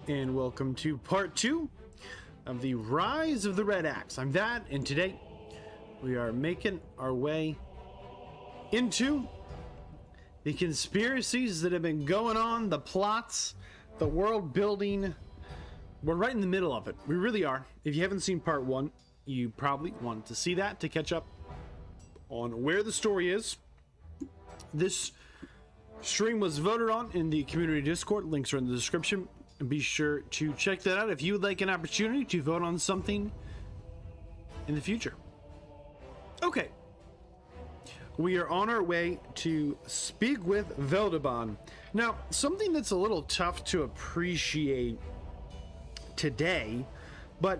and welcome to part 2 of the Rise of the Red Axe. I'm Vadd, and today we are making our way into the conspiracies that have been going on, the plots, the world building. We're right in the middle of it. We really are. If you haven't seen part 1, you probably want to see that to catch up on where the story is. This stream was voted on in the community Discord. Links are in the description. And be sure to check that out if you would like an opportunity to vote on something in the future. Okay. We are on our way to speak with Veldabon. Now, something that's a little tough to appreciate today, but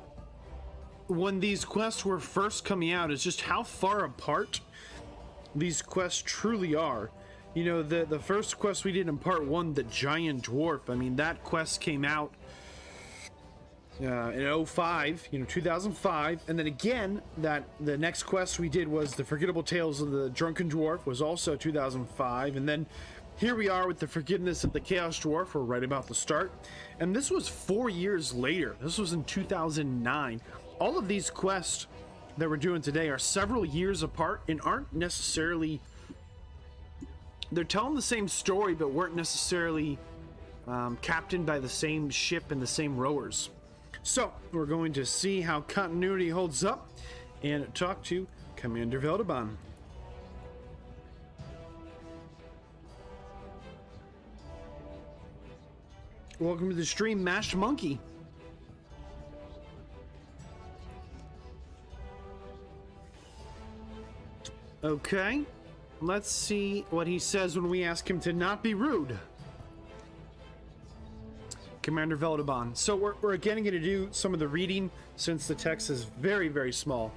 when these quests were first coming out, is just how far apart these quests truly are. You know, the first quest we did in part 1, the Giant Dwarf, I mean, that quest came out in 2005, and then again, the next quest we did was the Forgettable Tales of the Drunken Dwarf, was also 2005, and then here we are with the Forgiveness of the Chaos Dwarf. We're right about to start, and this was 4 years later. This was in 2009. All of these quests that we're doing today are several years apart and aren't necessarily... They're telling the same story, but weren't necessarily captained by the same ship and the same rowers. So, we're going to see how continuity holds up and talk to Commander Veldabon. Welcome to the stream, Mashed Monkey. Okay. Let's see what he says when we ask him to not be rude. Commander Veldabon. So we're again going to do some of the reading since the text is very, very small.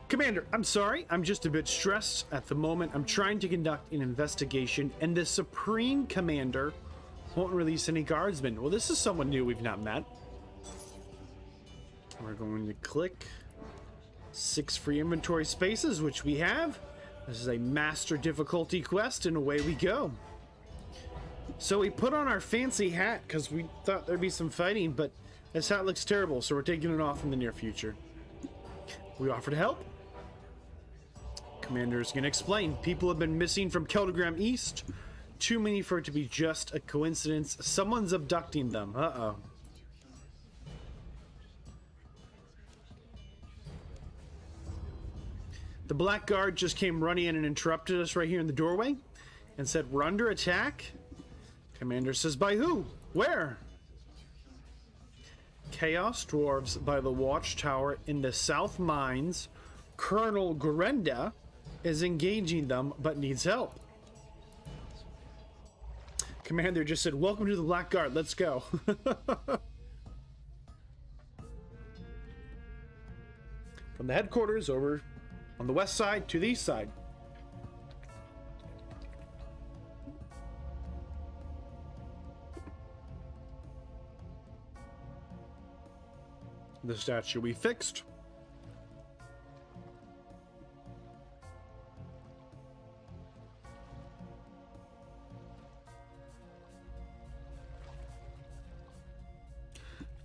Commander, I'm sorry. I'm just a bit stressed at the moment. I'm trying to conduct an investigation, and the Supreme Commander won't release any guardsmen. Well, this is someone new we've not met. We're going to click 6 free inventory spaces, which we have. This is a master difficulty quest, and away we go. So we put on our fancy hat because we thought there'd be some fighting, but this hat looks terrible, so we're taking it off in the near future. We offer to help. Commander's gonna explain. People have been missing from Keldagrim East. Too many for it to be just a coincidence. Someone's abducting them. Uh-oh. The Black Guard just came running in and interrupted us right here in the doorway and said, we're under attack. Commander says, by who? Where? Chaos Dwarves by the Watchtower in the South Mines. Colonel Grenda is engaging them but needs help. Commander just said, welcome to the Black Guard. Let's go. From the headquarters over on the west side to the east side. The statue we fixed.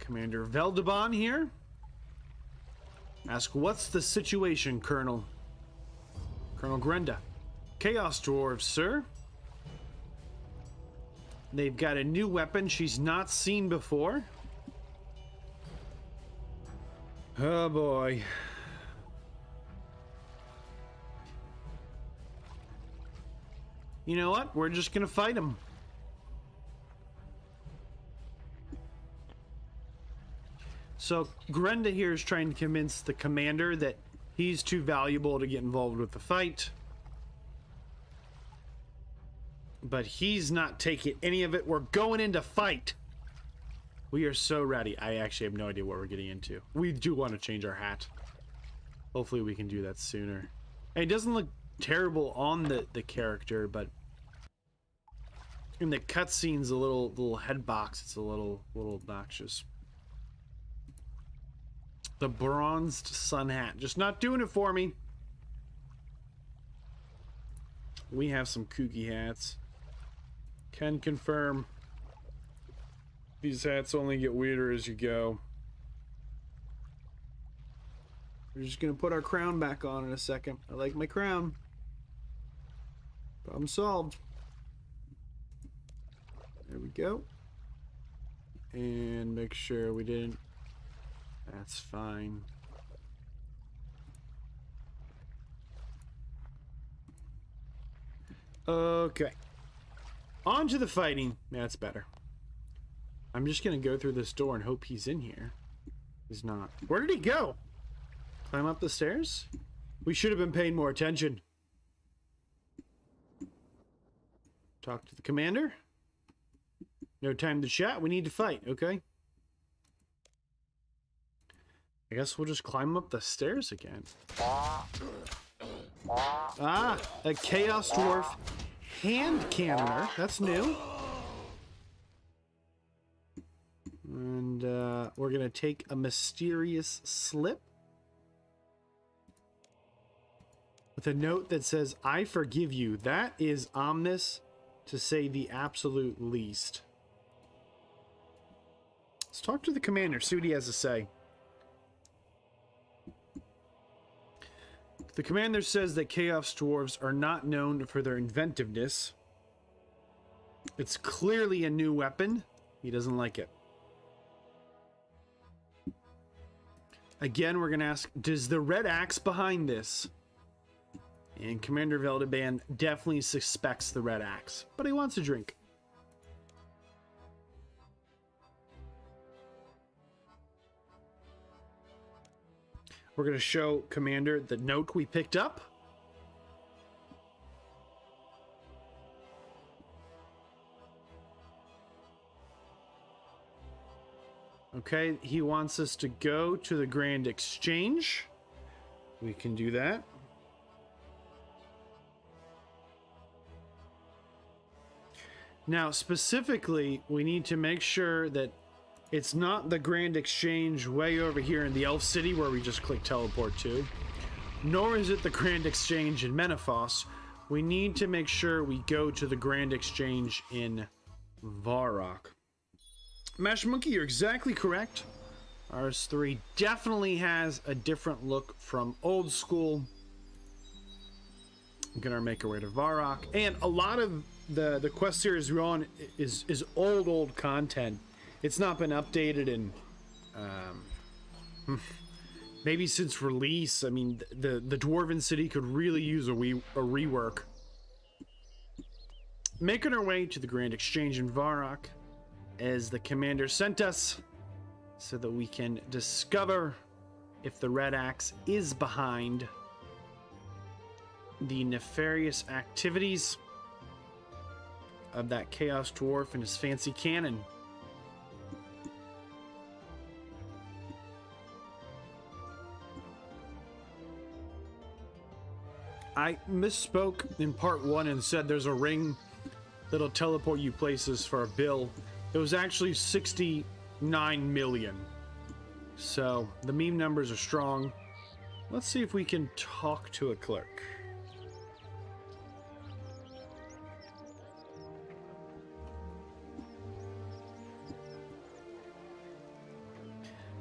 Commander Veldabon here. Ask, what's the situation, Colonel? Colonel Grenda. Chaos Dwarves, sir. They've got a new weapon she's not seen before. Oh boy. You know what? We're just gonna fight them. So Grenda here is trying to convince the commander that he's too valuable to get involved with the fight. But he's not taking any of it. We're going into fight. We are so ready. I actually have no idea what we're getting into. We do want to change our hat. Hopefully we can do that sooner. And it doesn't look terrible on the character, but in the cutscenes, the little head box, it's a little obnoxious. The bronzed sun hat. Just not doing it for me. We have some kooky hats. Can confirm. These hats only get weirder as you go. We're just gonna put our crown back on in a second. I like my crown. Problem solved. There we go. And make sure we didn't. That's fine. Okay. On to the fighting. That's better. I'm just gonna go through this door and hope he's in here. He's not. Where did he go? Climb up the stairs? We should have been paying more attention. Talk to the commander. No time to chat. We need to fight, okay? I guess we'll just climb up the stairs again. Ah, a Chaos Dwarf hand cannoner. That's new. And we're going to take a mysterious slip with a note that says, I forgive you. That is ominous, to say the absolute least. Let's talk to the commander, see what he has to say. The commander says that Chaos Dwarves are not known for their inventiveness. It's clearly a new weapon. He doesn't like it. Again, we're going to ask, does the red axe behind this? And Commander Veldeban definitely suspects the red axe, but he wants a drink. We're going to show Commander the note we picked up. Okay, he wants us to go to the Grand Exchange. We can do that. Now, specifically, we need to make sure that it's not the Grand Exchange way over here in the Elf City where we just click teleport to, nor is it the Grand Exchange in Menethos. We need to make sure we go to the Grand Exchange in Varrock. Mash Monkey, you're exactly correct. RS3 definitely has a different look from old school. We're gonna make our way to Varrock, and a lot of the quest series we're on is old content. It's not been updated in maybe since release. I mean, the Dwarven City could really use a rework. Making our way to the Grand Exchange in Varrock, as the commander sent us, so that we can discover if the red axe is behind the nefarious activities of that Chaos Dwarf and his fancy cannon. I misspoke in part 1 and said there's a ring that'll teleport you places for a bill. It was actually 69 million. So the meme numbers are strong. Let's see if we can talk to a clerk.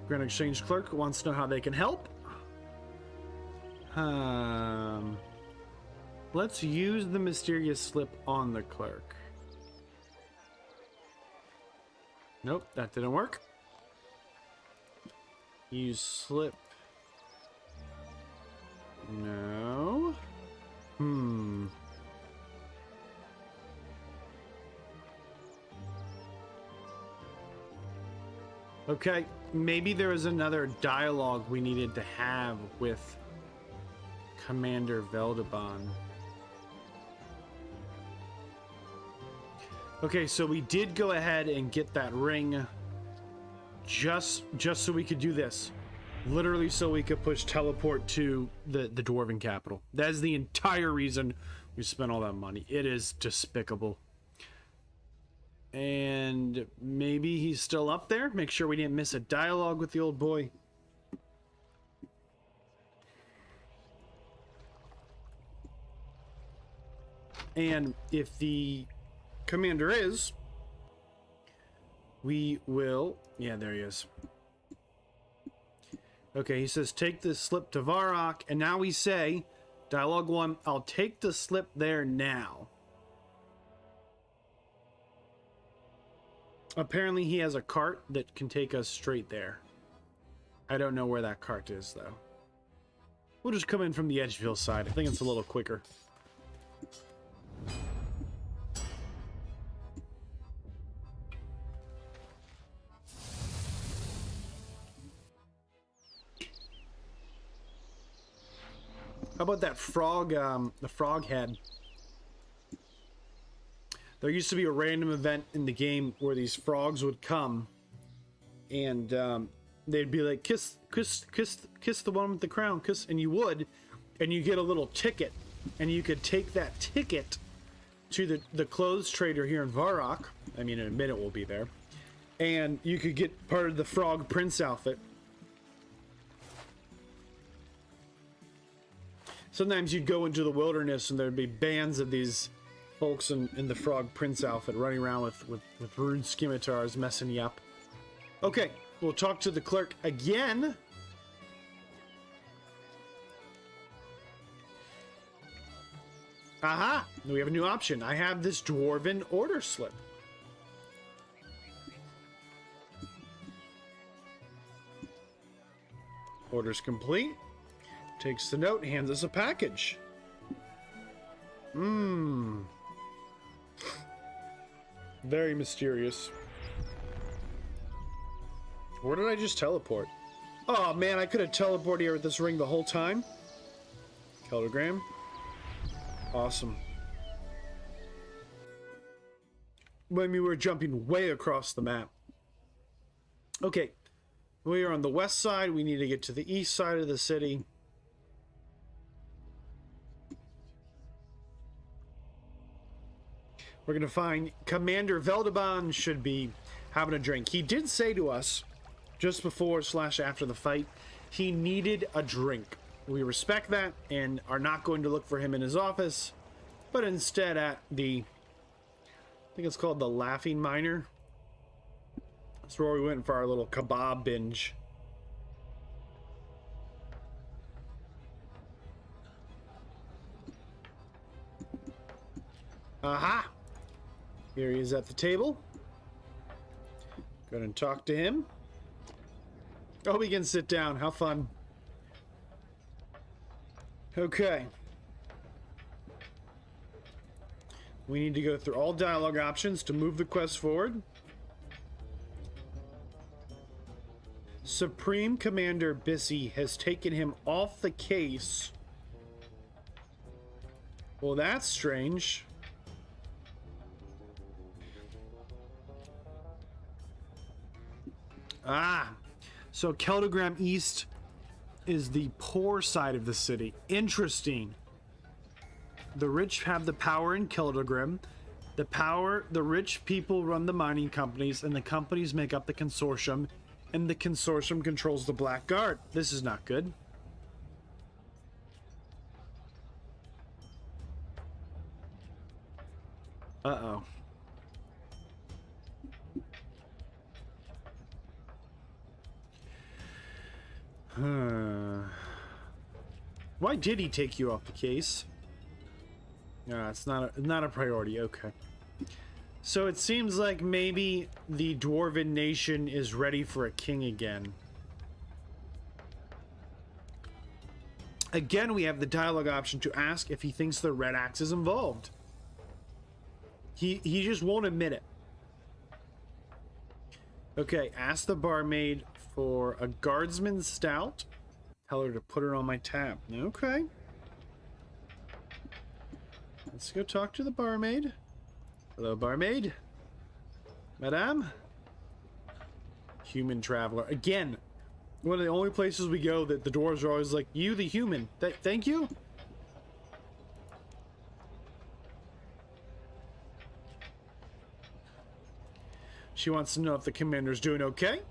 Grand Exchange clerk wants to know how they can help. Let's use the mysterious slip on the clerk. Nope, that didn't work. Use slip. No. Okay, maybe there was another dialogue we needed to have with Commander Veldeban. Okay, so we did go ahead and get that ring just so we could do this. Literally so we could push teleport to the Dwarven capital. That is the entire reason we spent all that money. It is despicable. And maybe he's still up there. Make sure we didn't miss a dialogue with the old boy. And if the commander is, we will... Yeah, there he is. Okay, he says, take this slip to Varrock, and now we say, Dialogue 1, I'll take the slip there now. Apparently he has a cart that can take us straight there. I don't know where that cart is, though. We'll just come in from the Edgeville side. I think it's a little quicker. How about that frog, the frog head? There used to be a random event in the game where these frogs would come and they'd be like, kiss the one with the crown, kiss, and you would, and you get a little ticket, and you could take that ticket to the clothes trader here in Varrock. I mean, in a minute we'll be there, and you could get part of the frog prince outfit. Sometimes you'd go into the wilderness and there'd be bands of these folks in the frog prince outfit running around with rude scimitars messing you up. Okay, we'll talk to the clerk again. Aha! We have a new option. I have this dwarven order slip. Order's complete. Takes the note, hands us a package. Very mysterious. Where did I just teleport? Oh man, I could have teleported here with this ring the whole time. Keldagrim. Awesome. When we were jumping way across the map. Okay. We are on the west side. We need to get to the east side of the city. We're going to find Commander Veldeban should be having a drink. He did say to us just before / after the fight, he needed a drink. We respect that and are not going to look for him in his office, but instead at the, I think it's called the Laughing Miner. That's where we went for our little kebab binge. Aha! Here he is at the table. Go ahead and talk to him. Oh, we can sit down. How fun. Okay. We need to go through all dialogue options to move the quest forward. Supreme Commander Bissy has taken him off the case. Well, that's strange. Ah, so Keldagrim East is the poor side of the city. Interesting. The rich have the power in Keldagrim. The rich people run the mining companies, and the companies make up the consortium, and the consortium controls the Black Guard. This is not good. Uh-oh. Why did he take you off the case? It's not a priority. Okay. So it seems like maybe the Dwarven nation is ready for a king again. Again, we have the dialogue option to ask if he thinks the Red Axe is involved. He just won't admit it. Okay, ask the barmaid for a guardsman stout. Tell her to put her on my tab. Okay. Let's go talk to the barmaid. Hello, barmaid. Madame? Human traveler. Again, one of the only places we go that the dwarves are always like, you the human. Thank you? She wants to know if the commander's doing okay.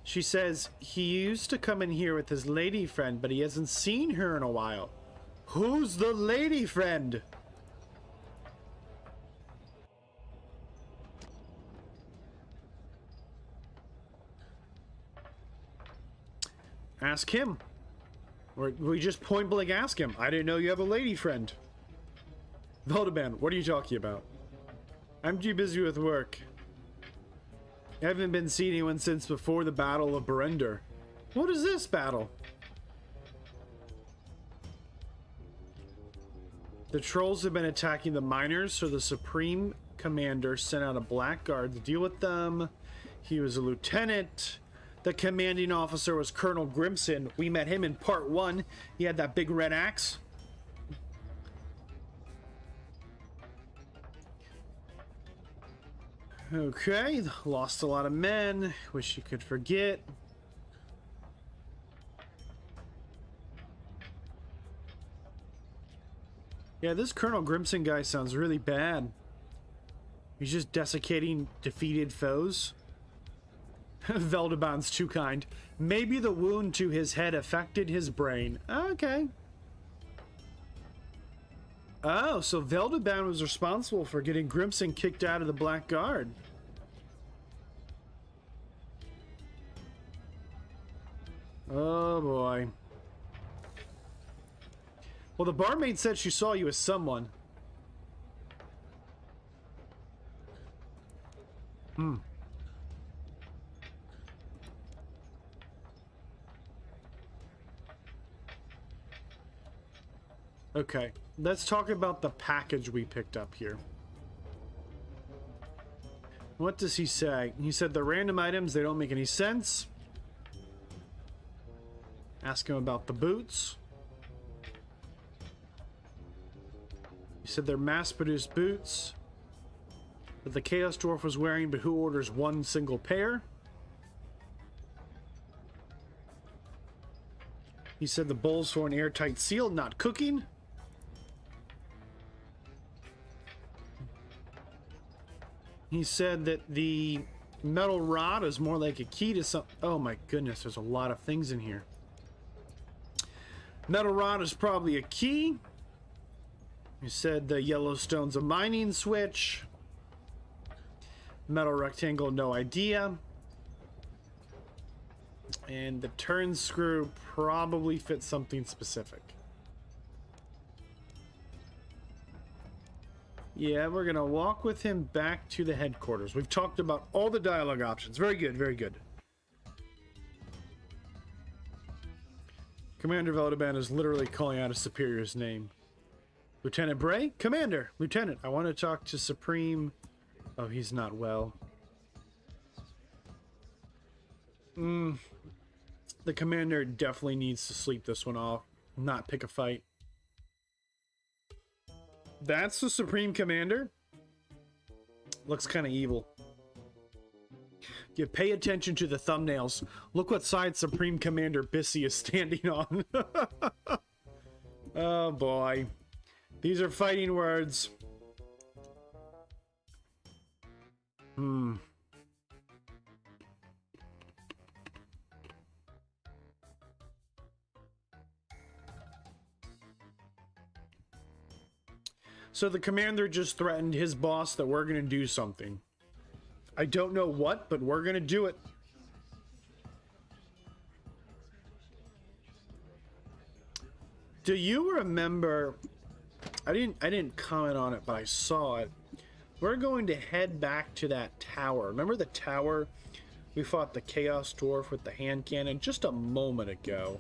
She says he used to come in here with his lady friend, but he hasn't seen her in a while. Who's the lady friend? Ask him. Or we just point blank ask him. I didn't know you have a lady friend. Veldaban, what are you talking about? I'm too busy with work. I haven't been seeing anyone since before the Battle of Berender. What is this battle? The trolls have been attacking the miners, so the Supreme Commander sent out a black guard to deal with them. He was a lieutenant. The commanding officer was Colonel Grimson. We met him in part 1. He had that big red axe. Okay, lost a lot of men. Wish you could forget. Yeah, this Colonel Grimson guy sounds really bad. He's just desiccating defeated foes. Veldaban's too kind. Maybe the wound to his head affected his brain. Okay. Oh, so Veldaban was responsible for getting Grimson kicked out of the Black Guard. Oh boy. Well, the barmaid said she saw you as someone. Okay, let's talk about the package we picked up here. What does he say? He said the random items, they don't make any sense. Ask him about the boots. He said they're mass-produced boots that the Chaos Dwarf was wearing, but who orders one single pair? He said the bowl's for an airtight seal, not cooking. He said that the metal rod is more like a key to some... Oh my goodness, there's a lot of things in here. Metal rod is probably a key. He said the yellow stone's a mining switch. Metal rectangle, no idea. And the turn screw probably fits something specific. Yeah, we're gonna walk with him back to the headquarters. We've talked about all the dialogue options. Very good, very good. Commander Veldaban is literally calling out his superior's name. Lieutenant Bray? Commander! Lieutenant, I want to talk to Supreme... Oh, he's not well. The commander definitely needs to sleep this one off. Not pick a fight. That's the Supreme Commander? Looks kind of evil. You pay attention to the thumbnails. Look what side Supreme Commander Bissy is standing on. Oh boy. These are fighting words. So the commander just threatened his boss that we're gonna do something. I don't know what, but we're gonna do it. Do you remember... I didn't comment on it, but I saw it. We're going to head back to that tower. Remember the tower? We fought the Chaos Dwarf with the hand cannon just a moment ago.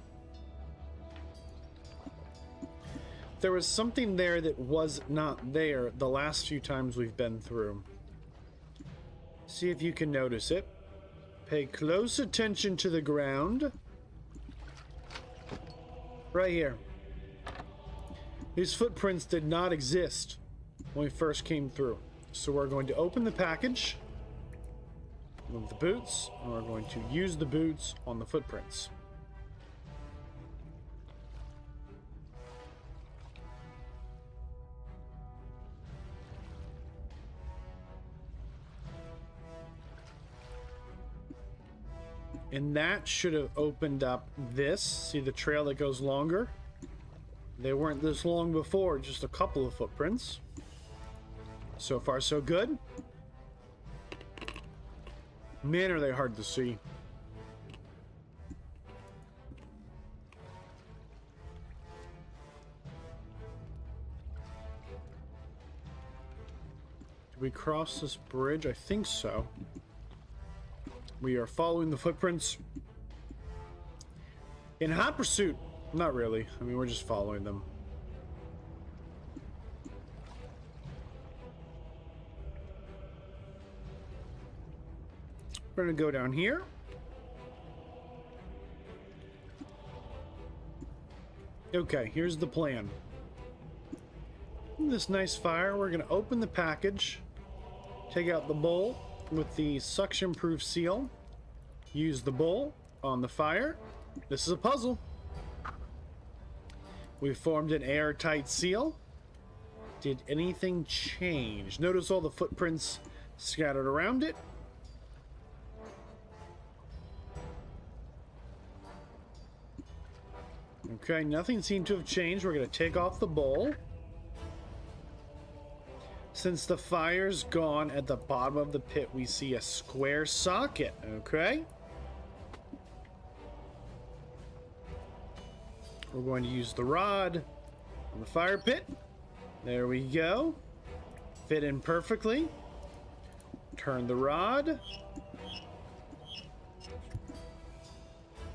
There was something there that was not there the last few times we've been through. See if you can notice it. Pay close attention to the ground. Right here. These footprints did not exist when we first came through. So we're going to open the package, move the boots, and we're going to use the boots on the footprints. And that should have opened up this. See the trail that goes longer? They weren't this long before, just a couple of footprints. So far, so good. Man, are they hard to see. Did we cross this bridge? I think so. We are following the footprints. In hot pursuit. Not really. I mean, we're just following them. We're going to go down here. Okay, here's the plan. This nice fire, we're going to open the package, take out the bowl with the suction-proof seal, use the bowl on the fire. This is a puzzle. We formed an airtight seal. Did anything change? Notice all the footprints scattered around it. Okay, nothing seemed to have changed. We're going to take off the bowl. Since the fire's gone at the bottom of the pit, we see a square socket. Okay. We're going to use the rod on the fire pit. There we go. Fit in perfectly. Turn the rod.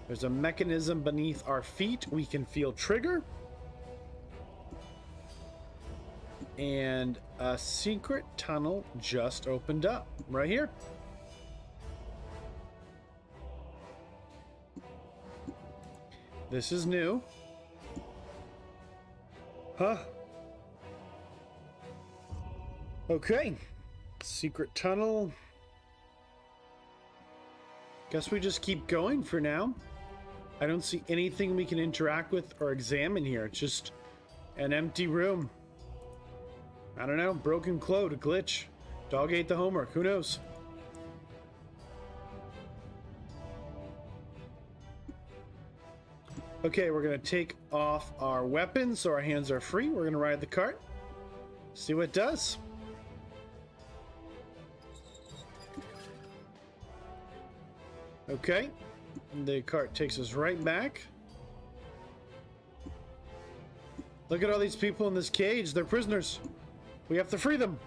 There's a mechanism beneath our feet. We can feel trigger. And a secret tunnel just opened up right here. This is new. Huh? Okay. Secret tunnel. Guess we just keep going for now. I don't see anything we can interact with or examine here. It's just an empty room. I don't know. Broken clothes, a glitch. Dog ate the homework. Who knows? Okay, we're going to take off our weapons so our hands are free. We're going to ride the cart. See what it does. Okay. The cart takes us right back. Look at all these people in this cage. They're prisoners. We have to free them.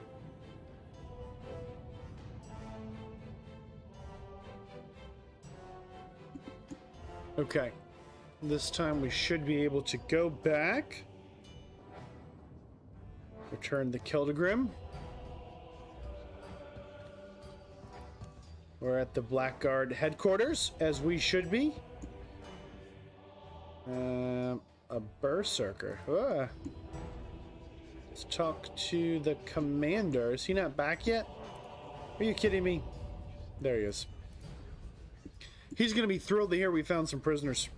Okay. This time we should be able to go back. Return the Keldagrim. We're at the Blackguard headquarters, as we should be. A berserker. Ah. Let's talk to the commander. Is he not back yet? Are you kidding me? There he is. He's going to be thrilled to hear we found some prisoners.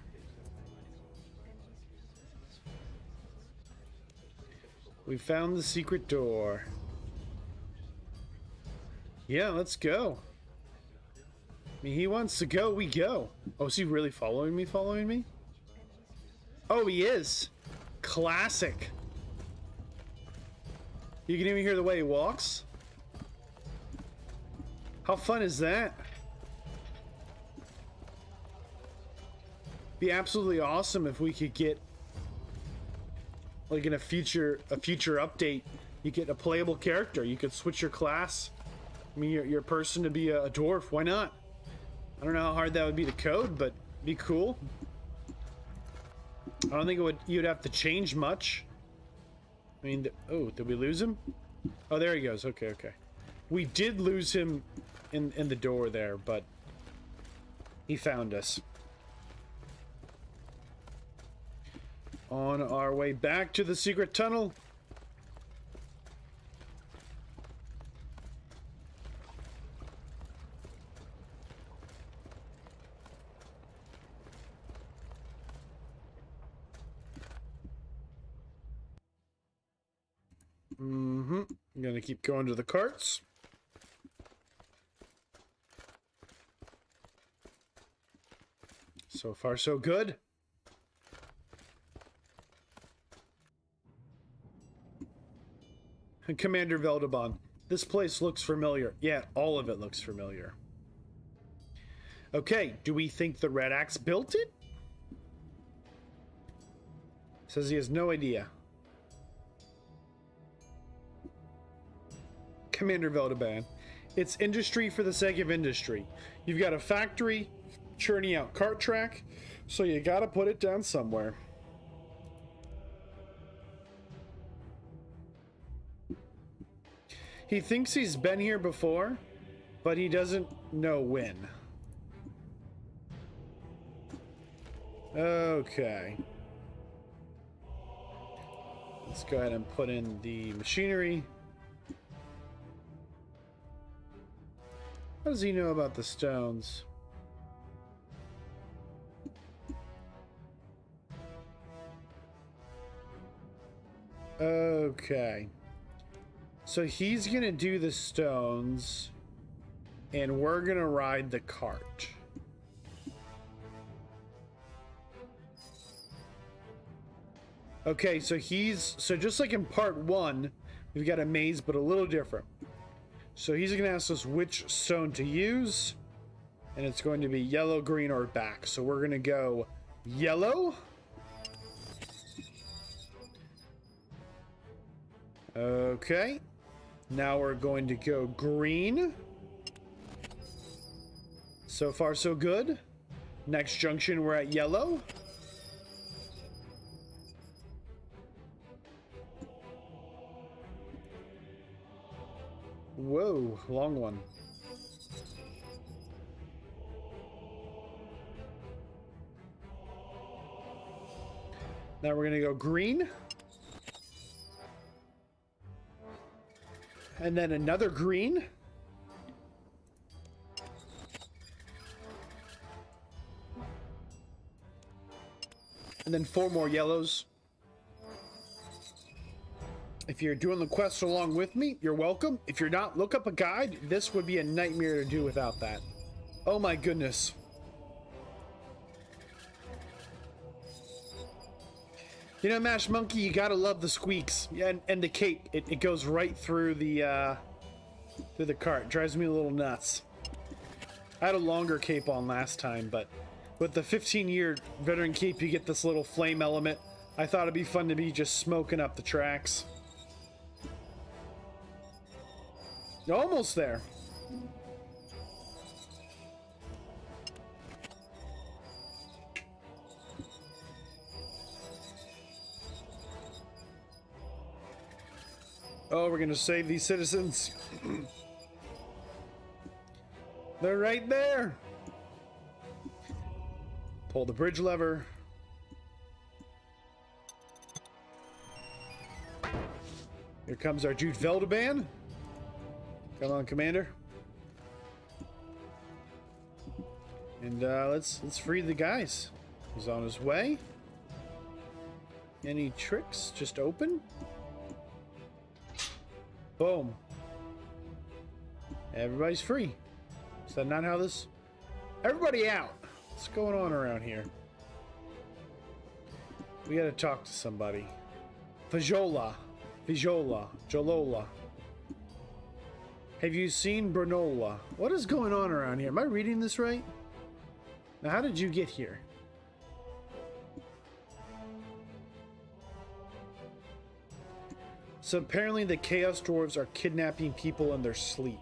We found the secret door. Yeah, let's go. I mean, he wants to go, we go. Oh, is he really following me? Oh, he is. Classic. You can even hear the way he walks. How fun is that? Be absolutely awesome if we could get, like in a future update, you get a playable character. You could switch your class. I mean, your person to be a dwarf. Why not? I don't know how hard that would be to code, but be cool. I don't think you'd have to change much. I mean, oh, did we lose him? Oh, there he goes. Okay. We did lose him in the door there, but he found us. On our way back to the secret tunnel. I'm gonna keep going to the carts. So far, so good. And Commander Veldabon, this place looks familiar. Yeah, all of it looks familiar. Okay, do we think the Red Axe built it? Says he has no idea. Commander Veldaban. It's industry for the sake of industry. You've got a factory churning out cart track, so you gotta put it down somewhere. He thinks he's been here before, but he doesn't know when. Okay. Let's go ahead and put in the machinery. How does he know about the stones? Okay. So he's gonna do the stones, and we're gonna ride the cart. Okay, so just like in part 1, we've got a maze, but a little different. So he's gonna ask us which stone to use, and it's going to be yellow, green, or back. So we're gonna go yellow. Okay. Now we're going to go green. So far, so good. Next junction, we're at yellow. Whoa, long one. Now we're gonna go green. And then another green. And then 4 more yellows. If you're doing the quest along with me, you're welcome. If you're not, look up a guide. This would be a nightmare to do without that. Oh my goodness. You know, Mash Monkey, you gotta love the squeaks. Yeah, and the cape. It goes right through the cart. It drives me a little nuts. I had a longer cape on last time, but with the 15-year veteran cape, you get this little flame element. I thought it'd be fun to be just smoking up the tracks. Almost there. Oh, we're gonna save these citizens. They're right there. Pull the bridge lever. Here comes our Jude Veldaban. Come on, Commander. And let's free the guys. He's on his way. Any tricks? Just open. Boom. Everybody's free. Is that not how this... Everybody out. What's going on around here? We gotta talk to somebody. Fajola. Jolola. Have you seen Branola? What is going on around here? Am I reading this right? Now, how did you get here? So apparently the Chaos Dwarves are kidnapping people in their sleep.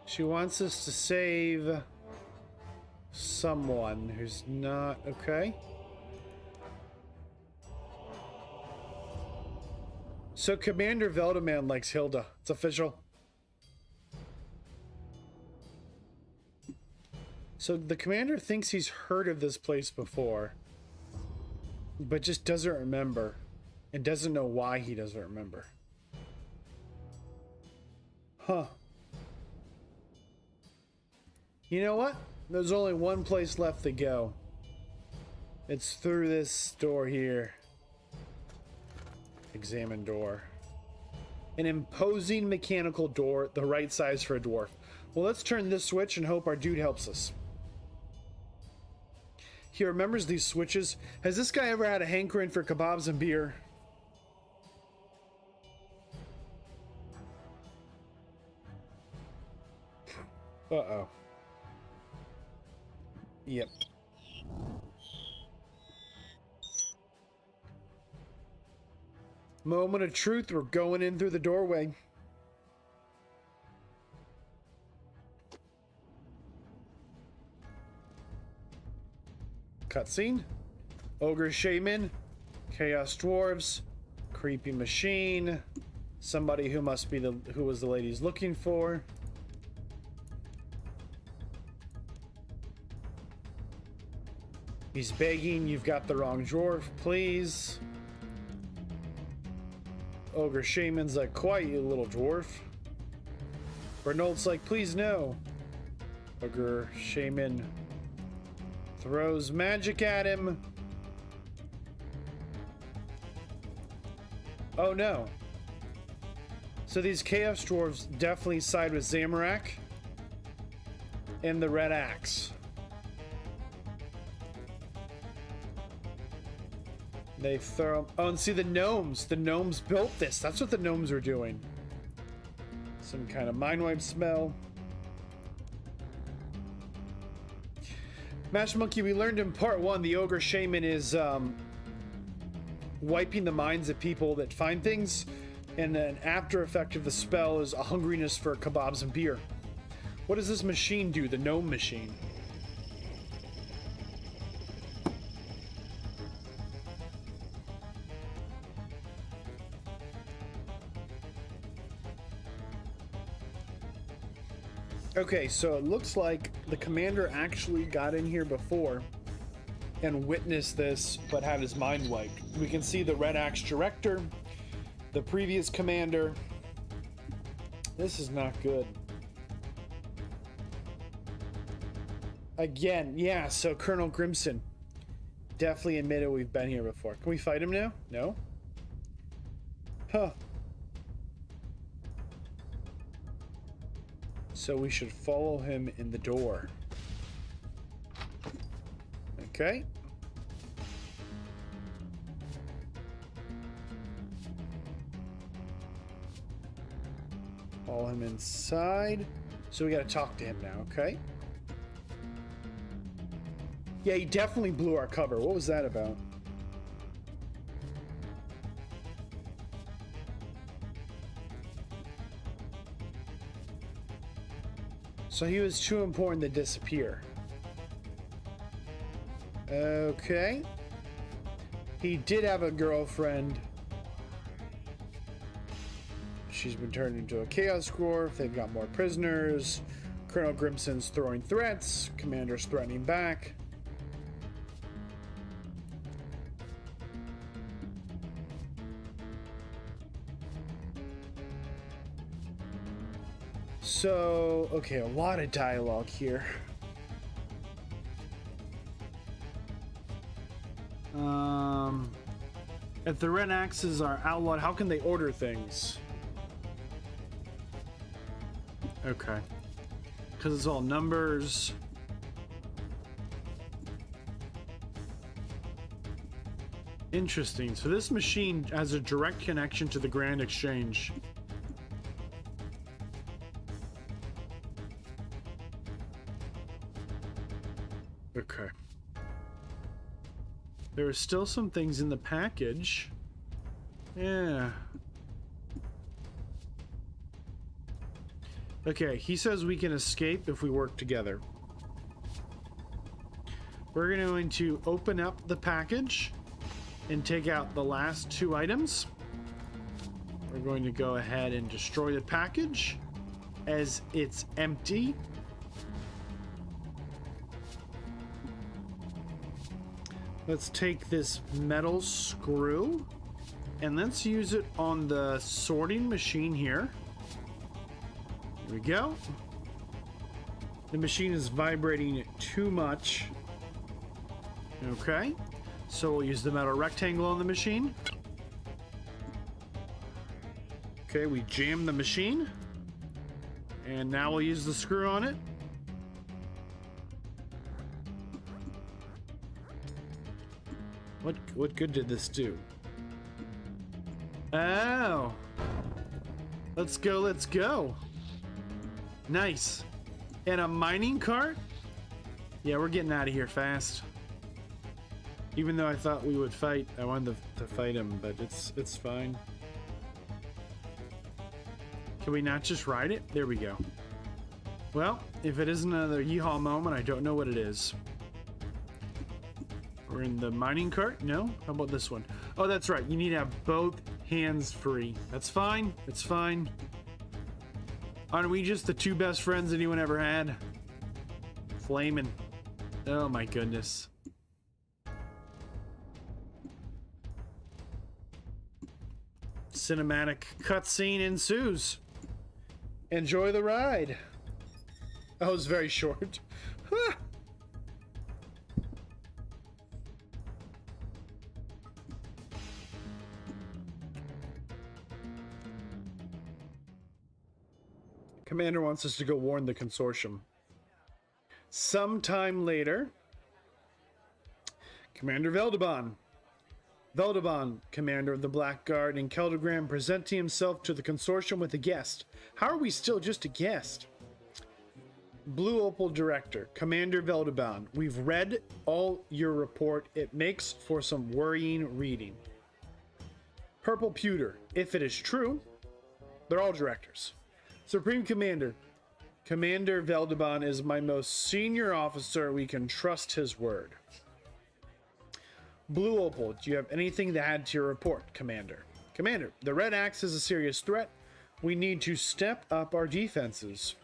She wants us to save someone who's not okay. So Commander Veldaman likes Hilda. It's official. So the commander thinks he's heard of this place before, but just doesn't remember, and doesn't know why he doesn't remember. Huh. You know what? There's only one place left to go. It's through this door here. Examine door. An imposing mechanical door, the right size for a dwarf. Well, let's turn this switch and hope our dude helps us. He remembers these switches. Has this guy ever had a hankering for kebabs and beer? Uh-oh. Yep. Moment of truth, we're going in through the doorway. Cutscene. Ogre Shaman. Chaos Dwarves. Creepy Machine. Somebody who must be who was the lady's looking for. He's begging, you've got the wrong dwarf, please. Ogre Shaman's like, quiet, you little dwarf. Bernald's like, please no. Ogre Shaman throws magic at him. Oh no. So these Chaos Dwarves definitely side with Zamorak and the Red Axe. They throw... Oh, and see the gnomes. The gnomes built this. That's what the gnomes are doing. Some kind of mind-wipe smell. Mash Monkey, we learned in part 1 the Ogre Shaman is wiping the minds of people that find things, and an after effect of the spell is a hungriness for kebabs and beer. What does this machine do, the gnome machine? Okay, so it looks like the commander actually got in here before and witnessed this, but had his mind wiped. We can see the Red Axe director, the previous commander. This is not good. Again, yeah, so Colonel Grimson definitely admitted we've been here before. Can we fight him now? No? Huh. So we should follow him in the door. Okay. Follow him inside. So we gotta talk to him now, okay? Yeah, he definitely blew our cover. What was that about? So he was too important to disappear. Okay. He did have a girlfriend. She's been turned into a Chaos Dwarf. They've got more prisoners. Colonel Grimson's throwing threats. Commander's threatening back. So, okay, a lot of dialogue here. If the Red Axes are outlawed, how can they order things? Okay. Because it's all numbers. Interesting. So this machine has a direct connection to the Grand Exchange. Okay. There are still some things in the package. Yeah. Okay, he says we can escape if we work together. We're going to open up the package and take out the last 2 items. We're going to go ahead and destroy the package as it's empty. Let's take this metal screw and let's use it on the sorting machine here. Here we go. The machine is vibrating too much. Okay, so we'll use the metal rectangle on the machine. Okay, we jam the machine. And now we'll use the screw on it. What good did this do? Oh. Let's go, let's go. Nice. And a mining cart? Yeah, we're getting out of here fast. Even though I thought we would fight, I wanted to fight him, but it's fine. Can we not just ride it? There we go. Well, if it isn't another yeehaw moment, I don't know what it is. We're in the mining cart? No? How about this one? Oh, that's right. You need to have both hands free. That's fine. It's fine. Aren't we just the two best friends anyone ever had? Flaming. Oh my goodness. Cinematic cutscene ensues. Enjoy the ride. Oh, it's very short. Commander wants us to go warn the consortium. Sometime later, Commander Veldabon, commander of the Black Guard, and Keldagrim presenting himself to the consortium with a guest. How are we still just a guest? Blue Opal Director, Commander Veldabon, we've read all your report. It makes for some worrying reading. Purple Pewter, if it is true, they're all directors. Supreme Commander, Commander Veldabon is my most senior officer. We can trust his word. Blue Opal, do you have anything to add to your report, Commander? Commander, the Red Axe is a serious threat. We need to step up our defenses.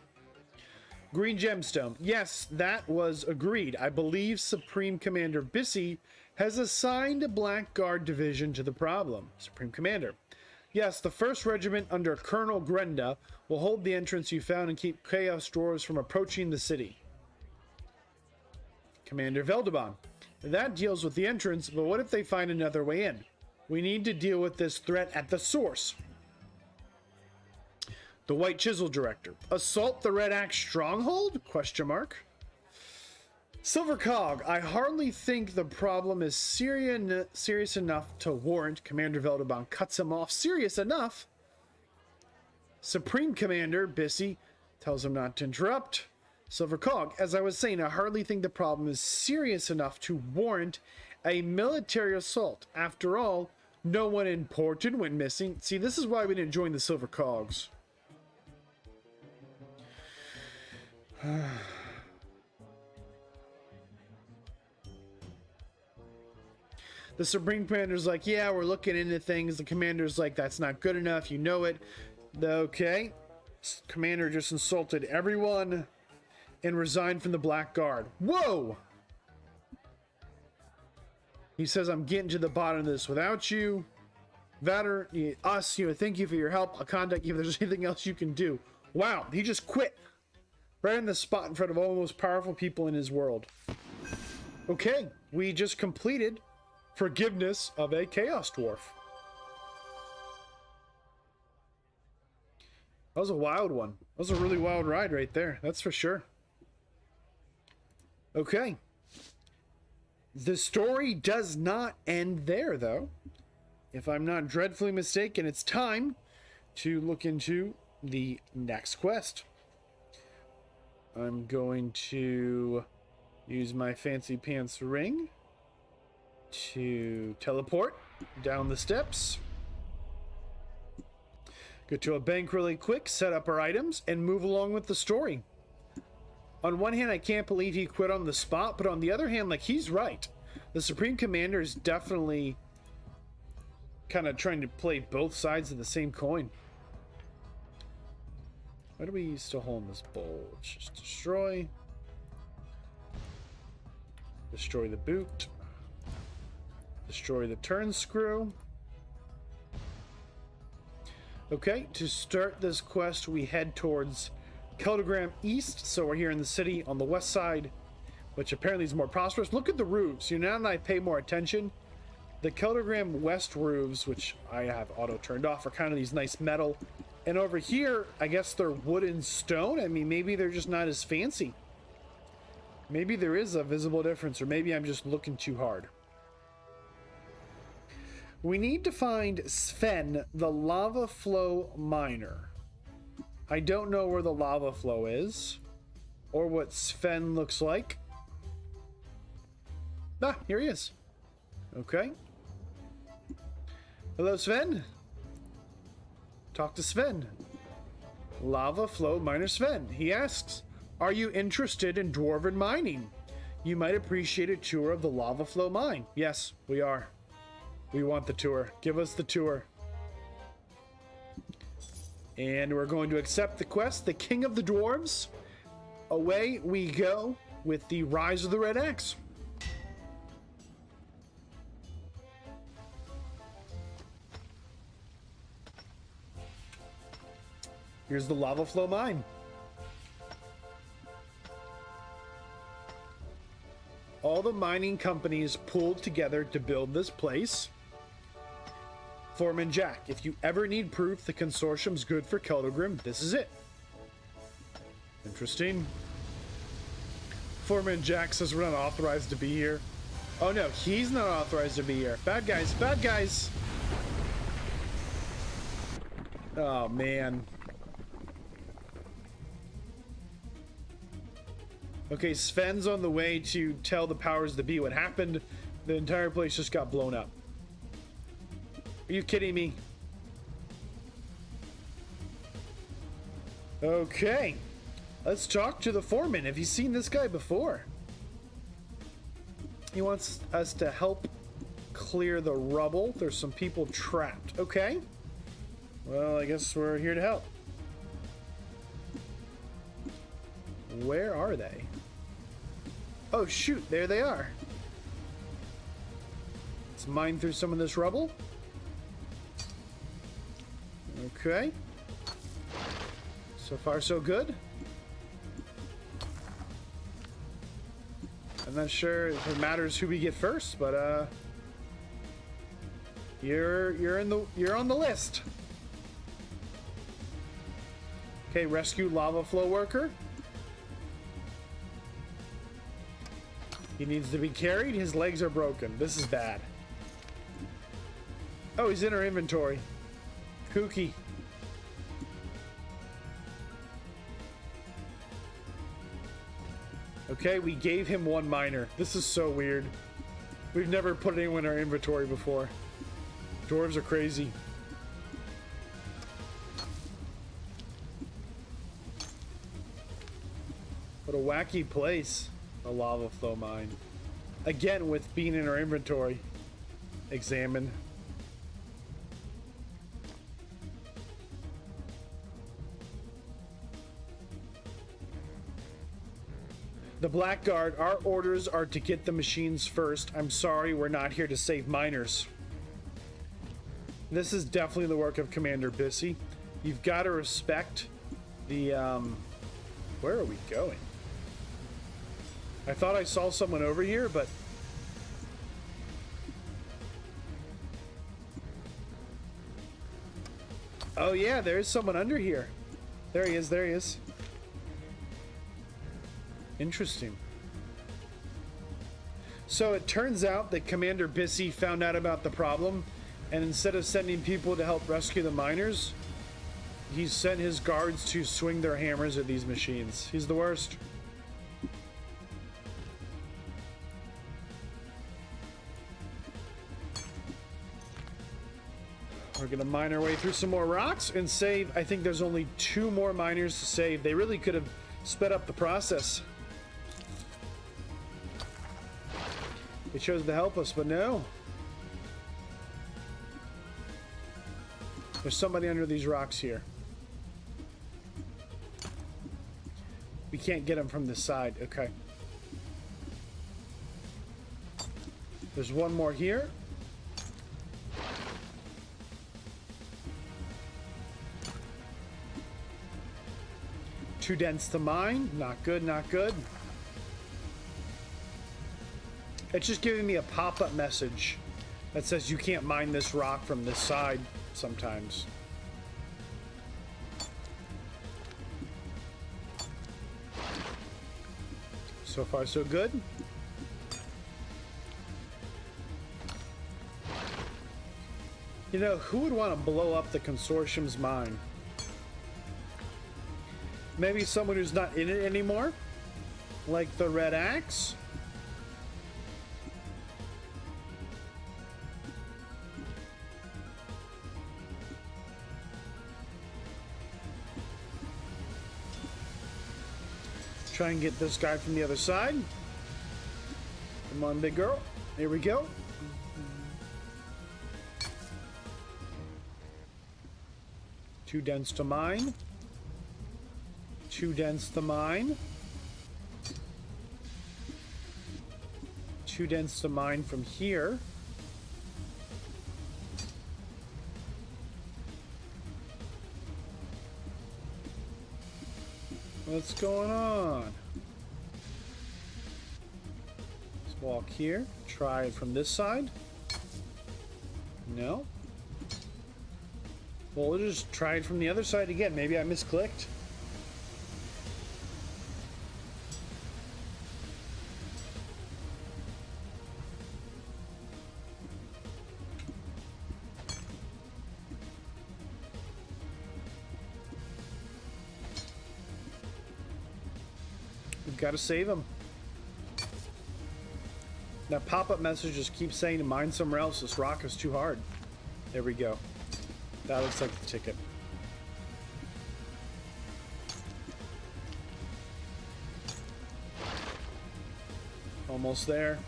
Green Gemstone, yes, that was agreed. I believe Supreme Commander Bissy has assigned a Black Guard division to the problem. Supreme Commander, yes, the 1st Regiment under Colonel Grenda will hold the entrance you found and keep Chaos Dwarves from approaching the city. Commander Veldabon, that deals with the entrance, but what if they find another way in? We need to deal with this threat at the source. The White Chisel Director, assault the Red Axe stronghold? Question mark. Silver Cog, I hardly think the problem is serious enough to warrant. Commander Veldabon cuts him off. Serious enough? Supreme Commander Bissy tells him not to interrupt. Silver Cog, as I was saying, I hardly think the problem is serious enough to warrant a military assault. After all, no one important went missing. See, this is why we didn't join the Silver Cogs. The Supreme Commander's like, yeah, we're looking into things. The Commander's like, that's not good enough. You know it. Okay. Commander just insulted everyone and resigned from the Black Guard. Whoa! He says, I'm getting to the bottom of this without you. Vadd, us, thank you for your help. I'll contact you if there's anything else you can do. Wow, he just quit. Right on the spot in front of all the most powerful people in his world. Okay, we just completed forgiveness of a Chaos Dwarf. That was a wild one. That was a really wild ride right there. That's for sure. Okay. The story does not end there, though. If I'm not dreadfully mistaken, it's time to look into the next quest. I'm going to use my fancy pants ring to teleport down the steps. Go to a bank really quick, set up our items, and move along with the story. On one hand, I can't believe he quit on the spot, but on the other hand, like, he's right. The Supreme Commander is definitely kind of trying to play both sides of the same coin. Why do we still hold this bowl? Let's just destroy. Destroy the boot. Destroy the turn screw. Okay, to start this quest, we head towards Keldagrim East. So we're here in the city on the west side, which apparently is more prosperous. Look at the roofs. Now that I pay more attention, the Keldagrim West roofs, which I have auto turned off, are kind of these nice metal. And over here, I guess they're wood and stone. I mean, maybe they're just not as fancy. Maybe there is a visible difference, or maybe I'm just looking too hard. We need to find Sven, the lava flow miner. I don't know where the lava flow is. or what Sven looks like. Ah, here he is. Okay. Hello, Sven. Talk to Sven. Lava Flow Miner Sven. He asks, are you interested in dwarven mining? You might appreciate a tour of the Lava Flow mine. Yes, we are. We want the tour. Give us the tour. And we're going to accept the quest, the King of the Dwarves. Away we go with the Rise of the Red Axe. Here's the Lava Flow mine. All the mining companies pulled together to build this place. Foreman Jack, if you ever need proof the consortium's good for Keldagrim, this is it. Interesting. Foreman Jack says we're not authorized to be here. Oh no, he's not authorized to be here. Bad guys, bad guys. Oh man. Okay, Sven's on the way to tell the powers that be what happened. The entire place just got blown up. Are you kidding me? Okay. Let's talk to the foreman. Have you seen this guy before? He wants us to help clear the rubble. There's some people trapped. Okay. Well, I guess we're here to help. Where are they? Oh, shoot. There they are. Let's mine through some of this rubble. Okay. So far, so good. I'm not sure if it matters who we get first, but you're on the list. Okay, rescue lava flow worker. He needs to be carried. His legs are broken. This is bad. Oh, he's in our inventory. Kooky. Okay, we gave him one miner. This is so weird. We've never put anyone in our inventory before. Dwarves are crazy. What a wacky place. A lava flow mine. Again, with being in our inventory. Examine. The Blackguard, our orders are to get the machines first. I'm sorry, we're not here to save miners. This is definitely the work of Commander Bissy. You've got to respect the, where are we going? I thought I saw someone over here, but... Oh yeah, there's someone under here. There he is, there he is. Interesting. So it turns out that Commander Bissy found out about the problem, and instead of sending people to help rescue the miners, he sent his guards to swing their hammers at these machines. He's the worst. We're gonna mine our way through some more rocks and save. I think there's only 2 more miners to save. They really could have sped up the process. They chose to help us, but no. There's somebody under these rocks here. We can't get him from this side. Okay. There's one more here. Too dense to mine. Not good, not good. It's just giving me a pop-up message that says you can't mine this rock from this side sometimes. So far, so good. You know, who would want to blow up the consortium's mine? Maybe someone who's not in it anymore? like the red axe. Try and get this guy from the other side. Come on, big girl. Here we go. Too dense to mine. Too dense to mine. Too dense to mine from here. What's going on? Let's walk here. Try it from this side. No. Well, we'll just try it from the other side again. Maybe I misclicked. We've got to save him. That pop-up message just keeps saying to mine somewhere else. This rock is too hard. There we go. That looks like the ticket. Almost there.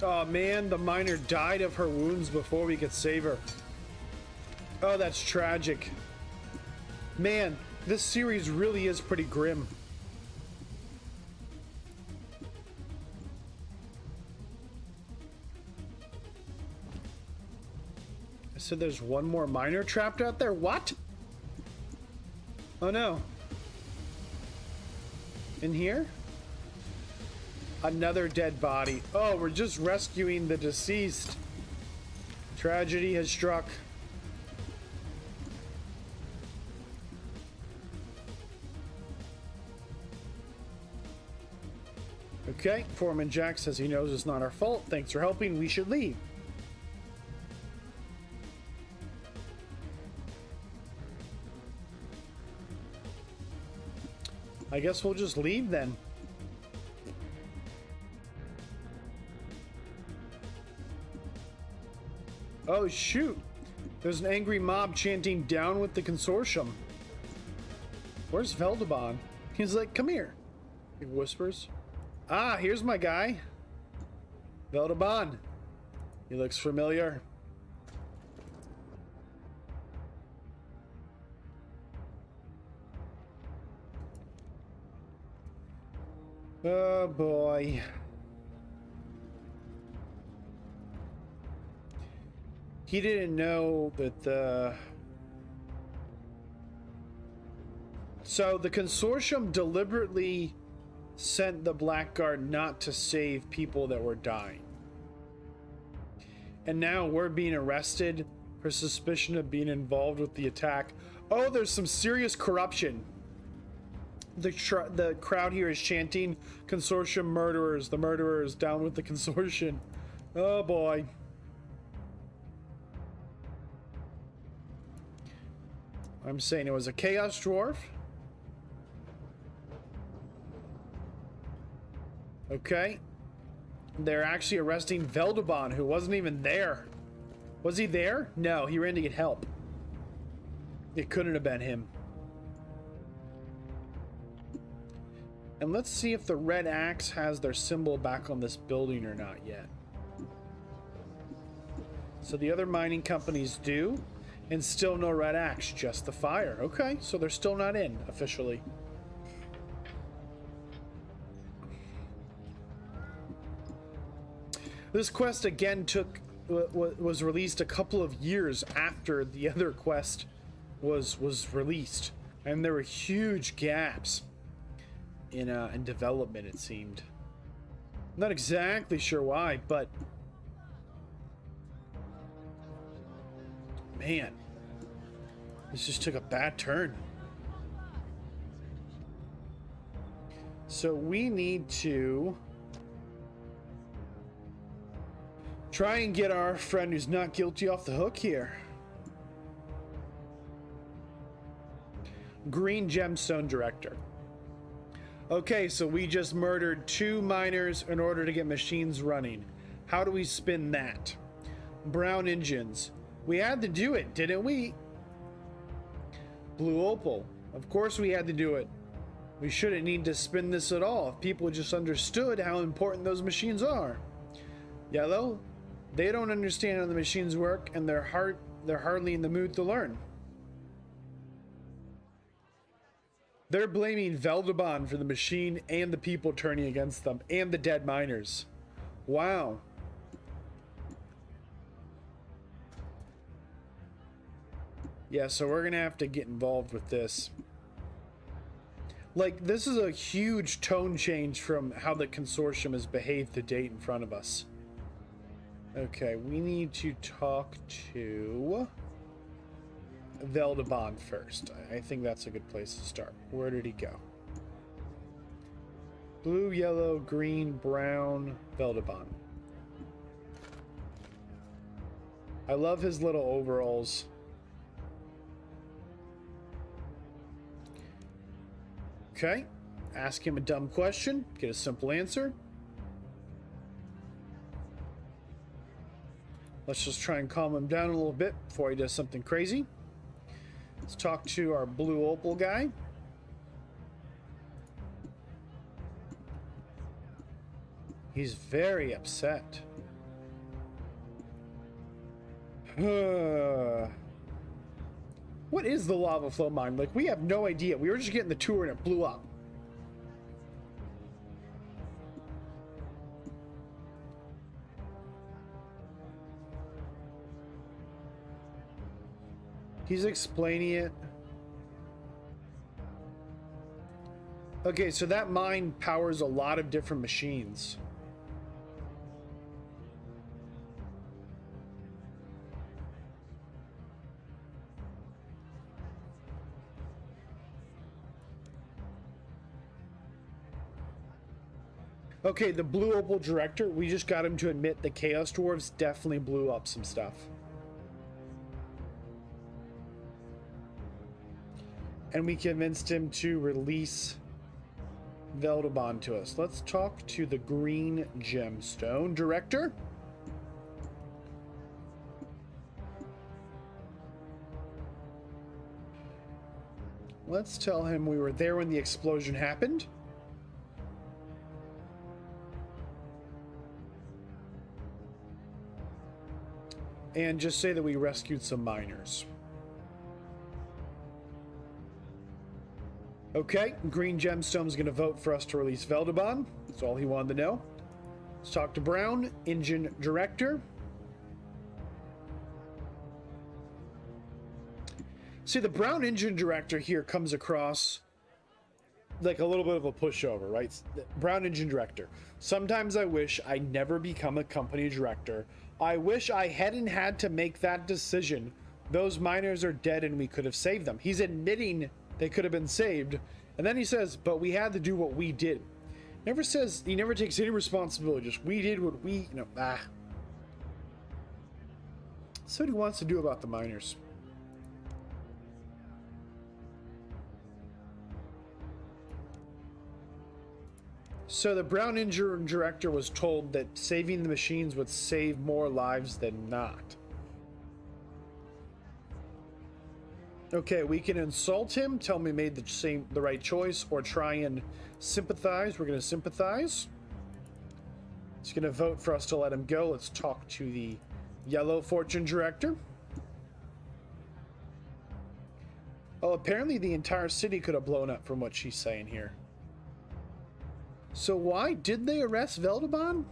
Oh man, the miner died of her wounds before we could save her. Oh, that's tragic. Man, this series really is pretty grim. I said there's one more miner trapped out there? What? Oh no. In here? Another dead body. Oh, we're just rescuing the deceased. Tragedy has struck. Okay, Foreman Jack says he knows it's not our fault. Thanks for helping. We should leave. I guess we'll just leave then. Oh shoot! There's an angry mob chanting "Down with the Consortium." Where's Veldabon? He's like, "Come here." He whispers. Ah, here's my guy. Veldabon. He looks familiar. Oh boy. He didn't know that the... So the Consortium deliberately sent the Blackguard not to save people that were dying. And now we're being arrested for suspicion of being involved with the attack. Oh, there's some serious corruption. The crowd here is chanting, "Consortium murderers, the murderers, down with the Consortium." Oh boy. I'm saying it was a Chaos Dwarf. Okay. They're actually arresting Veldabon, who wasn't even there. Was he there? No, he ran to get help. It couldn't have been him. And let's see if the red axe has their symbol back on this building or not yet. So the other mining companies do. And still no red axe, just the fire. Okay, so they're still not in officially. This quest again was released a couple of years after the other quest was released, and there were huge gaps in development. It seemed. Not exactly sure why, but man, this just took a bad turn. So we need to Try and get our friend who's not guilty off the hook here. Green Gemstone Director. Okay, so we just murdered 2 miners in order to get machines running. How do we spin that? Brown engines. We had to do it, didn't we? Blue opal. Of course we had to do it. We shouldn't need to spin this at all if people just understood how important those machines are. Yellow. They don't understand how the machines work, and they're hardly in the mood to learn. They're blaming Veldabon for the machine and the people turning against them, and the dead miners. Wow. Yeah, so we're gonna have to get involved with this. Like, this is a huge tone change from how the consortium has behaved to date in front of us. Okay, we need to talk to Veldabon first. I think that's a good place to start. Where did he go? Blue, yellow, green, brown, Veldabon. I love his little overalls. Okay, ask him a dumb question, get a simple answer. Let's just try and calm him down a little bit before he does something crazy. Let's talk to our blue opal guy. He's very upset. What is the lava flow mine? Like, we have no idea. We were just getting the tour and it blew up. He's explaining it. Okay, so that mine powers a lot of different machines. Okay, the blue opal director, we just got him to admit the Chaos Dwarves definitely blew up some stuff. And we convinced him to release Veldabon to us. Let's talk to the Green Gemstone Director. Let's tell him we were there when the explosion happened. And just say that we rescued some miners. Okay, Green Gemstone's gonna vote for us to release Veldabon. That's all he wanted to know. Let's talk to Brown, Engine Director. See, the Brown Engine Director here comes across like a little bit of a pushover, right? Brown Engine Director. Sometimes I wish I never become a company director. I wish I hadn't had to make that decision. Those miners are dead and we could have saved them. He's admitting they could have been saved, and then he says, but we had to do what we did. Never says, he never takes any responsibility, just we did what we, So what he wants to do about the miners. So the Brown Engine Director was told that saving the machines would save more lives than not. Okay, we can insult him, tell him he made the right choice, or try and sympathize. We're going to sympathize. He's going to vote for us to let him go. Let's talk to the Yellow Fortune Director. Oh, apparently the entire city could have blown up from what she's saying here. So why did they arrest Veldabon?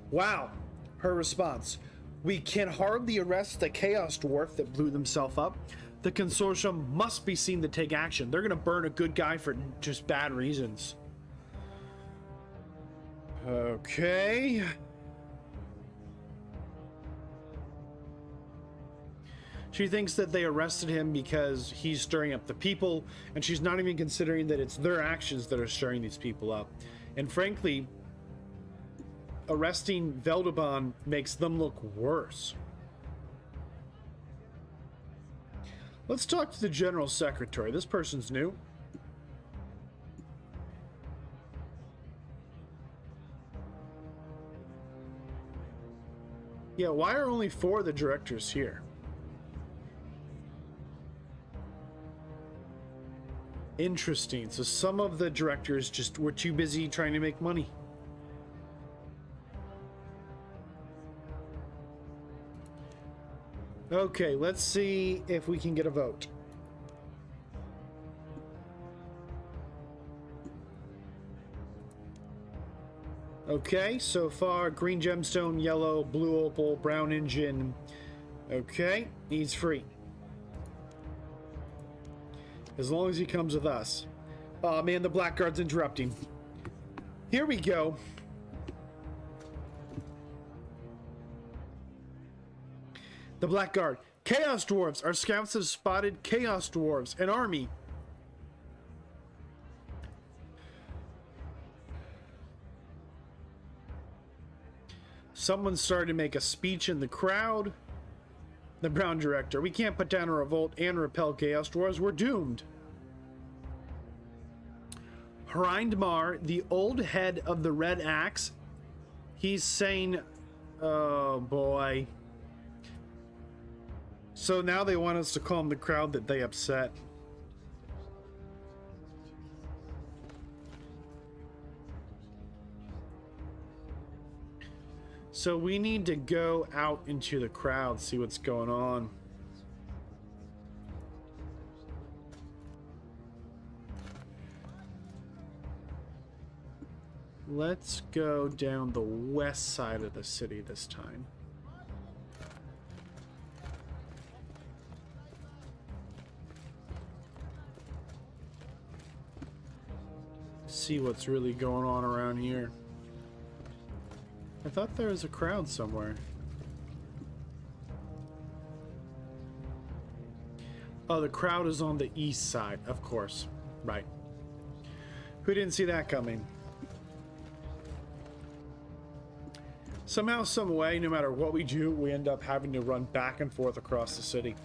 Wow, her response. We can hardly arrest the Chaos Dwarf that blew themselves up. The consortium must be seen to take action. They're going to burn a good guy for just bad reasons. Okay. She thinks that they arrested him because he's stirring up the people, and she's not even considering that it's their actions that are stirring these people up. And frankly, arresting Veldabon makes them look worse. Let's talk to the General Secretary. This person's new. Yeah, why are only 4 of the directors here? Interesting. So some of the directors just were too busy trying to make money. Okay, let's see if we can get a vote. Okay, so far, green gemstone, yellow, blue opal, brown engine. Okay, he's free. As long as he comes with us. Oh man, the Blackguard's interrupting. Here we go. The Blackguard. Chaos Dwarves. Our scouts have spotted Chaos Dwarves, an army. Someone started to make a speech in the crowd. The Brown Director. We can't put down a revolt and repel Chaos Dwarves. We're doomed. Hrindmar, the old head of the Red Axe. He's saying, oh boy. So now they want us to calm the crowd that they upset. So we need to go out into the crowd, see what's going on. Let's go down the west side of the city this time. See what's really going on around here. I thought there was a crowd somewhere. Oh, the crowd is on the east side, of course. Right. Who didn't see that coming? Somehow, some way, no matter what we do, we end up having to run back and forth across the city.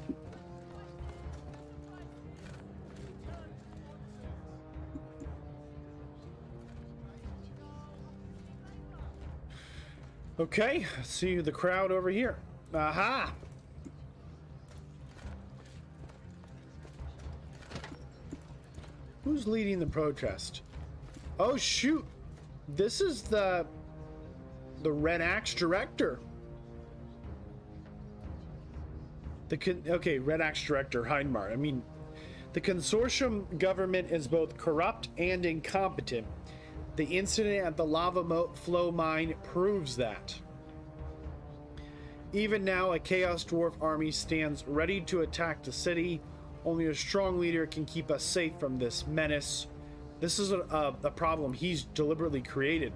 Okay, see the crowd over here. Aha! Who's leading the protest? Oh shoot! This is the Red Axe Director. Okay, Red Axe Director Hindmar. I mean, the consortium government is both corrupt and incompetent. The incident at the lava flow mine proves that. Even now, a Chaos Dwarf army stands ready to attack the city. Only a strong leader can keep us safe from this menace. This is a problem he's deliberately created.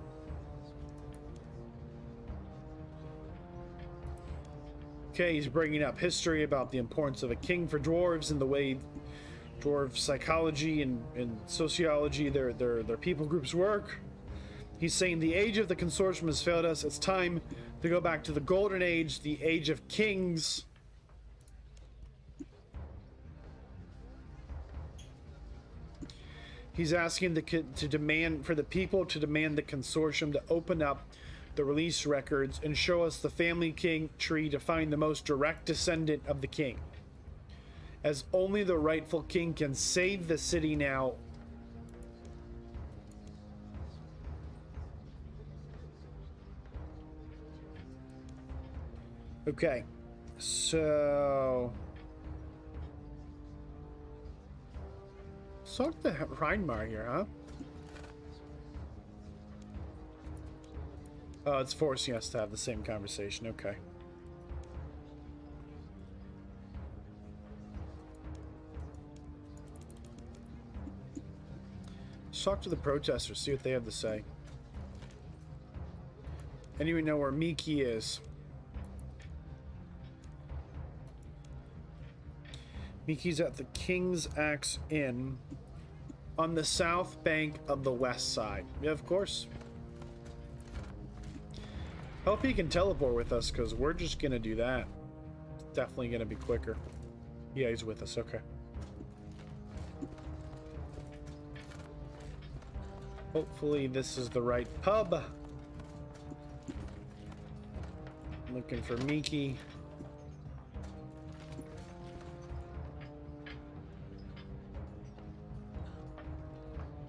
Okay, he's bringing up history about the importance of a king for dwarves and the way dwarf psychology and sociology, their people groups work. He's saying the age of the consortium has failed us. It's time to go back to the golden age, the age of kings. He's asking the people to demand the consortium to open up the release records and show us the family king tree to find the most direct descendant of the king, as only the rightful king can save the city now. Okay, so let's talk to Hrindmar here, huh? Oh, it's forcing us to have the same conversation. Okay. Let's talk to the protesters, see what they have to say. Anyone know where Miki is? Miki's at the King's Axe Inn on the south bank of the west side. Yeah, of course. Hope he can teleport with us, because we're just gonna do that. Definitely gonna be quicker. Yeah, he's with us. Okay. Hopefully this is the right pub. Looking for Miki.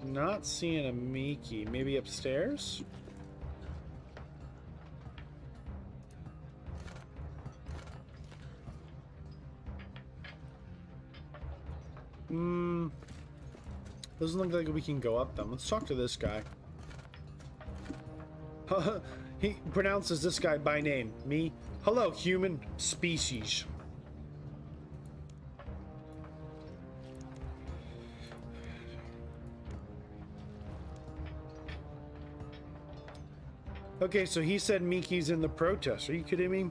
Not seeing a Miki. Maybe upstairs? Doesn't look like we can go up them. Let's talk to this guy. He pronounces this guy by name. Me? Hello, human species. Okay, so he said Miki's in the protest. Are you kidding me?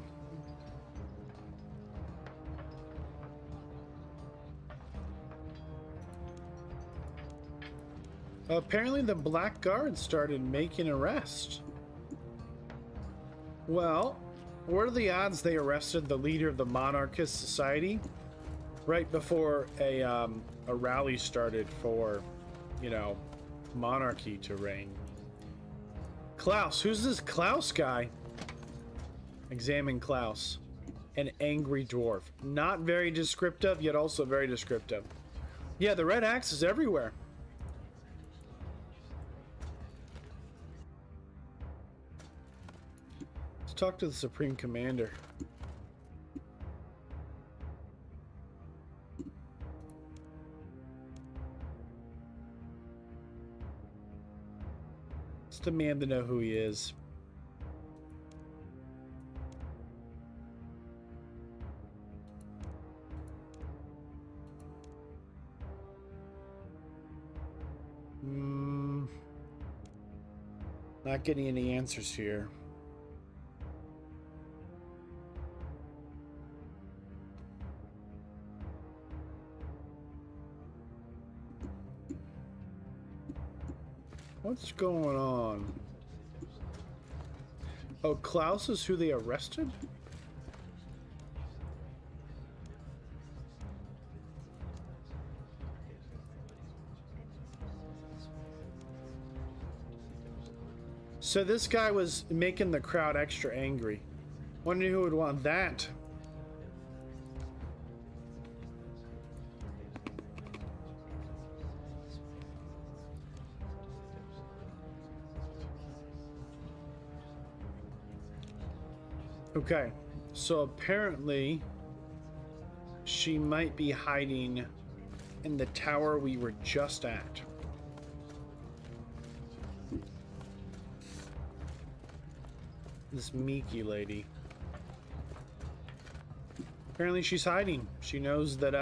Apparently the Black Guard started making arrests. Well, what are the odds they arrested the leader of the monarchist society right before a rally started for, you know, monarchy to reign? Klaus, who's this Klaus guy? Examine Klaus. An angry dwarf. Not very descriptive, yet also very descriptive. Yeah, the red axe is everywhere. Let's talk to the Supreme Commander. Let's demand to know who he is. Not getting any answers here. What's going on? Oh, Klaus is who they arrested? So this guy was making the crowd extra angry. Wonder who would want that. Okay, so apparently she might be hiding in the tower we were just at. This Miki lady. Apparently she's hiding. She knows that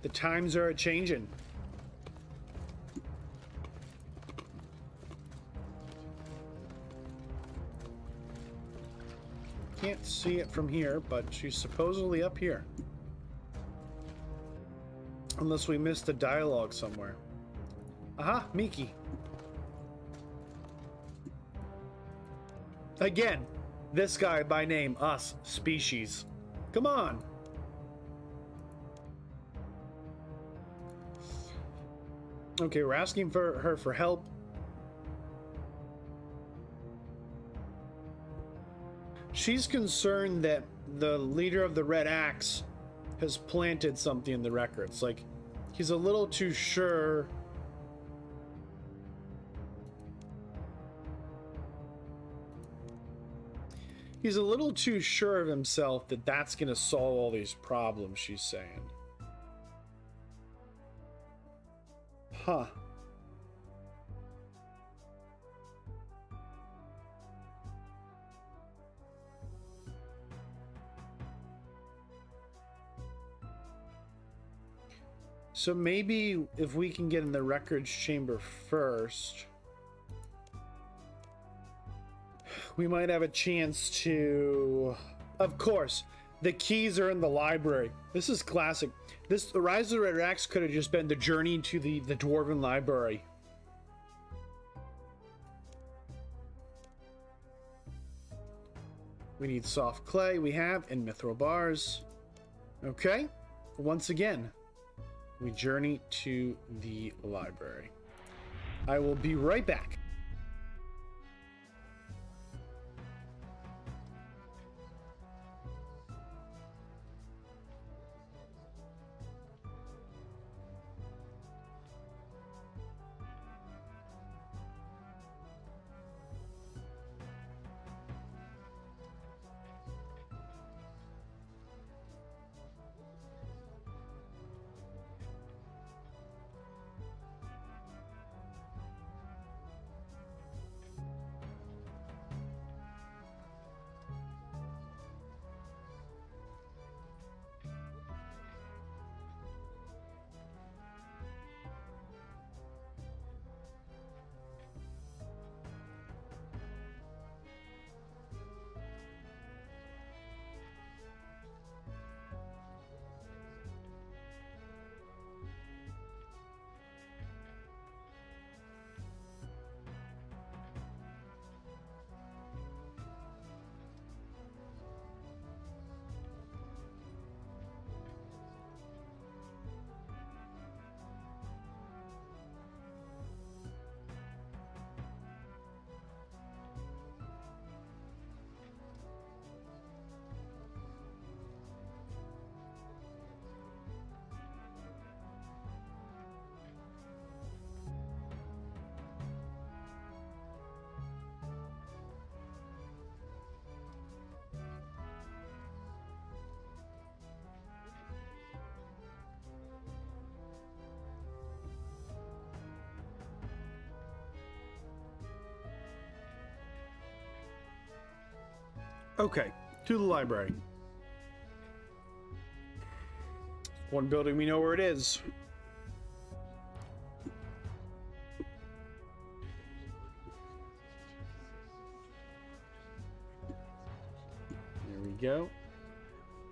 the times are a-changing. Can't see it from here, but she's supposedly up here. Unless we missed the dialogue somewhere. Aha, Miki. Again, this guy by name, us, species. Come on. Okay, we're asking for her for help. She's concerned that the leader of the Red Axe has planted something in the records. Like, he's a little too sure. He's a little too sure of himself that that's going to solve all these problems, she's saying. Huh. So maybe if we can get in the records chamber first, we might have a chance to... Of course, the keys are in the library. This is classic. The Rise of the Red Axe could have just been the journey to the Dwarven library. We need soft clay. We have and mithril bars. Okay. Once again, we journey to the library. I will be right back. Okay, to the library. One building, we know where it is. There we go.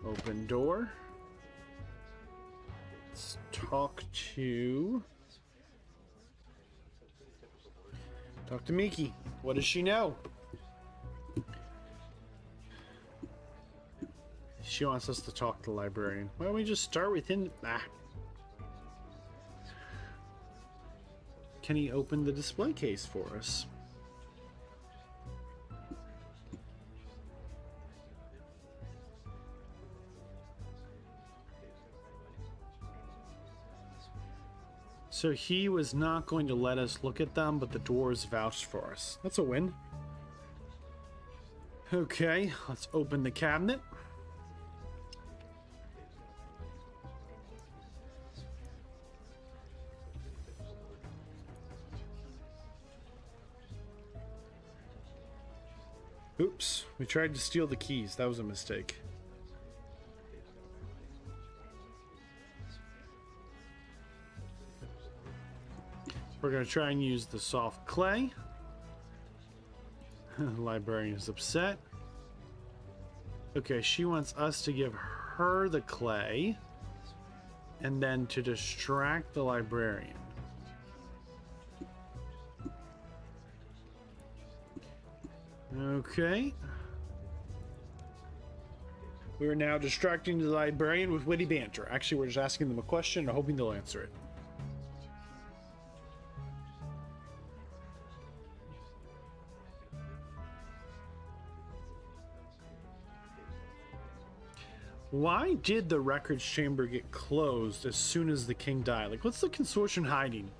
Open door. Let's talk to Miki. What does she know? She wants us to talk to the librarian. Why don't we just start with him? Can he open the display case for us? So he was not going to let us look at them, but the dwarves vouched for us. That's a win. Okay, let's open the cabinet. Oops, we tried to steal the keys. That was a mistake. We're going to try and use the soft clay. The librarian is upset. Okay, she wants us to give her the clay and then to distract the librarian. Okay. We are now distracting the librarian with witty banter. Actually, we're just asking them a question and hoping they'll answer it. Why did the records chamber get closed as soon as the king died? Like, what's the consortium hiding?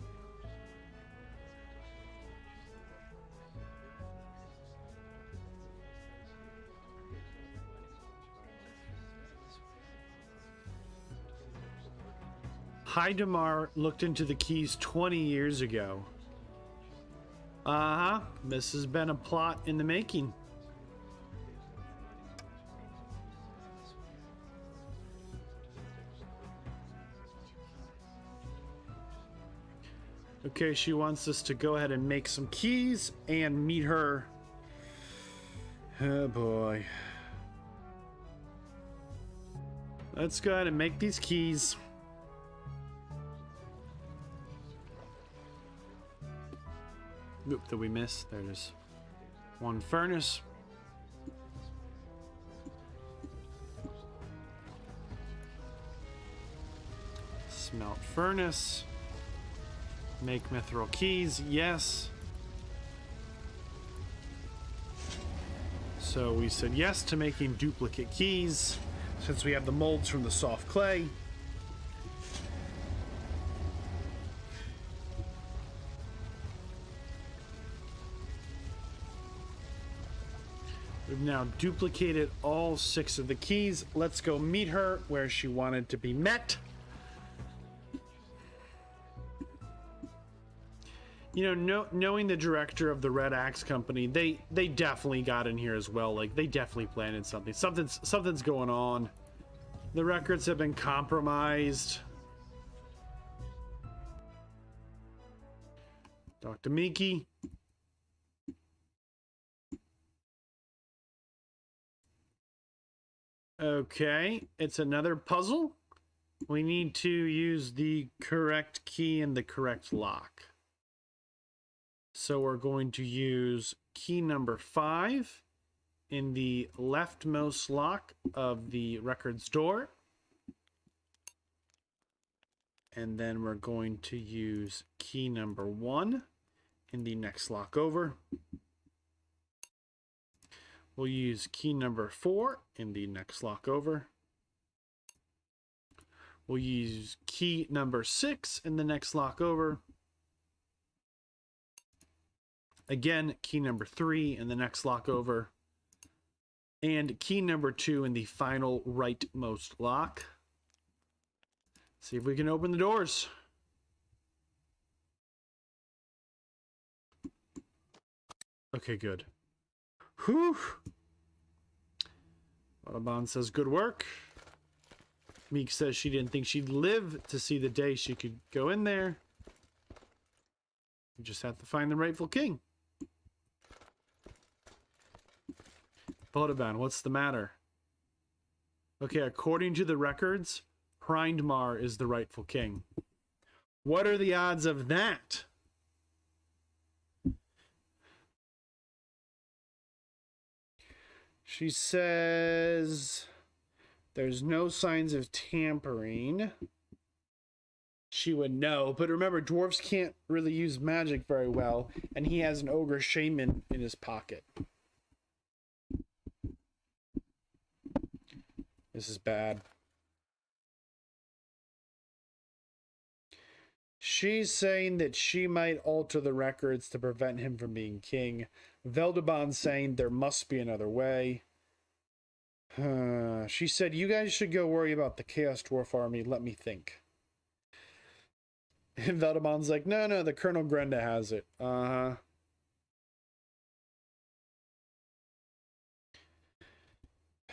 Hydemar looked into the keys 20 years ago. Uh-huh. This has been a plot in the making. Okay, she wants us to go ahead and make some keys and meet her. Oh boy. Let's go ahead and make these keys. Oop, did we miss? There it is. One furnace. Smelt furnace. Make mithril keys. Yes. So we said yes to making duplicate keys since we have the molds from the soft clay. We've now duplicated all 6 of the keys. Let's go meet her where she wanted to be met. You know, knowing the director of the Red Axe Company, they definitely got in here as well. Like, they definitely planted something. Something's going on. The records have been compromised. Dr. Miki. Okay, it's another puzzle. We need to use the correct key and the correct lock. So we're going to use key number 5 in the leftmost lock of the records door. And then we're going to use key number 1 in the next lock over. We'll use key number 4 in the next lock over. We'll use key number 6 in the next lock over. Again, key number 3 in the next lock over. And key number 2 in the final rightmost lock. See if we can open the doors. Okay, good. Whew. Audubon says good work. Meek says she didn't think she'd live to see the day she could go in there. We just have to find the rightful king. Audubon, what's the matter? Okay, according to the records, Hreindmar is the rightful king. What are the odds of that? She says there's no signs of tampering. She would know, but remember, dwarves can't really use magic very well, and he has an ogre shaman in his pocket. This is bad. She's saying that she might alter the records to prevent him from being king. Veldabon's saying there must be another way. She said, you guys should go worry about the Chaos Dwarf army. Let me think. And Veldabon's like, no, the Colonel Grenda has it. Uh-huh.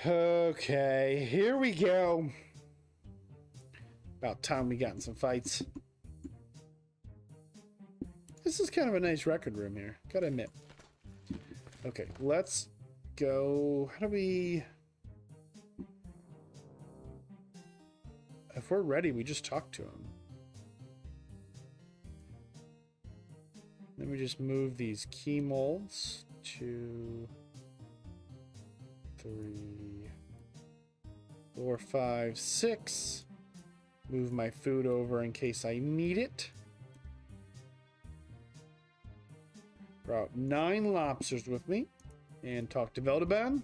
Okay, here we go. About time we got in some fights. This is kind of a nice record room here, gotta admit. Okay, let's go. How do we... If we're ready, we just talk to him. Then we just move these key molds. 2, 3, 4, 5, 6. Move my food over in case I need it. Brought 9 lobsters with me. And talk to Veldabon.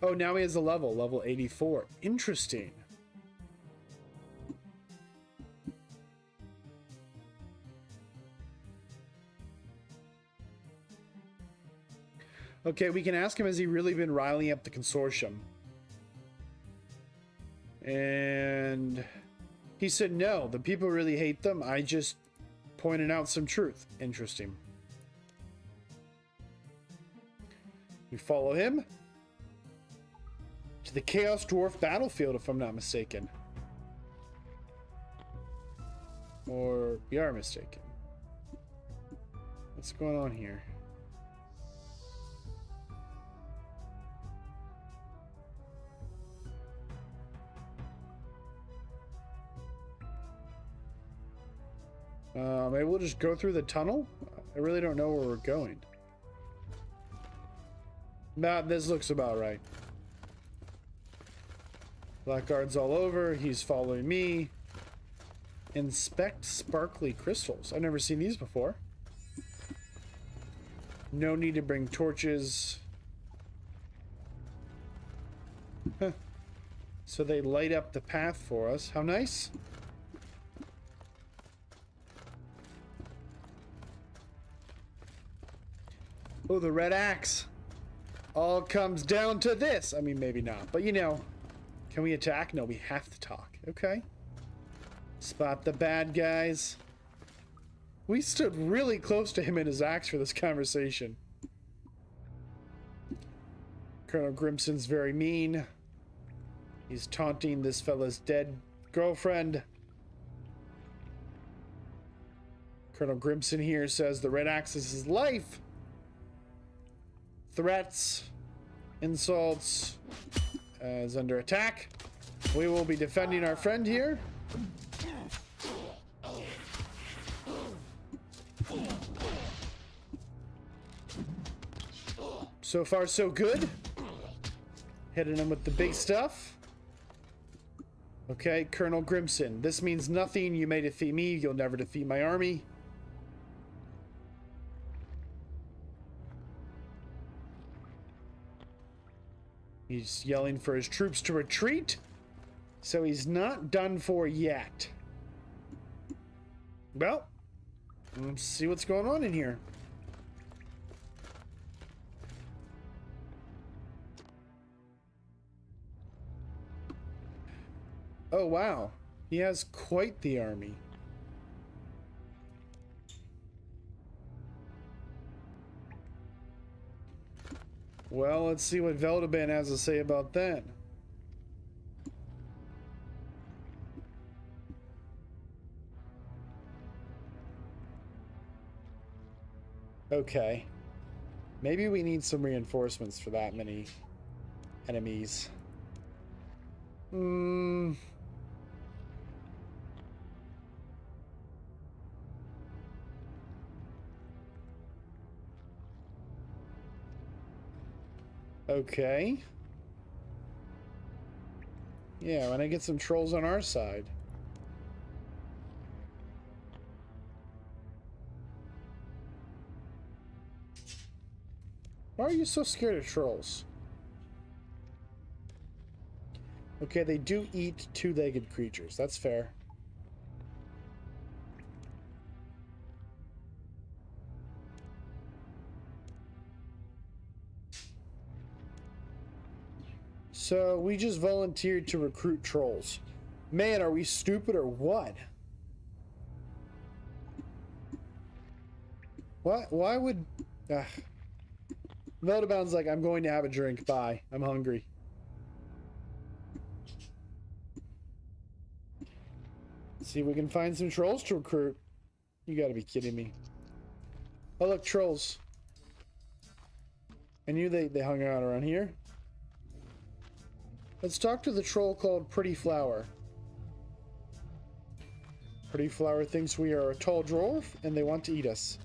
Oh, now he has a level 84. Interesting. Okay, we can ask him, has he really been riling up the consortium? And he said no, the people really hate them. I just pointed out some truth. Interesting. We follow him to the Chaos Dwarf battlefield, if I'm not mistaken. Or we are mistaken. What's going on here? Maybe we'll just go through the tunnel? I really don't know where we're going. Nah, this looks about right. Blackguard's all over. He's following me. Inspect sparkly crystals. I've never seen these before. No need to bring torches. Huh. So they light up the path for us. How nice. Oh, the red axe. All comes down to this. I mean, maybe not, but you know. Can we attack? No, we have to talk. Okay. Spot the bad guys. We stood really close to him and his axe for this conversation. Colonel Grimson's very mean. He's taunting this fella's dead girlfriend. Colonel Grimson here says the red axe is his life. Threats, insults, is under attack. We will be defending our friend here. So far, so good. Hitting him with the big stuff. Okay, Colonel Grimson. This means nothing. You may defeat me. You'll never defeat my army. He's yelling for his troops to retreat. So he's not done for yet. Well, let's see what's going on in here. Oh, wow. He has quite the army. Well, let's see what Veldaban has to say about that. Okay. Maybe we need some reinforcements for that many enemies. Okay. Yeah, when I get some trolls on our side. Why are you so scared of trolls? Okay, they do eat two-legged creatures. That's fair. So, we just volunteered to recruit trolls. Man, are we stupid or what? What? Why would... Veldabound's like, I'm going to have a drink. Bye. I'm hungry. See if we can find some trolls to recruit. You gotta be kidding me. Oh, look, trolls. I knew they hung out around here. Let's talk to the troll called Pretty Flower. Pretty Flower thinks we are a tall dwarf and they want to eat us.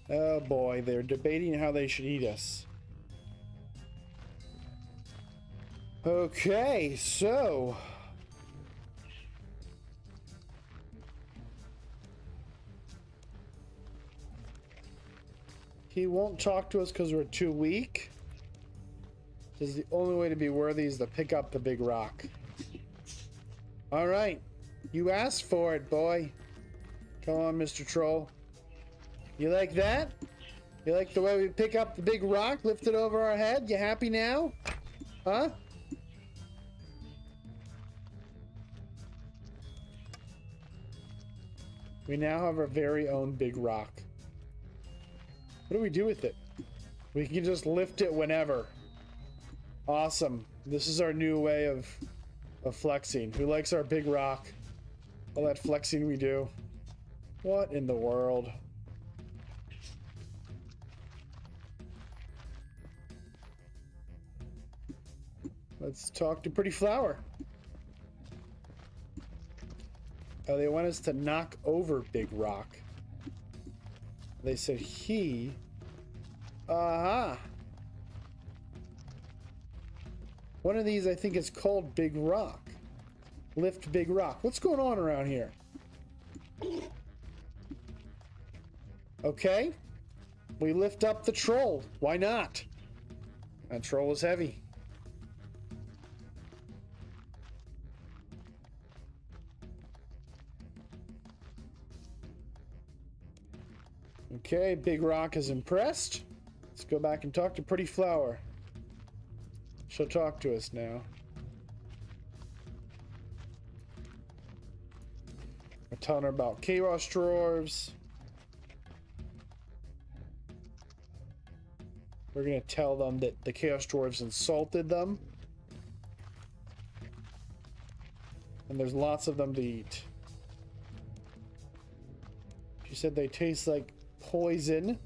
Oh boy, they're debating how they should eat us. Okay, so... he won't talk to us because we're too weak. Because the only way to be worthy is to pick up the big rock. Alright. You asked for it, boy. Come on, Mr. Troll. You like that? You like the way we pick up the big rock, lift it over our head? You happy now? Huh? We now have our very own big rock. What do we do with it? We can just lift it whenever. Awesome. This is our new way of flexing. Who likes our big rock? All that flexing we do. What in the world? Let's talk to Pretty Flower. Oh, they want us to knock over Big Rock. They said he... Aha! One of these I think is called Big Rock. Lift Big Rock. What's going on around here? Okay. We lift up the troll. Why not? That troll is heavy. Okay, Big Rock is impressed. Let's go back and talk to Pretty Flower. She'll talk to us now. We're telling her about Chaos Dwarves. We're gonna tell them that the Chaos Dwarves insulted them. And there's lots of them to eat. She said they taste like poison.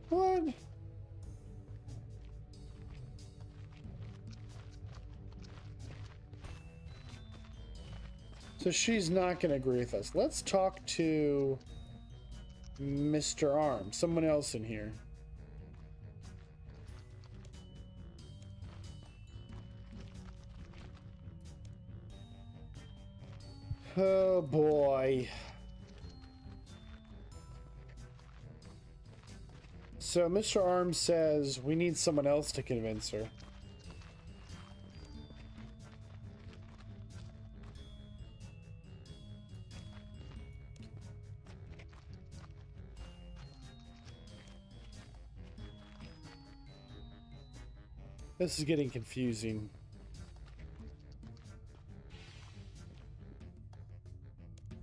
What? So she's not going to agree with us. Let's talk to Mr. Arm. Someone else in here. Oh boy. So Mr. Arm says we need someone else to convince her. This is getting confusing.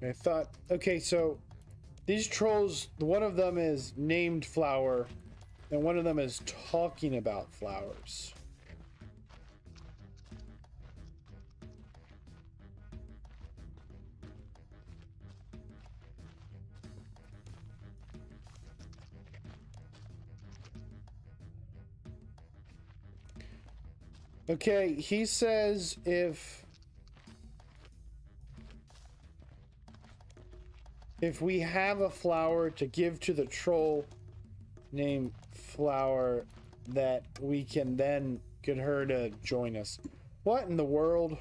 I thought, okay, so these trolls, one of them is named Flower, and one of them is talking about flowers. Okay, he says if we have a flower to give to the troll named Flower, that we can then get her to join us. What in the world?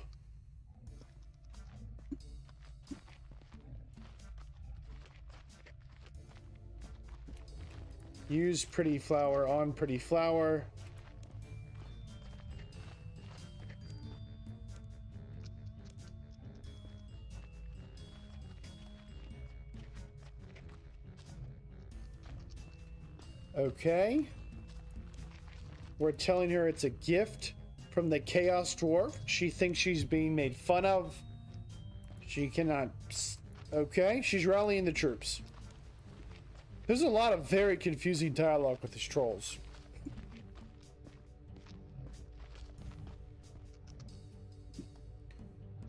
Use Pretty Flower on Pretty Flower. Okay. We're telling her it's a gift from the Chaos Dwarf. She thinks she's being made fun of. She cannot... Okay, she's rallying the troops. There's a lot of very confusing dialogue with these trolls.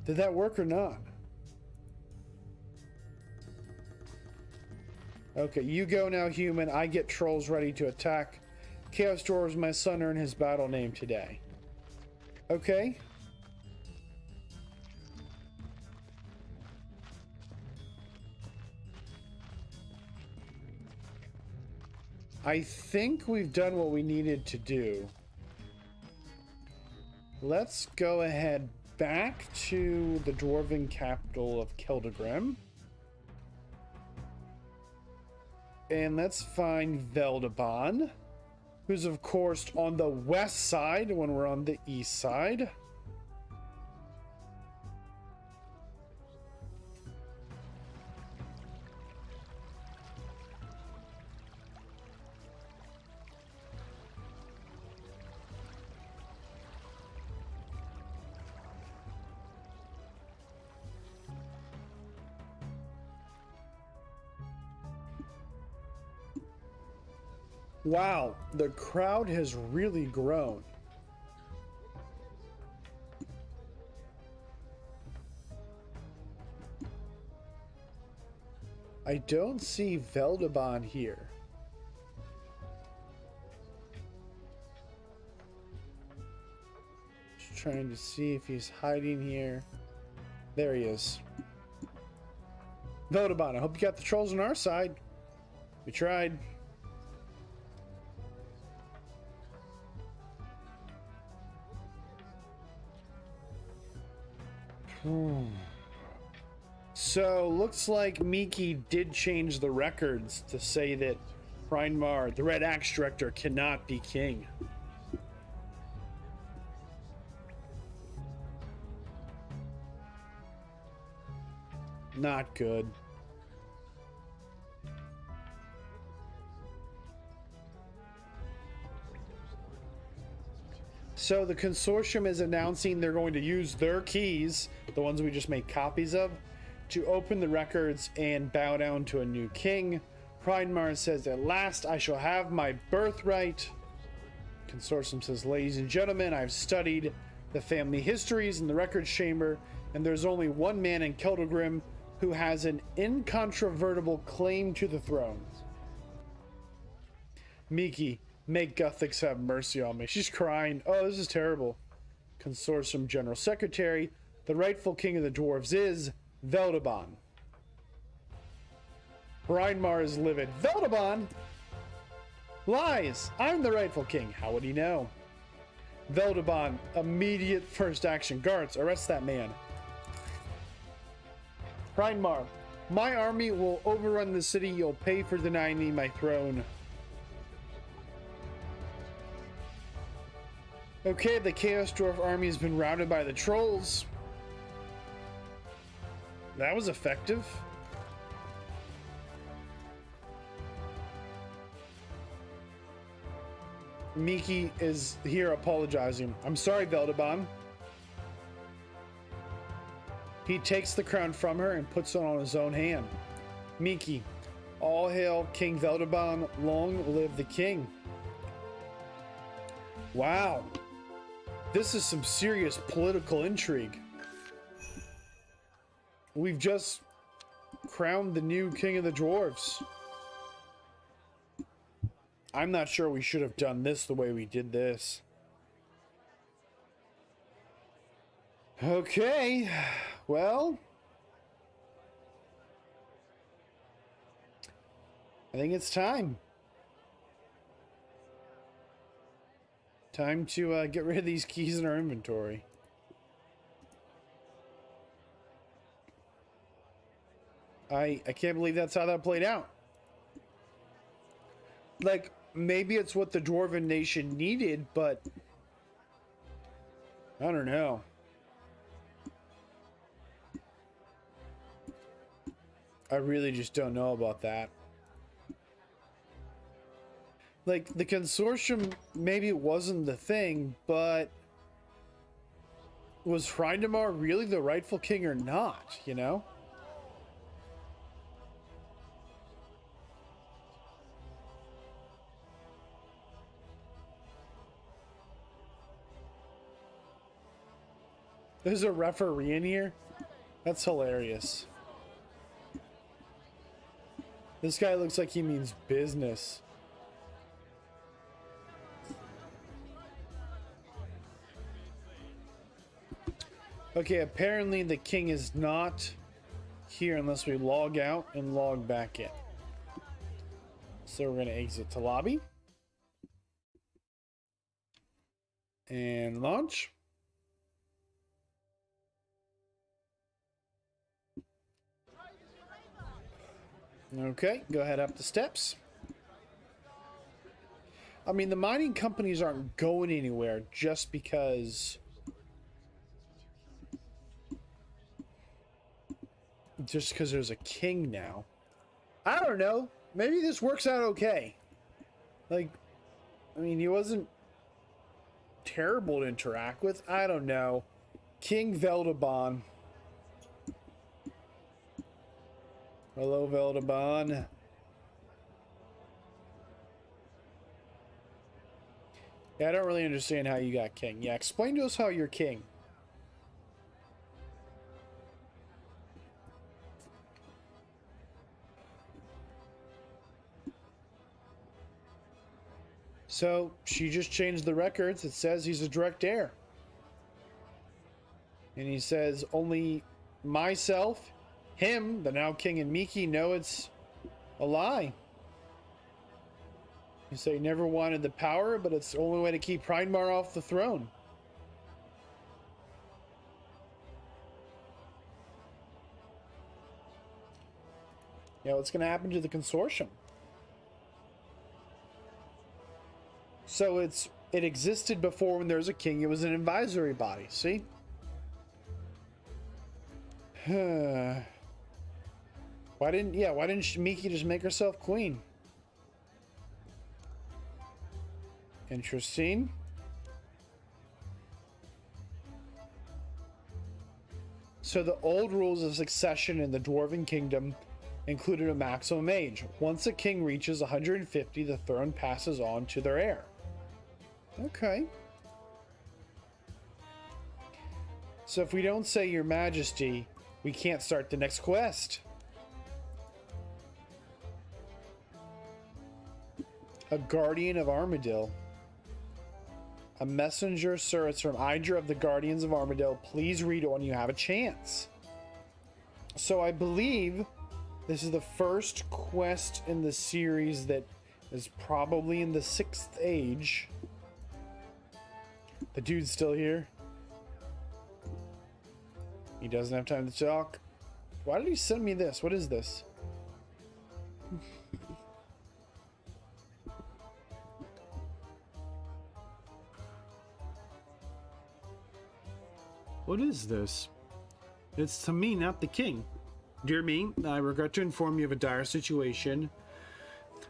Did that work or not? Okay, you go now, human. I get trolls ready to attack. Chaos Dwarves, my son earned his battle name today. Okay. I think we've done what we needed to do. Let's go ahead back to the dwarven capital of Keldagrim. And let's find Veldabon, who's of course on the west side when we're on the east side. Wow, the crowd has really grown. I don't see Veldabon here. Just trying to see if he's hiding here. There he is. Veldabon, I hope you got the trolls on our side. We tried. So, looks like Miki did change the records to say that Reinmar, the Red Axe Director, cannot be king. Not good. So the consortium is announcing they're going to use their keys, the ones we just made copies of, to open the records and bow down to a new king. Reinmar says, "At last I shall have my birthright." Consortium says, "Ladies and gentlemen, I've studied the family histories in the records chamber, and there's only one man in Keldagrim who has an incontrovertible claim to the throne. Miki, may Guthix have mercy on me." She's crying. Oh, this is terrible. Consortium General Secretary, the rightful king of the dwarves is Veldaban. Reinmar is livid. Veldaban? Lies! I'm the rightful king. How would he know? Veldaban, immediate first action. Guards, arrest that man. Reinmar, my army will overrun the city. You'll pay for denying me my throne. Okay, the Chaos Dwarf army has been routed by the trolls. That was effective. Miki is here apologizing. "I'm sorry, Veldaban." He takes the crown from her and puts it on his own hand. Miki, all hail King Veldaban, long live the king. Wow. This is some serious political intrigue. We've just crowned the new king of the dwarves. I'm not sure we should have done this the way we did this. Okay, well, I think it's time. Time to get rid of these keys in our inventory. I can't believe that's how that played out. Like, maybe it's what the Dwarven Nation needed, but I don't know. I really just don't know about that. Like, the consortium, maybe it wasn't the thing, but was Reinmar really the rightful king or not, you know? There's a referee in here? That's hilarious. This guy looks like he means business. Okay, apparently the king is not here unless we log out and log back in. So we're going to exit to lobby. And launch. Okay, go ahead up the steps. I mean, the mining companies aren't going anywhere just because... there's a king now. I don't know. Maybe this works out okay. Like, I mean, he wasn't terrible to interact with. I don't know. King Veldaban. Hello, Veldaban. Yeah, I don't really understand how you got king. Yeah, explain to us how you're king. So, she just changed the records. It says he's a direct heir. And he says only myself, him, the now king, and Miki know it's a lie. You say you never wanted the power, but it's the only way to keep Pridemarr off the throne. Yeah, what's going to happen to the consortium? So it existed before when there was a king. It was an advisory body, see? Why didn't Miki just make herself queen? Interesting. So the old rules of succession in the Dwarven Kingdom included a maximum age. Once a king reaches 150, the throne passes on to their heir. Okay. So if we don't say Your Majesty, we can't start the next quest. A Guardian of Armadillo. A messenger, sir. It's from Idra of the Guardians of Armadillo. Please read it when you have a chance. So I believe this is the first quest in the series that is probably in the 6th age. The dude's still here. He doesn't have time to talk. Why did he send me this? What is this? What is this? It's to me, not the king. Dear me, I regret to inform you of a dire situation.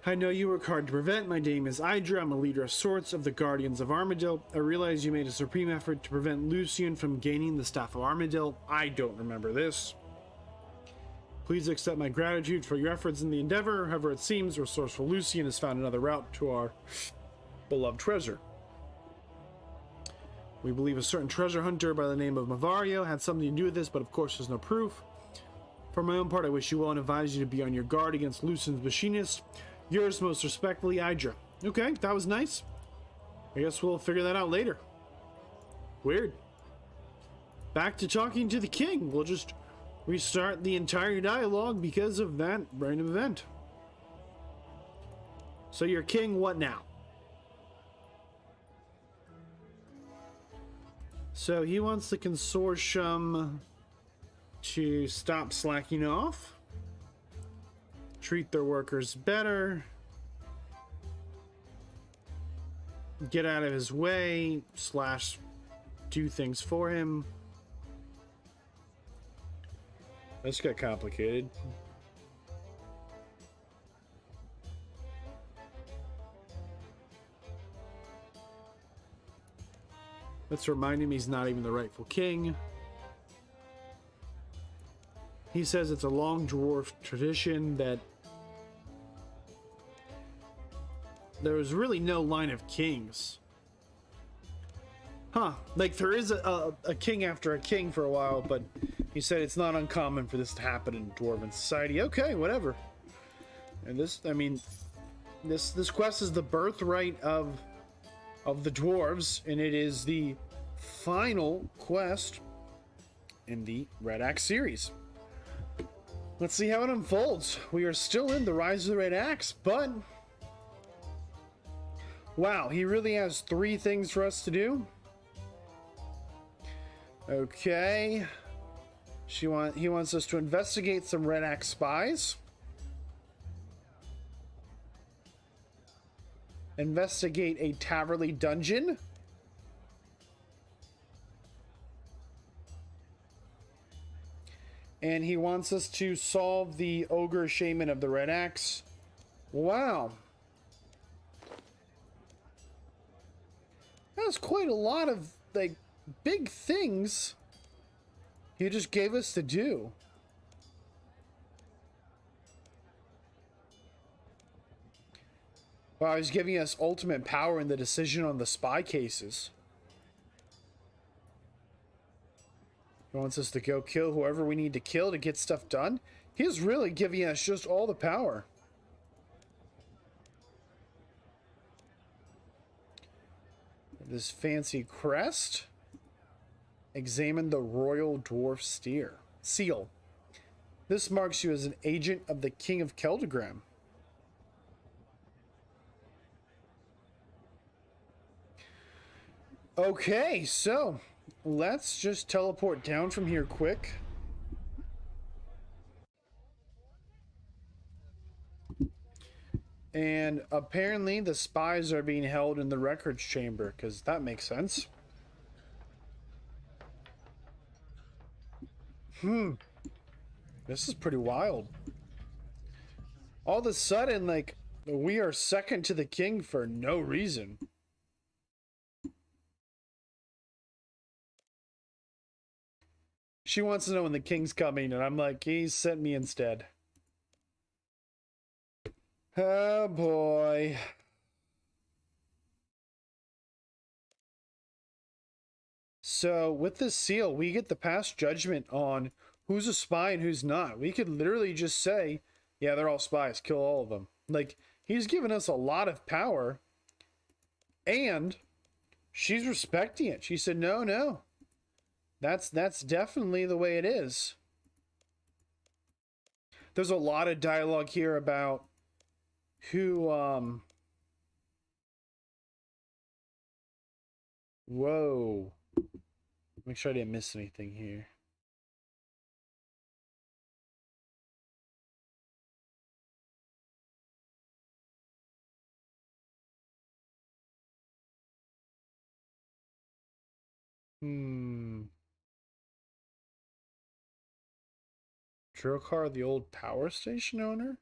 I know you work hard to prevent. My name is Idra. I'm a leader of sorts of the Guardians of Armadillo. I realize you made a supreme effort to prevent Lucian from gaining the Staff of Armadillo. I don't remember this. Please accept my gratitude for your efforts in the endeavor. However, it seems resourceful Lucian has found another route to our beloved treasure. We believe a certain treasure hunter by the name of Mavario had something to do with this, but of course there's no proof. For my own part, I wish you well and advise you to be on your guard against Lucian's machinist. Yours most respectfully, Idra. Okay, that was nice. I guess we'll figure that out later. Weird. Back to talking to the king. We'll just restart the entire dialogue because of that random event. So you're king, what now? So he wants the consortium to stop slacking off, treat their workers better, get out of his way / do things for him. This got complicated. Let's remind him he's not even the rightful king. He says it's a long dwarf tradition that there was really no line of kings. Huh. Like there is a king after a king for a while, but he said it's not uncommon for this to happen in Dwarven society. Okay, whatever. And this, I mean, this quest is the birthright of the dwarves, and it is the final quest in the Red Axe series. Let's see how it unfolds. We are still in the Rise of the Red Axe, but wow, he really has 3 things for us to do. Okay. He wants us to investigate some Red Axe spies. Investigate a Taverley dungeon. And he wants us to solve the Ogre Shaman of the Red Axe. Wow. That's quite a lot of, like, big things he just gave us to do. Wow, he's giving us ultimate power in the decision on the spy cases. He wants us to go kill whoever we need to kill to get stuff done. He's really giving us just all the power. This fancy crest. Examine the Royal Dwarf Seal. This marks you as an agent of the King of Keldagrim. Okay, so let's just teleport down from here quick. And apparently the spies are being held in the records chamber, because that makes sense. This is pretty wild. All of a sudden, like, we are second to the king for no reason. She wants to know when the king's coming, and I'm like, he sent me instead. Oh boy. So with this seal, we get the past judgment on who's a spy and who's not. We could literally just say, yeah, they're all spies, kill all of them. Like, he's given us a lot of power, and she's respecting it. She said, no, no. That's definitely the way it is. There's a lot of dialogue here about who, whoa. Make sure I didn't miss anything here. Drokar, the old power station owner?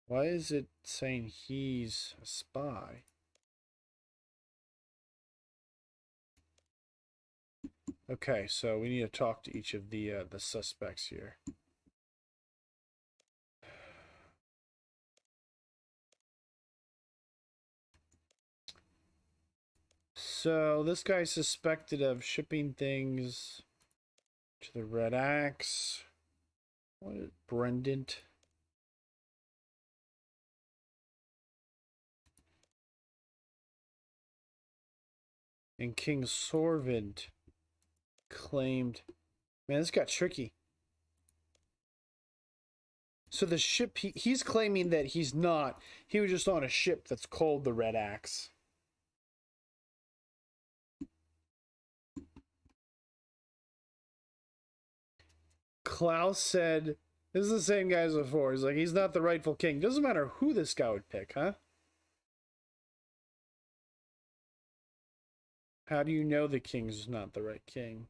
Why is it saying he's a spy? Okay, so we need to talk to each of the suspects here. So this guy's suspected of shipping things to the Red Axe. What is Brendan? And King Sorvent claimed. Man, this got tricky. So the ship, he's claiming that he's not. He was just on a ship that's called the Red Axe. Klaus said, this is the same guy as before. He's like, he's not the rightful king. Doesn't matter who this guy would pick, huh? How do you know the king's not the right king?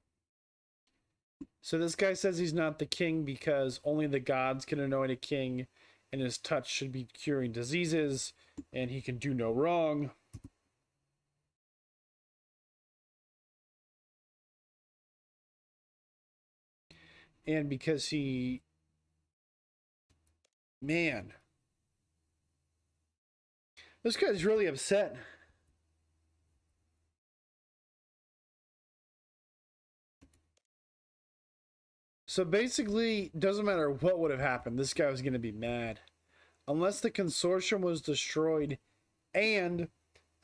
So this guy says he's not the king because only the gods can anoint a king, and his touch should be curing diseases, and he can do no wrong. And because he... Man. This guy's really upset. So basically, doesn't matter what would have happened, this guy was going to be mad. Unless the consortium was destroyed and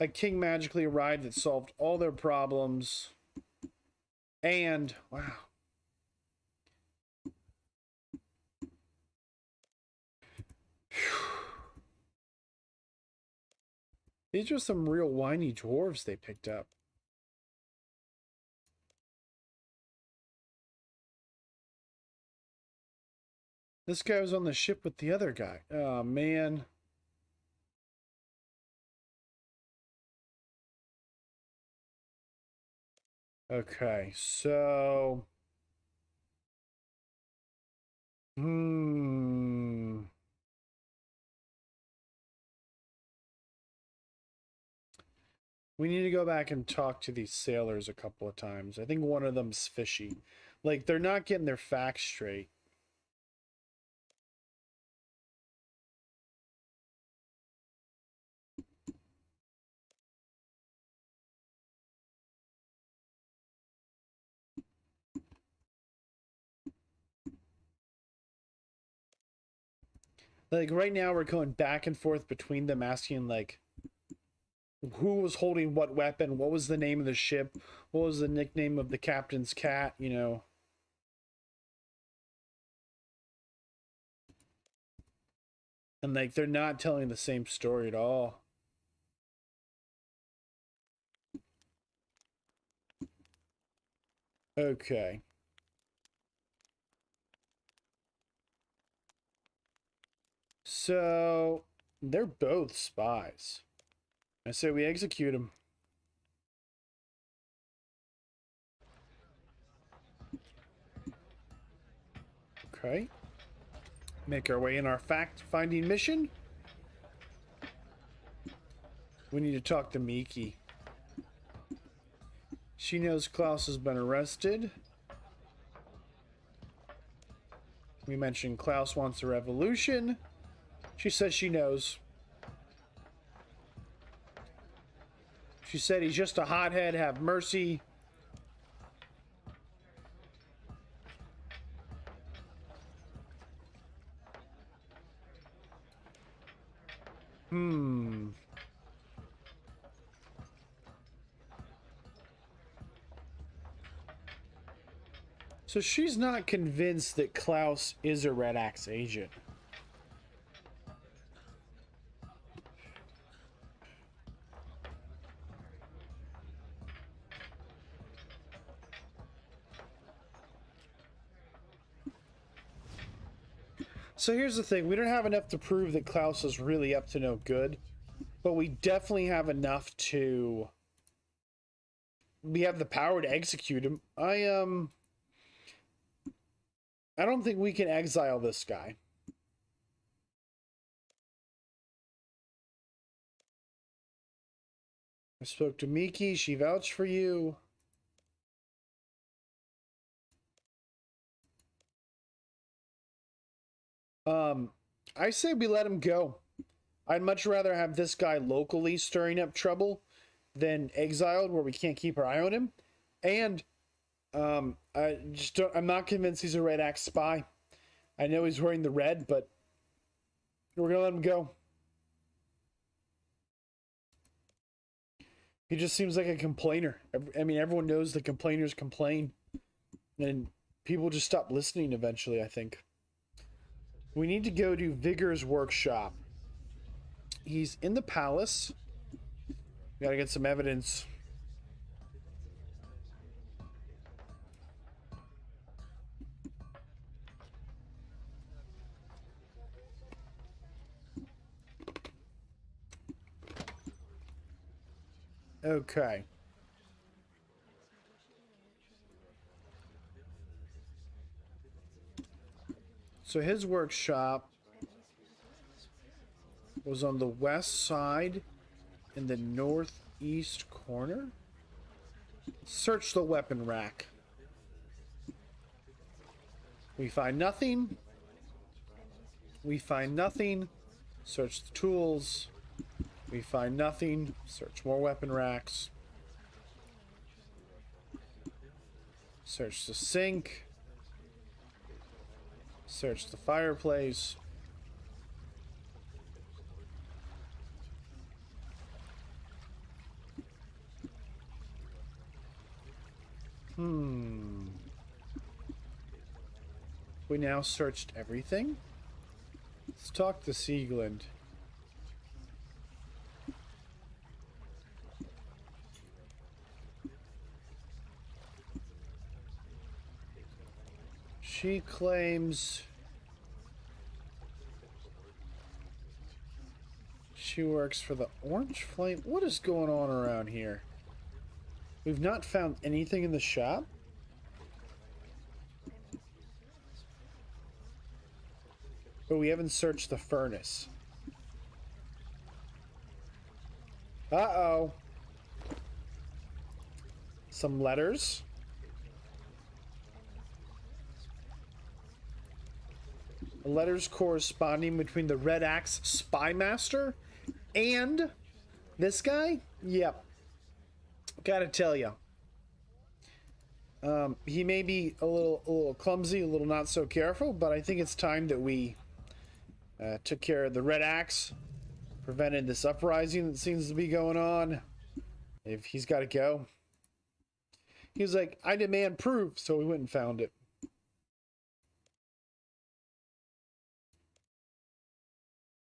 a king magically arrived that solved all their problems. And, wow. These are some real whiny dwarves they picked up. This guy was on the ship with the other guy. Oh, man. Okay, so... We need to go back and talk to these sailors a couple of times. I think one of them's fishy. Like, they're not getting their facts straight. Like, right now we're going back and forth between them asking, like, who was holding what weapon, what was the name of the ship, what was the nickname of the captain's cat, you know. And, like, they're not telling the same story at all. Okay. So, they're both spies. I say we execute them. Okay. Make our way in our fact-finding mission. We need to talk to Miki. She knows Klaus has been arrested. We mentioned Klaus wants a revolution. She says she knows. She said he's just a hothead, have mercy. So she's not convinced that Klaus is a Red Axe agent. So here's the thing. We don't have enough to prove that Klaus is really up to no good. But we definitely have enough to... We have the power to execute him. I don't think we can exile this guy. I spoke to Miki. She vouched for you. I say we let him go. I'd much rather have this guy locally stirring up trouble than exiled where we can't keep our eye on him. And I'm not convinced he's a Red Axe spy. I know he's wearing the red, but we're gonna let him go. He just seems like a complainer. I mean, everyone knows the complainers complain, and people just stop listening eventually, I think. We need to go to Vigor's workshop. He's in the palace. We gotta get some evidence. Okay. So his workshop was on the west side in the northeast corner. Search the weapon rack. We find nothing. We find nothing. Search the tools. We find nothing. Search more weapon racks. Search the sink. Search the fireplace. We now searched everything. Let's talk to Sieglund. She claims she works for the Orange Flame. What is going on around here? We've not found anything in the shop. But we haven't searched the furnace. Uh-oh. Some letters. Letters corresponding between the Red Axe Spy Master and this guy? Yep. Gotta tell you. He may be a little clumsy, a little not so careful, but I think it's time that we took care of the Red Axe, prevented this uprising that seems to be going on. If he's got to go. He was like, I demand proof, so we went and found it.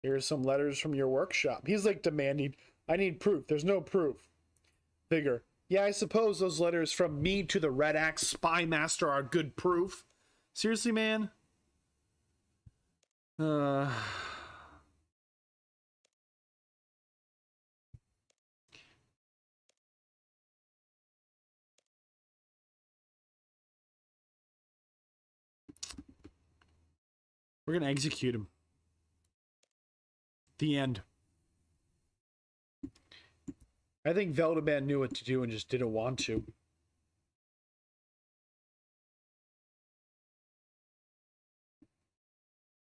Here's some letters from your workshop. He's like demanding, I need proof. There's no proof. Vigor, Yeah, I suppose those letters from me to the Red Axe Spy Master are good proof. Seriously, man? We're gonna execute him. The end. I think Veldeman knew what to do and just didn't want to.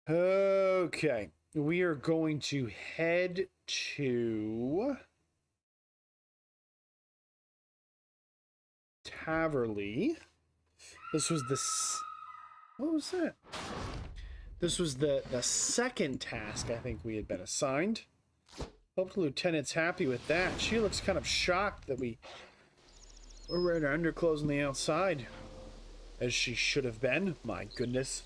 Okay. We are going to head to Taverley. This was the... What was that? This was the second task I think we had been assigned. Hope the lieutenant's happy with that. She looks kind of shocked that we're wearing our underclothes on the outside. As she should have been. My goodness.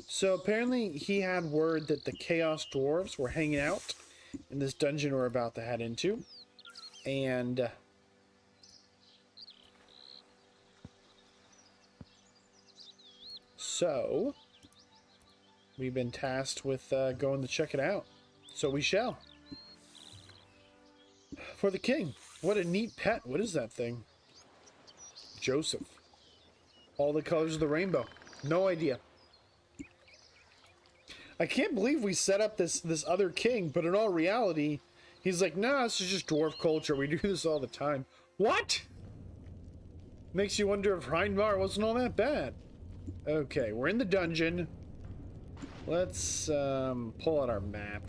So apparently he had word that the Chaos Dwarves were hanging out in this dungeon we're about to head into. And... so... we've been tasked with going to check it out. So we shall. For the king. What a neat pet. What is that thing? Joseph. All the colors of the rainbow. No idea. I can't believe we set up this other king, but in all reality, he's like, nah, this is just dwarf culture. We do this all the time. What? Makes you wonder if Reinmar wasn't all that bad. Okay, we're in the dungeon. Let's pull out our map.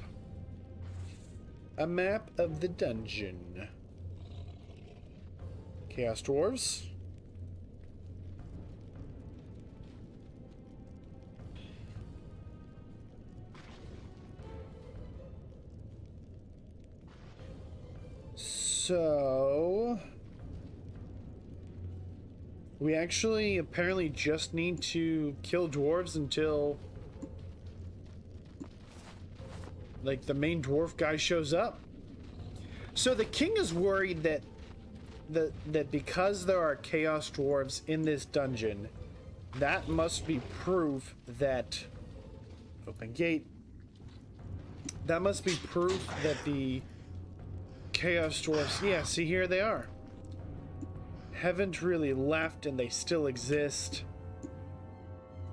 A map of the dungeon. Chaos Dwarves. So... we actually apparently just need to kill dwarves until... like the main dwarf guy shows up. So the king is worried that because there are chaos dwarves in this dungeon, that must be proof that open gate. That must be proof that the chaos dwarves, yeah, see, here they are. Haven't really left and they still exist.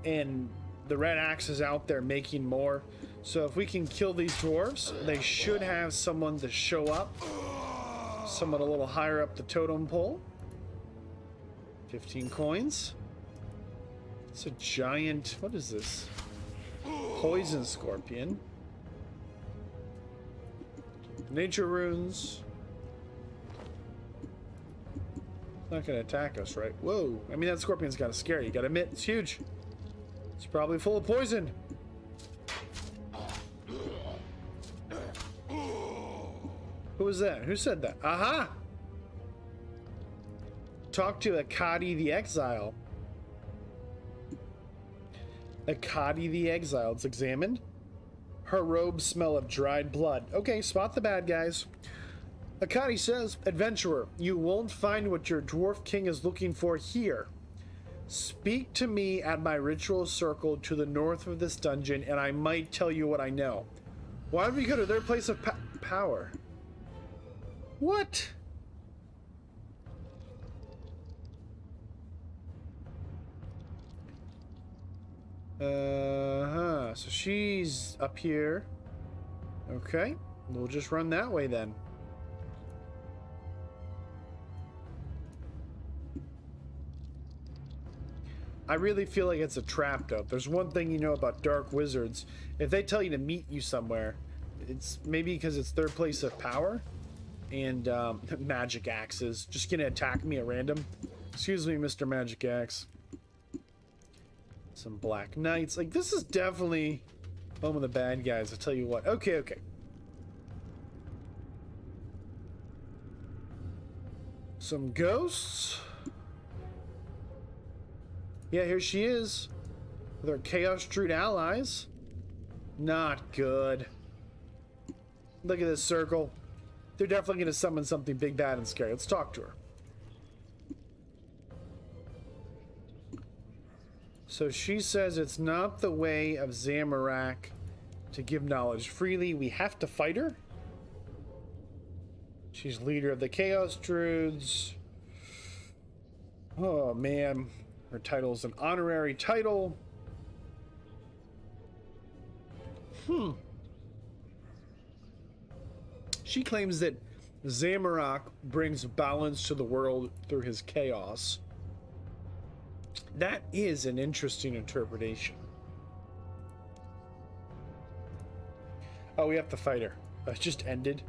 And the Red Axe is out there making more. So if we can kill these dwarves, they should have someone to show up. Someone a little higher up the totem pole. 15 coins. It's a giant... what is this? Poison scorpion. Nature runes. Not gonna attack us, right? Whoa. I mean, that scorpion's gotta scare you. You gotta admit, it's huge. It's probably full of poison. Who was that? Who said that? Aha! Talk to Akadi the Exile. Akadi the Exile. It's examined. Her robes smell of dried blood. Okay, spot the bad guys. Akadi says, adventurer, you won't find what your dwarf king is looking for here. Speak to me at my ritual circle to the north of this dungeon, and I might tell you what I know. Why would we go to their place of power? What? So she's up here. Okay. We'll just run that way then. I really feel like it's a trap, though. There's one thing you know about dark wizards. If they tell you to meet you somewhere, it's maybe because it's their place of power. And magic axes. Just gonna attack me at random. Excuse me, Mr. Magic Axe. Some black knights. Like, this is definitely home of the bad guys, I'll tell you what. Okay, okay. Some ghosts. Yeah, here she is. With her Chaos Druid allies. Not good. Look at this circle. They're definitely going to summon something big, bad, and scary. Let's talk to her. So she says it's not the way of Zamorak to give knowledge freely. We have to fight her. She's leader of the Chaos Druids. Oh, man. Her title is an honorary title. She claims that Zamorak brings balance to the world through his chaos. That is an interesting interpretation. Oh, we have to fight her. It just ended.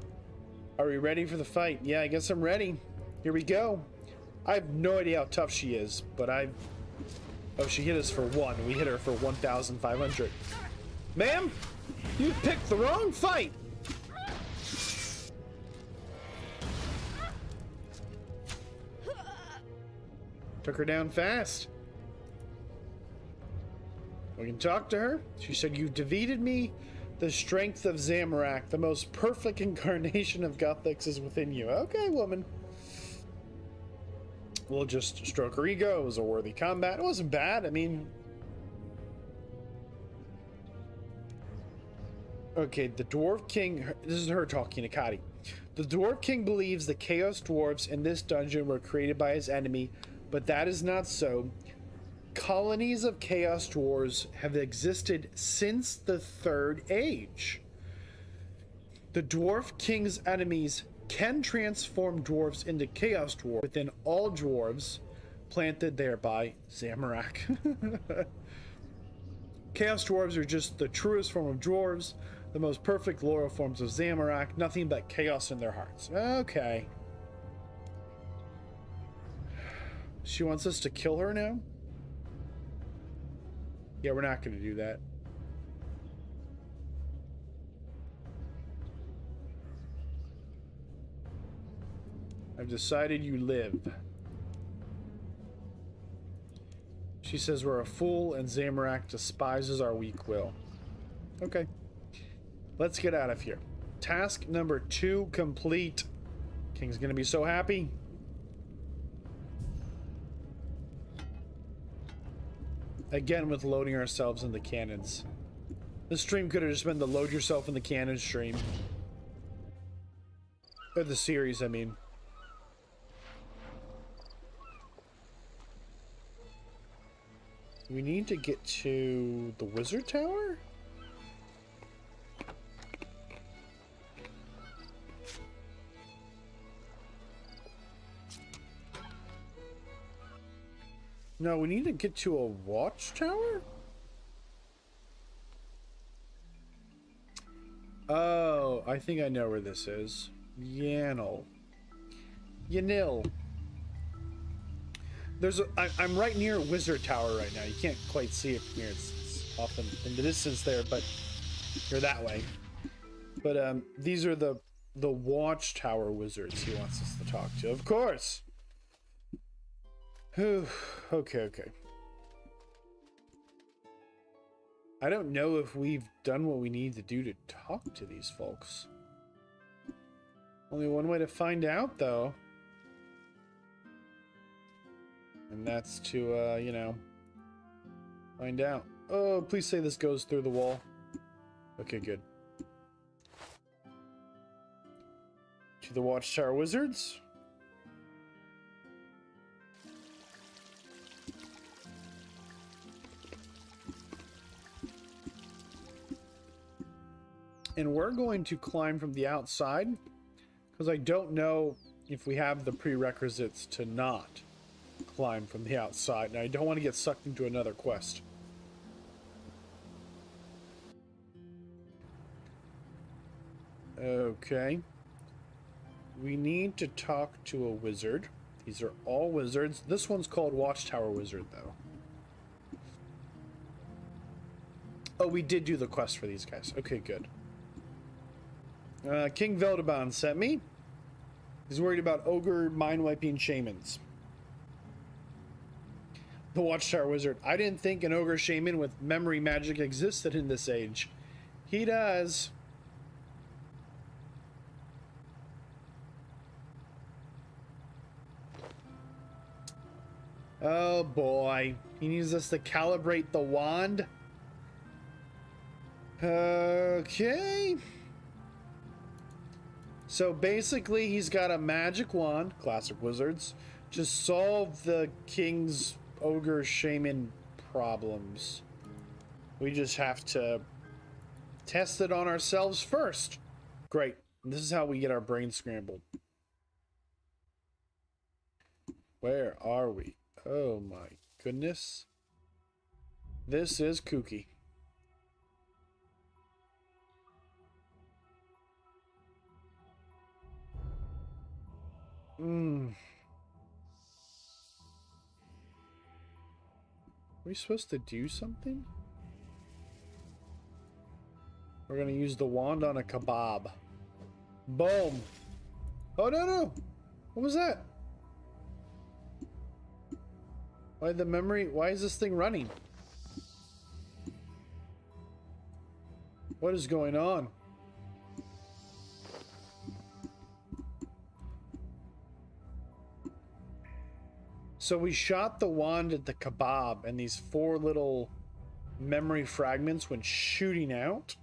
Are we ready for the fight? Yeah, I guess I'm ready. Here we go. I have no idea how tough she is, but Oh, she hit us for 1. We hit her for 1,500. Ma'am, you picked the wrong fight. Took her down fast. We can talk to her. She said, "You've defeated me. The strength of Zamorak, the most perfect incarnation of Gothics, is within you." Okay, woman. We'll just stroke her ego. It was a worthy combat. It wasn't bad. I mean... Okay, the Dwarf King... This is her talking to Kadi. The Dwarf King believes the Chaos Dwarves in this dungeon were created by his enemy, but that is not so. Colonies of Chaos Dwarves have existed since the Third Age. The Dwarf King's enemies can transform dwarves into Chaos Dwarves within all dwarves planted there by Zamorak. Chaos Dwarves are just the truest form of dwarves, the most perfect loyal forms of Zamorak, nothing but chaos in their hearts. Okay. She wants us to kill her now? Yeah, we're not going to do that. I've decided you live. She says we're a fool and Zamorak despises our weak will. Okay. Let's get out of here. Task number 2 complete. King's gonna be so happy. Again with loading ourselves in the cannons. This stream could have just been the load yourself in the cannon stream. Or the series, I mean. We need to get to the wizard tower? No, we need to get to a watchtower? Oh, I think I know where this is. Yanil. There's a, I'm right near Wizard Tower right now. You can't quite see it from here. It's off in the distance there, but you're that way. But these are the Watchtower wizards he wants us to talk to. Of course. Okay. I don't know if we've done what we need to do to talk to these folks. Only one way to find out, though. And that's to, you know, find out. Oh, please say this goes through the wall. Okay, good. To the Watchtower Wizards. And we're going to climb from the outside, because I don't know if we have the prerequisites to not climb from the outside, and I don't want to get sucked into another quest. Okay. We need to talk to a wizard. These are all wizards. This one's called Watchtower Wizard, though. Oh, we did do the quest for these guys. Okay, good. King Veldaban sent me. He's worried about ogre mind-wiping shamans. The Watchtower Wizard. I didn't think an ogre shaman with memory magic existed in this age. He does. Oh boy. He needs us to calibrate the wand. Okay. So basically he's got a magic wand, classic wizards, to solve the king's ogre shaman problems. We just have to test it on ourselves first. Great. This is how we get our brain scrambled. Where are we? Oh my goodness. This is kooky. Are we supposed to do something? We're gonna use the wand on a kebab. Boom. Oh no no! What was that? Why the memory? Why is this thing running? What is going on? So we shot the wand at the kebab, and these 4 little memory fragments went shooting out.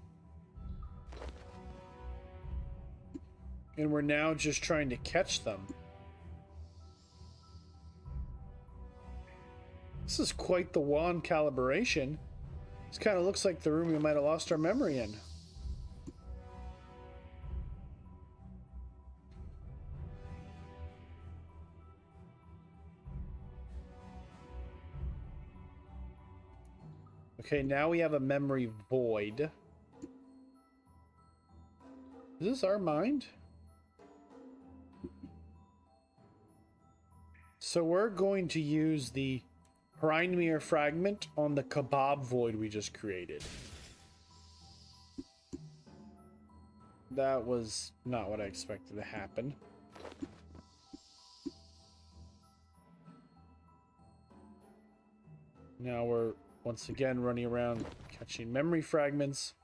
And we're now just trying to catch them. This is quite the wand calibration. This kind of looks like the room we might have lost our memory in. Okay, now we have a memory void. Is this our mind? So we're going to use the Hreindmere fragment on the kebab void we just created. That was not what I expected to happen. Now we're once again running around catching memory fragments.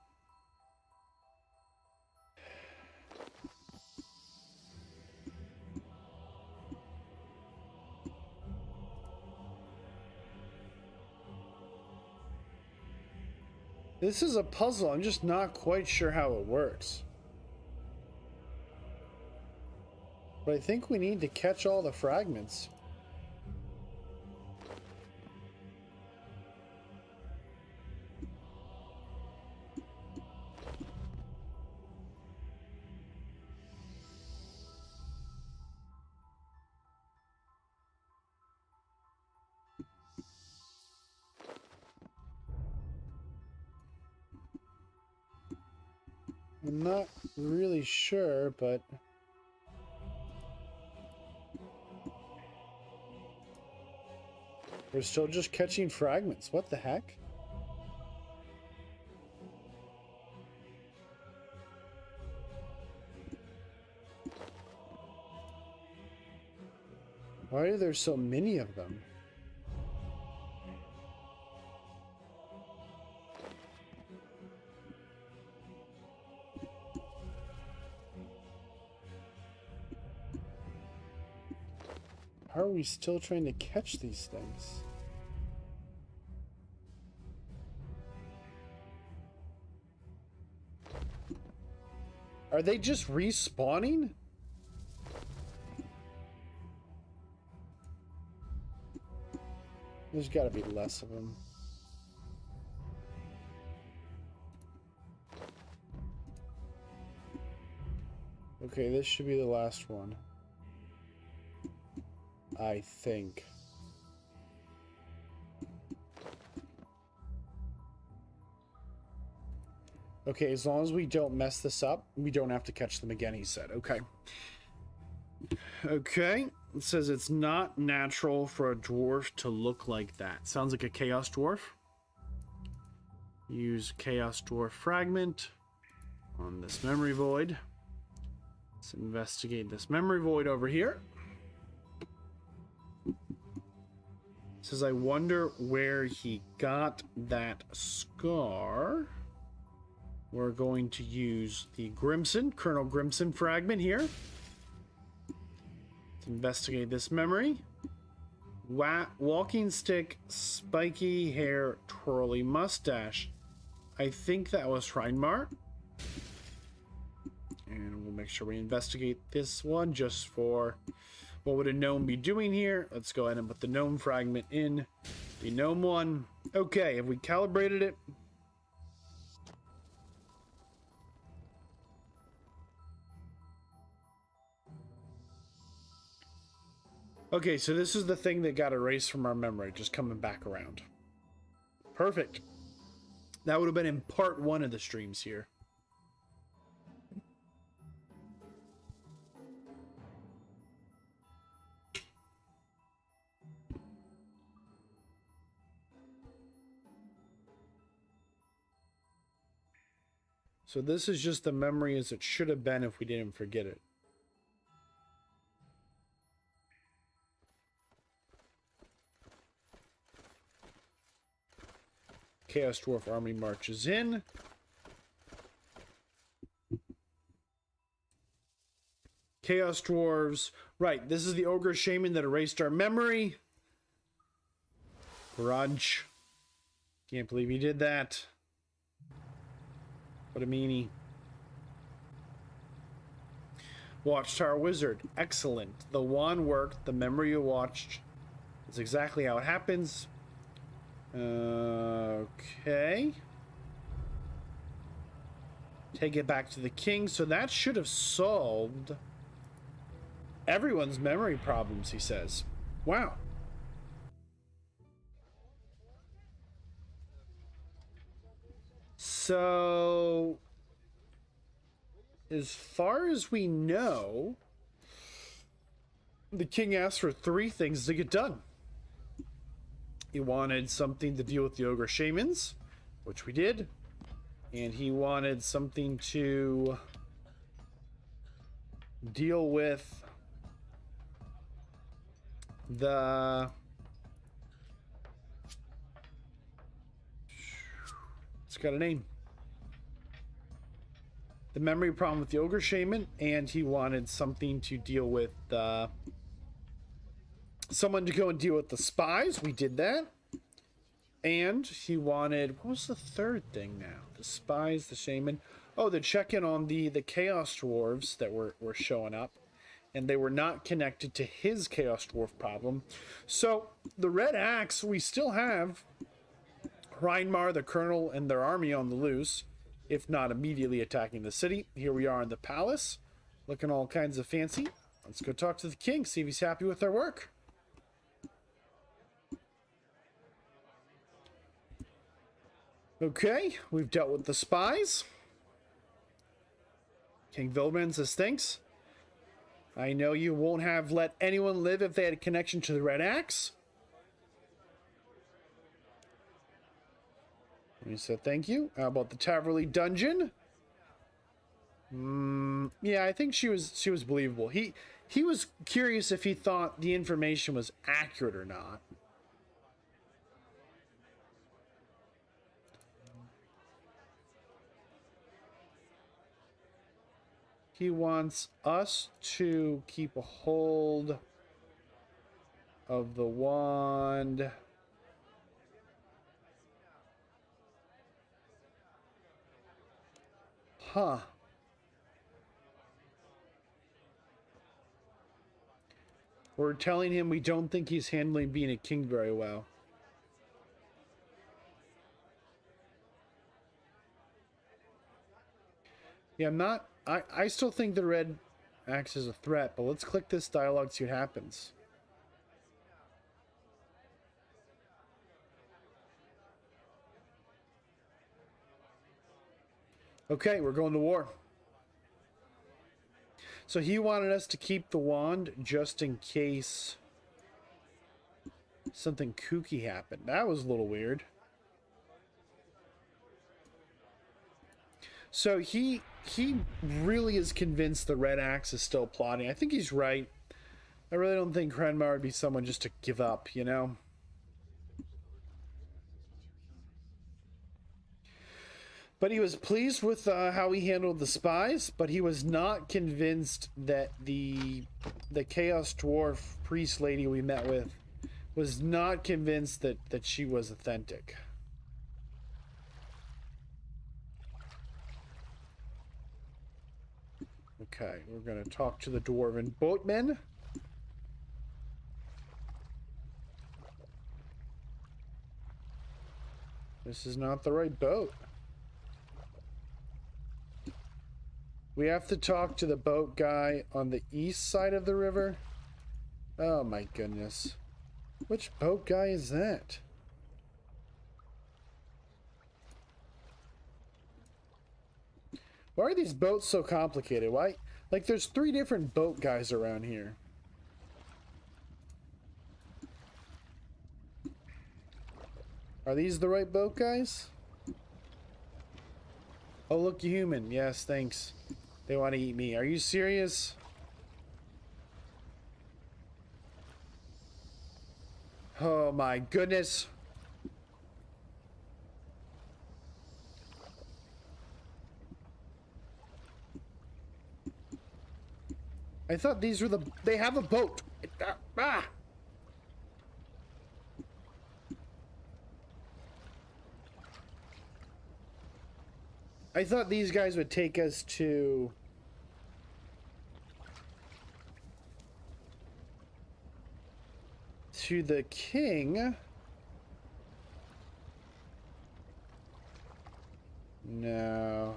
This is a puzzle. I'm just not quite sure how it works. But I think we need to catch all the fragments. I'm not really sure, but we're still just catching fragments. What the heck? Why are there so many of them? How are we still trying to catch these things? Are they just respawning? There's got to be less of them. Okay, this should be the last one. I think. Okay, as long as we don't mess this up, we don't have to catch them again, he said. Okay. Okay. It says it's not natural for a dwarf to look like that. Sounds like a chaos dwarf. Use chaos dwarf fragment on this memory void. Let's investigate this memory void over here. Says, I wonder where he got that scar. We're going to use the Grimson, Colonel Grimson fragment here. Let's investigate this memory. Walking stick, spiky hair, twirly mustache. I think that was Reinmar. And we'll make sure we investigate this one just for what would a gnome be doing here. Let's go ahead and put the gnome fragment in the gnome one. Okay, have we calibrated it? Okay, so this is the thing that got erased from our memory, just coming back around. Perfect. That would have been in part 1 of the streams here. So this is just the memory as it should have been if we didn't forget it. Chaos Dwarf army marches in. Chaos Dwarves. Right, this is the Ogre Shaman that erased our memory. Grudge. Can't believe he did that. What a meanie. Watchtower Wizard. Excellent. The wand worked. The memory you watched. That's exactly how it happens. Okay. Take it back to the king. So that should have solved everyone's memory problems, he says. Wow. So, as far as we know, the king asked for 3 things to get done. He wanted something to deal with the Ogre Shamans, which we did. And he wanted something to deal with the... It's got a name. The memory problem with the Ogre Shaman, and he wanted something to deal with someone to go and deal with the spies. We did that. And he wanted, what was the third thing now? The spies, the shaman. Oh, the check in on the Chaos Dwarves that were showing up. And they were not connected to his Chaos Dwarf problem. So, the Red Axe, we still have Reinmar, the Colonel, and their army on the loose, if not immediately attacking the city. Here we are in the palace, looking all kinds of fancy. Let's go talk to the king, see if he's happy with our work. Okay, we've dealt with the spies. King Vilbrand says, thanks. I know you won't have let anyone live if they had a connection to the Red Axe. He said, thank you. How about the Taverley Dungeon? Yeah, I think she was believable. He was curious if he thought the information was accurate or not. He wants us to keep a hold of the wand. Huh. We're telling him we don't think he's handling being a king very well. Yeah, I'm not... I still think the Red Axe is a threat, but let's click this dialogue, see what happens. Okay, we're going to war. So he wanted us to keep the wand just in case something kooky happened. That was a little weird. So he really is convinced the Red Axe is still plotting. I think he's right. I really don't think Krenmar would be someone just to give up, you know? But he was pleased with how he handled the spies, but he was not convinced that the Chaos Dwarf priest lady we met with was not convinced that she was authentic. Okay, we're gonna talk to the dwarven boatmen. This is not the right boat. We have to talk to the boat guy on the east side of the river. Oh my goodness. Which boat guy is that? Why are these boats so complicated? Why? Like, there's 3 different boat guys around here. Are these the right boat guys? Oh, look, human. Yes, thanks. They want to eat me. Are you serious? Oh my goodness. I thought these were the... They have a boat. Ah! I thought these guys would take us to... the king. No.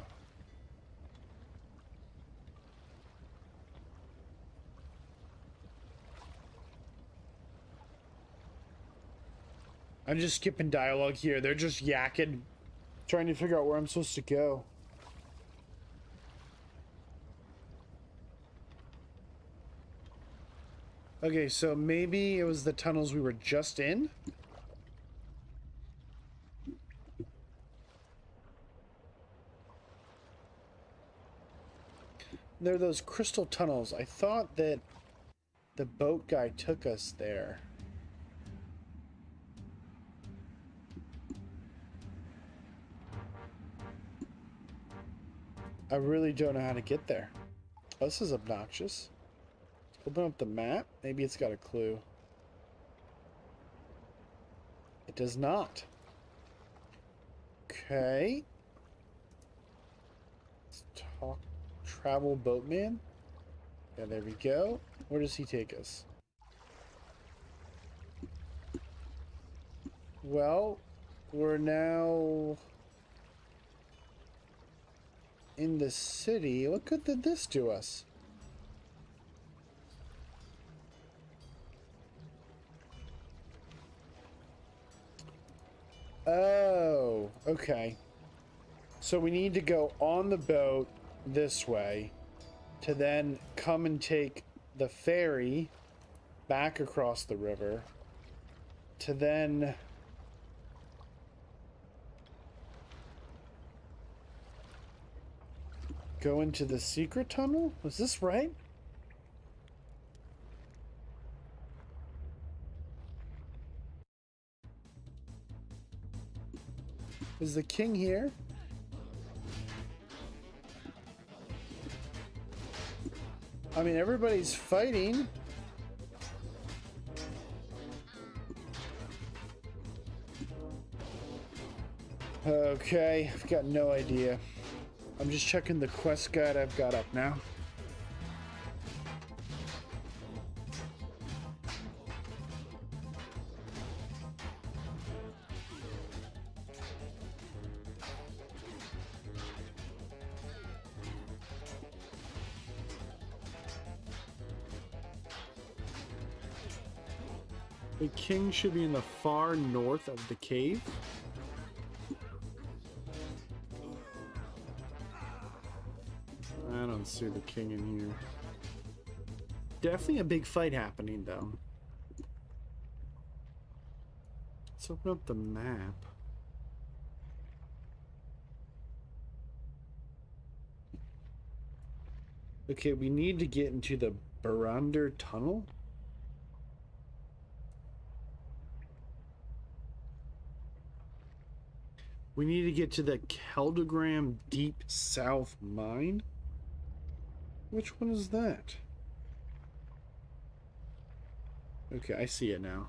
I'm just skipping dialogue here. They're just yakking, trying to figure out where I'm supposed to go. Okay, so maybe it was the tunnels we were just in? There are those crystal tunnels. I thought that the boat guy took us there. I really don't know how to get there. Oh, this is obnoxious. Open up the map. Maybe it's got a clue. It does not. Okay. Let's talk. Travel boatman. Yeah, there we go. Where does he take us? Well, we're now in the city. What good did this do us? Oh, okay. So we need to go on the boat this way to then come and take the ferry back across the river to then go into the secret tunnel? Was this right? Is the king here? I mean, everybody's fighting. Okay, I've got no idea. I'm just checking the quest guide I've got up now. The king should be in the far north of the cave. I don't see the king in here. Definitely a big fight happening, though. Let's open up the map. Okay, we need to get into the Barander Tunnel. We need to get to the Keldagrim Deep South Mine. Which one is that? Okay, I see it now.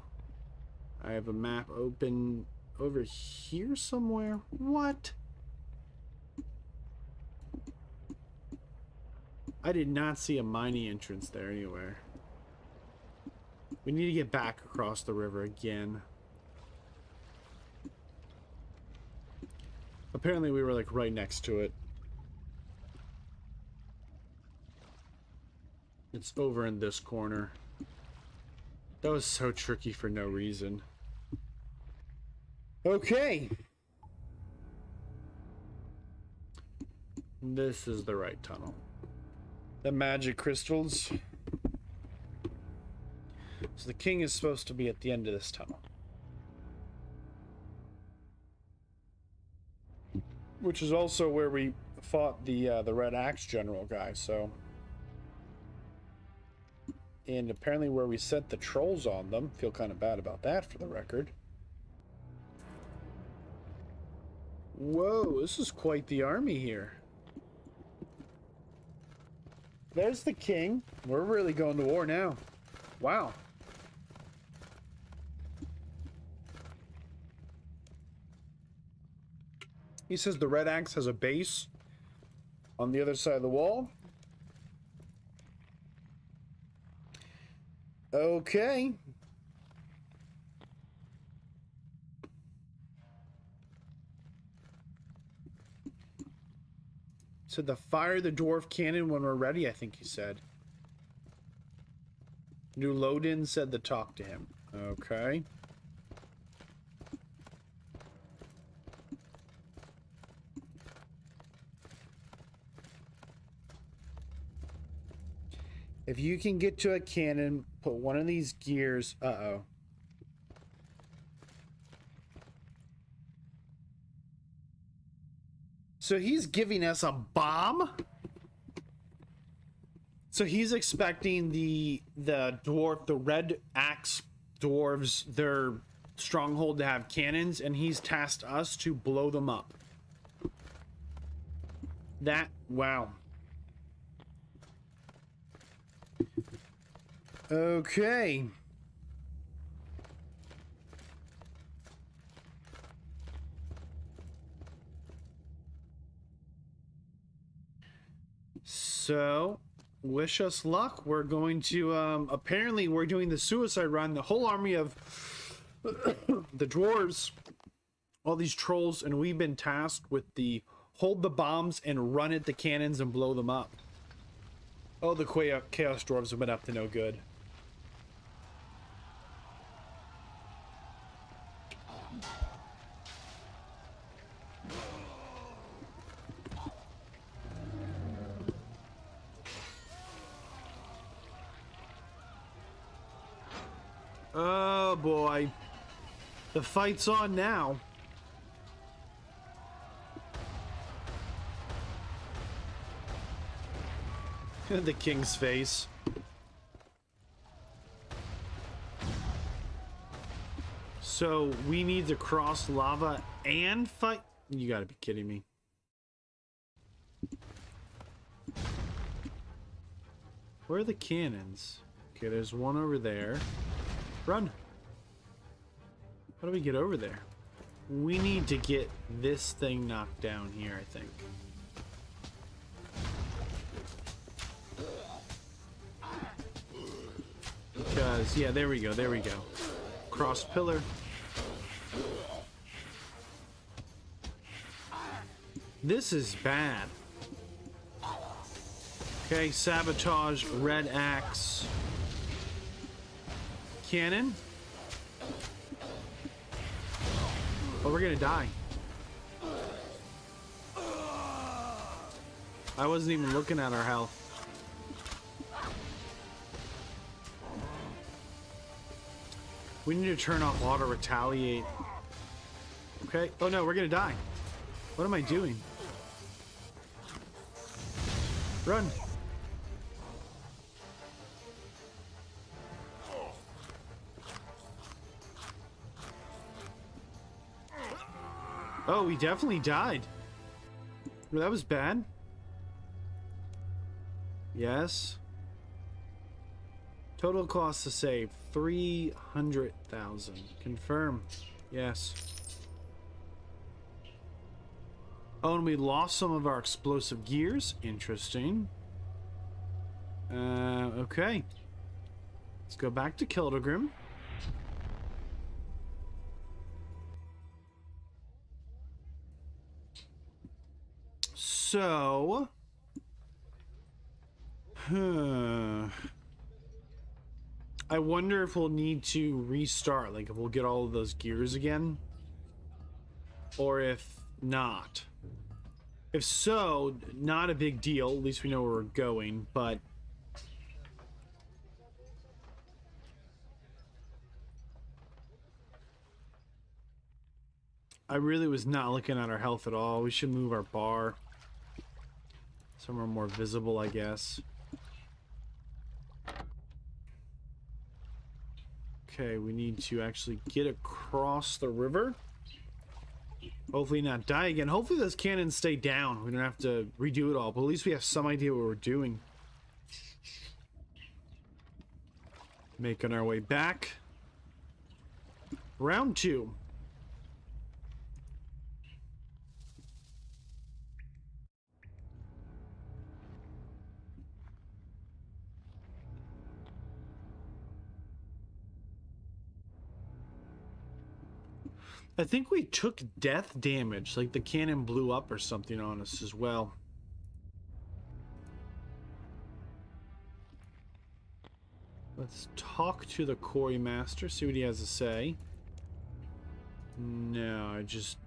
I have a map open over here somewhere. What? I did not see a mining entrance there anywhere. We need to get back across the river again. Apparently we were like right next to it. It's over in this corner. That was so tricky for no reason. Okay. This is the right tunnel. The magic crystals. So the king is supposed to be at the end of this tunnel. Which is also where we fought the Red Axe General guy, so... And apparently where we set the trolls on them. Feel kind of bad about that, for the record. Whoa, this is quite the army here. There's the king. We're really going to war now. Wow. He says the Red Axe has a base on the other side of the wall. Okay. Said to fire the dwarf cannon when we're ready, I think he said. New Lodin said to talk to him. Okay. If you can get to a cannon, put one of these gears... Uh-oh. So he's giving us a bomb? So he's expecting the Red Axe dwarves, their stronghold, to have cannons, and he's tasked us to blow them up. That... wow. Okay. So, wish us luck. We're going to, apparently we're doing the suicide run. The whole army of the dwarves, all these trolls, and we've been tasked with the hold the bombs and run at the cannons and blow them up. Oh, the chaos dwarves have been up to no good. Oh boy. The fight's on now. The king's face. So we need to cross lava and fight? You gotta be kidding me. Where are the cannons? Okay, there's one over there. Run! How do we get over there? We need to get this thing knocked down here, I think. Because, yeah, there we go, there we go. Cross pillar. This is bad. Okay, sabotage, red axe. Cannon. Oh, we're gonna die. I wasn't even looking at our health. We need to turn off auto retaliate. Okay. Oh no, we're gonna die. What am I doing? Run. Oh, we definitely died. Well, that was bad. Yes. Total cost to save 300,000. Confirm. Yes. Oh, and we lost some of our explosive gears. Interesting. Okay. Let's go back to Keldagrim. So... I wonder if we'll need to restart, like if we'll get all of those gears again, or if not. If so, not a big deal, at least we know where we're going, but I really was not looking at our health at all. We should move our bar somewhere more visible, I guess. Okay, we need to actually get across the river. Hopefully not die again. Hopefully those cannons stay down. We don't have to redo it all, but at least we have some idea what we're doing. Making our way back. Round 2. I think we took death damage, like the cannon blew up or something on us as well. Let's talk to the quarry master, see what he has to say. No, I just...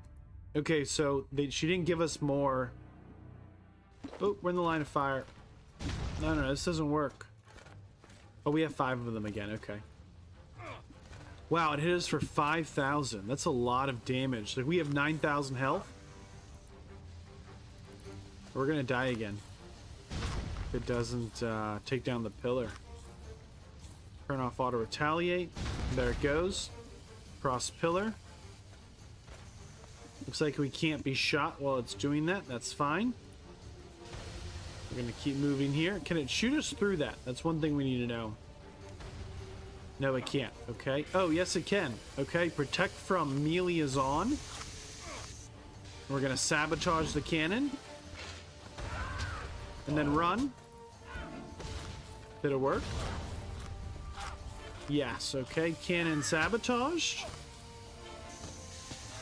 Okay, so she didn't give us more... Oh, we're in the line of fire. No, this doesn't work. Oh, we have 5 of them again, okay. Wow, it hit us for 5,000. That's a lot of damage. Like, we have 9,000 health. We're gonna die again if it doesn't take down the pillar. Turn off auto retaliate. There it goes. Cross pillar. Looks like we can't be shot while it's doing that. That's fine. We're gonna keep moving here. Can it shoot us through that? That's one thing we need to know. No, it can't. Okay. Oh, yes, it can. Okay. Protect from melee is on. We're going to sabotage the cannon. And then run. Did it work? Yes. Okay. Cannon sabotaged.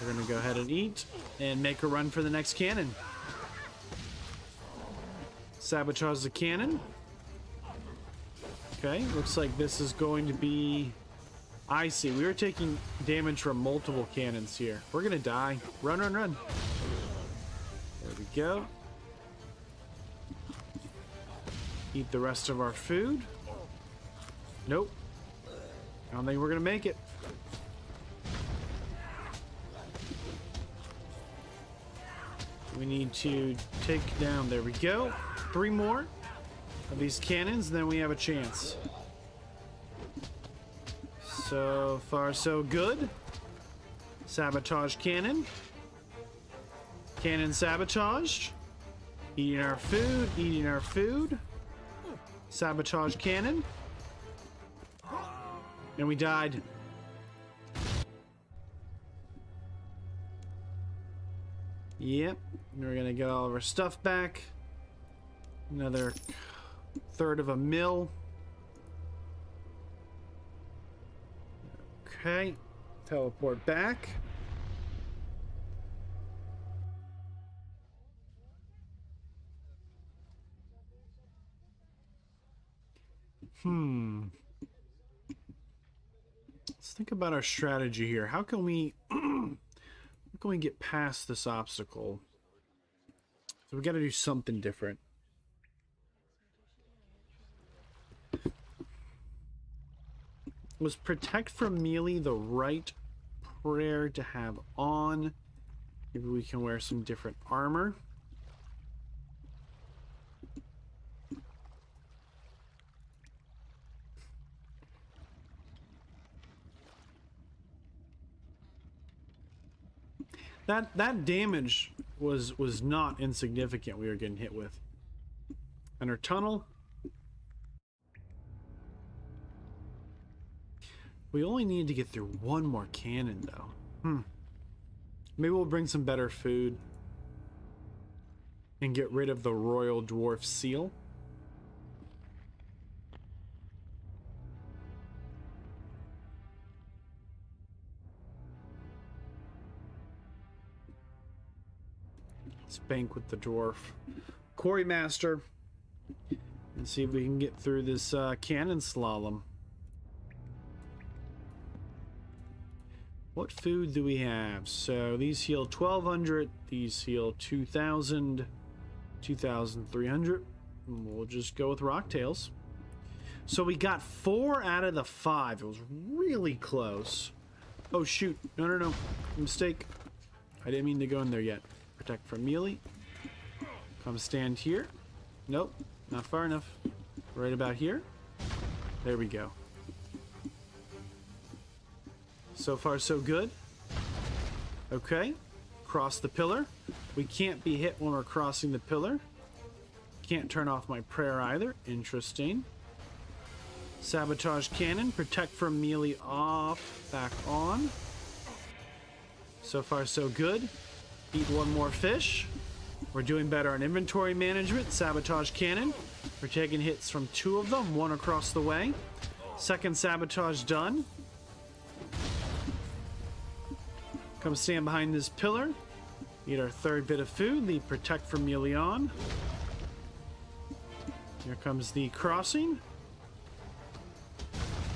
We're going to go ahead and eat and make a run for the next cannon. Sabotage the cannon. Okay, looks like this is going to be... I see. We were taking damage from multiple cannons here. We're gonna die. Run, run, run. There we go. Eat the rest of our food. Nope. I don't think we're gonna make it. We need to take down... There we go. 3 more of these cannons, then we have a chance. So far, so good. Sabotage cannon. Cannon sabotaged. Eating our food, eating our food. Sabotage cannon. And we died. Yep. We're gonna get all of our stuff back. Another 1/3 of a mil. Okay. Teleport back. Let's think about our strategy here. How can we get past this obstacle? So we got to do something different. Was protect from melee the right prayer to have on? Maybe we can wear some different armor. That damage was not insignificant we were getting hit with. Enter tunnel. We only need to get through one more cannon, though. Maybe we'll bring some better food. And get rid of the Royal Dwarf Seal. Let's bank with the Dwarf Quarry Master. And see if we can get through this cannon slalom. What food do we have? So these heal 1,200. These heal 2,000. 2,300. We'll just go with Rocktails. So we got 4 out of the 5. It was really close. Oh shoot. No. Mistake. I didn't mean to go in there yet. Protect from melee. Come stand here. Nope. Not far enough. Right about here. There we go. So far so good. Okay. Cross the pillar. We can't be hit when we're crossing the pillar. Can't turn off my prayer either. Interesting. Sabotage cannon. Protect from melee off. Back on. So far so good. Eat one more fish. We're doing better on inventory management. Sabotage cannon. We're taking hits from 2 of them. 1 across the way. Second sabotage done. Come stand behind this pillar. Eat our 3rd bit of food. Leave protect from melee on. Here comes the crossing.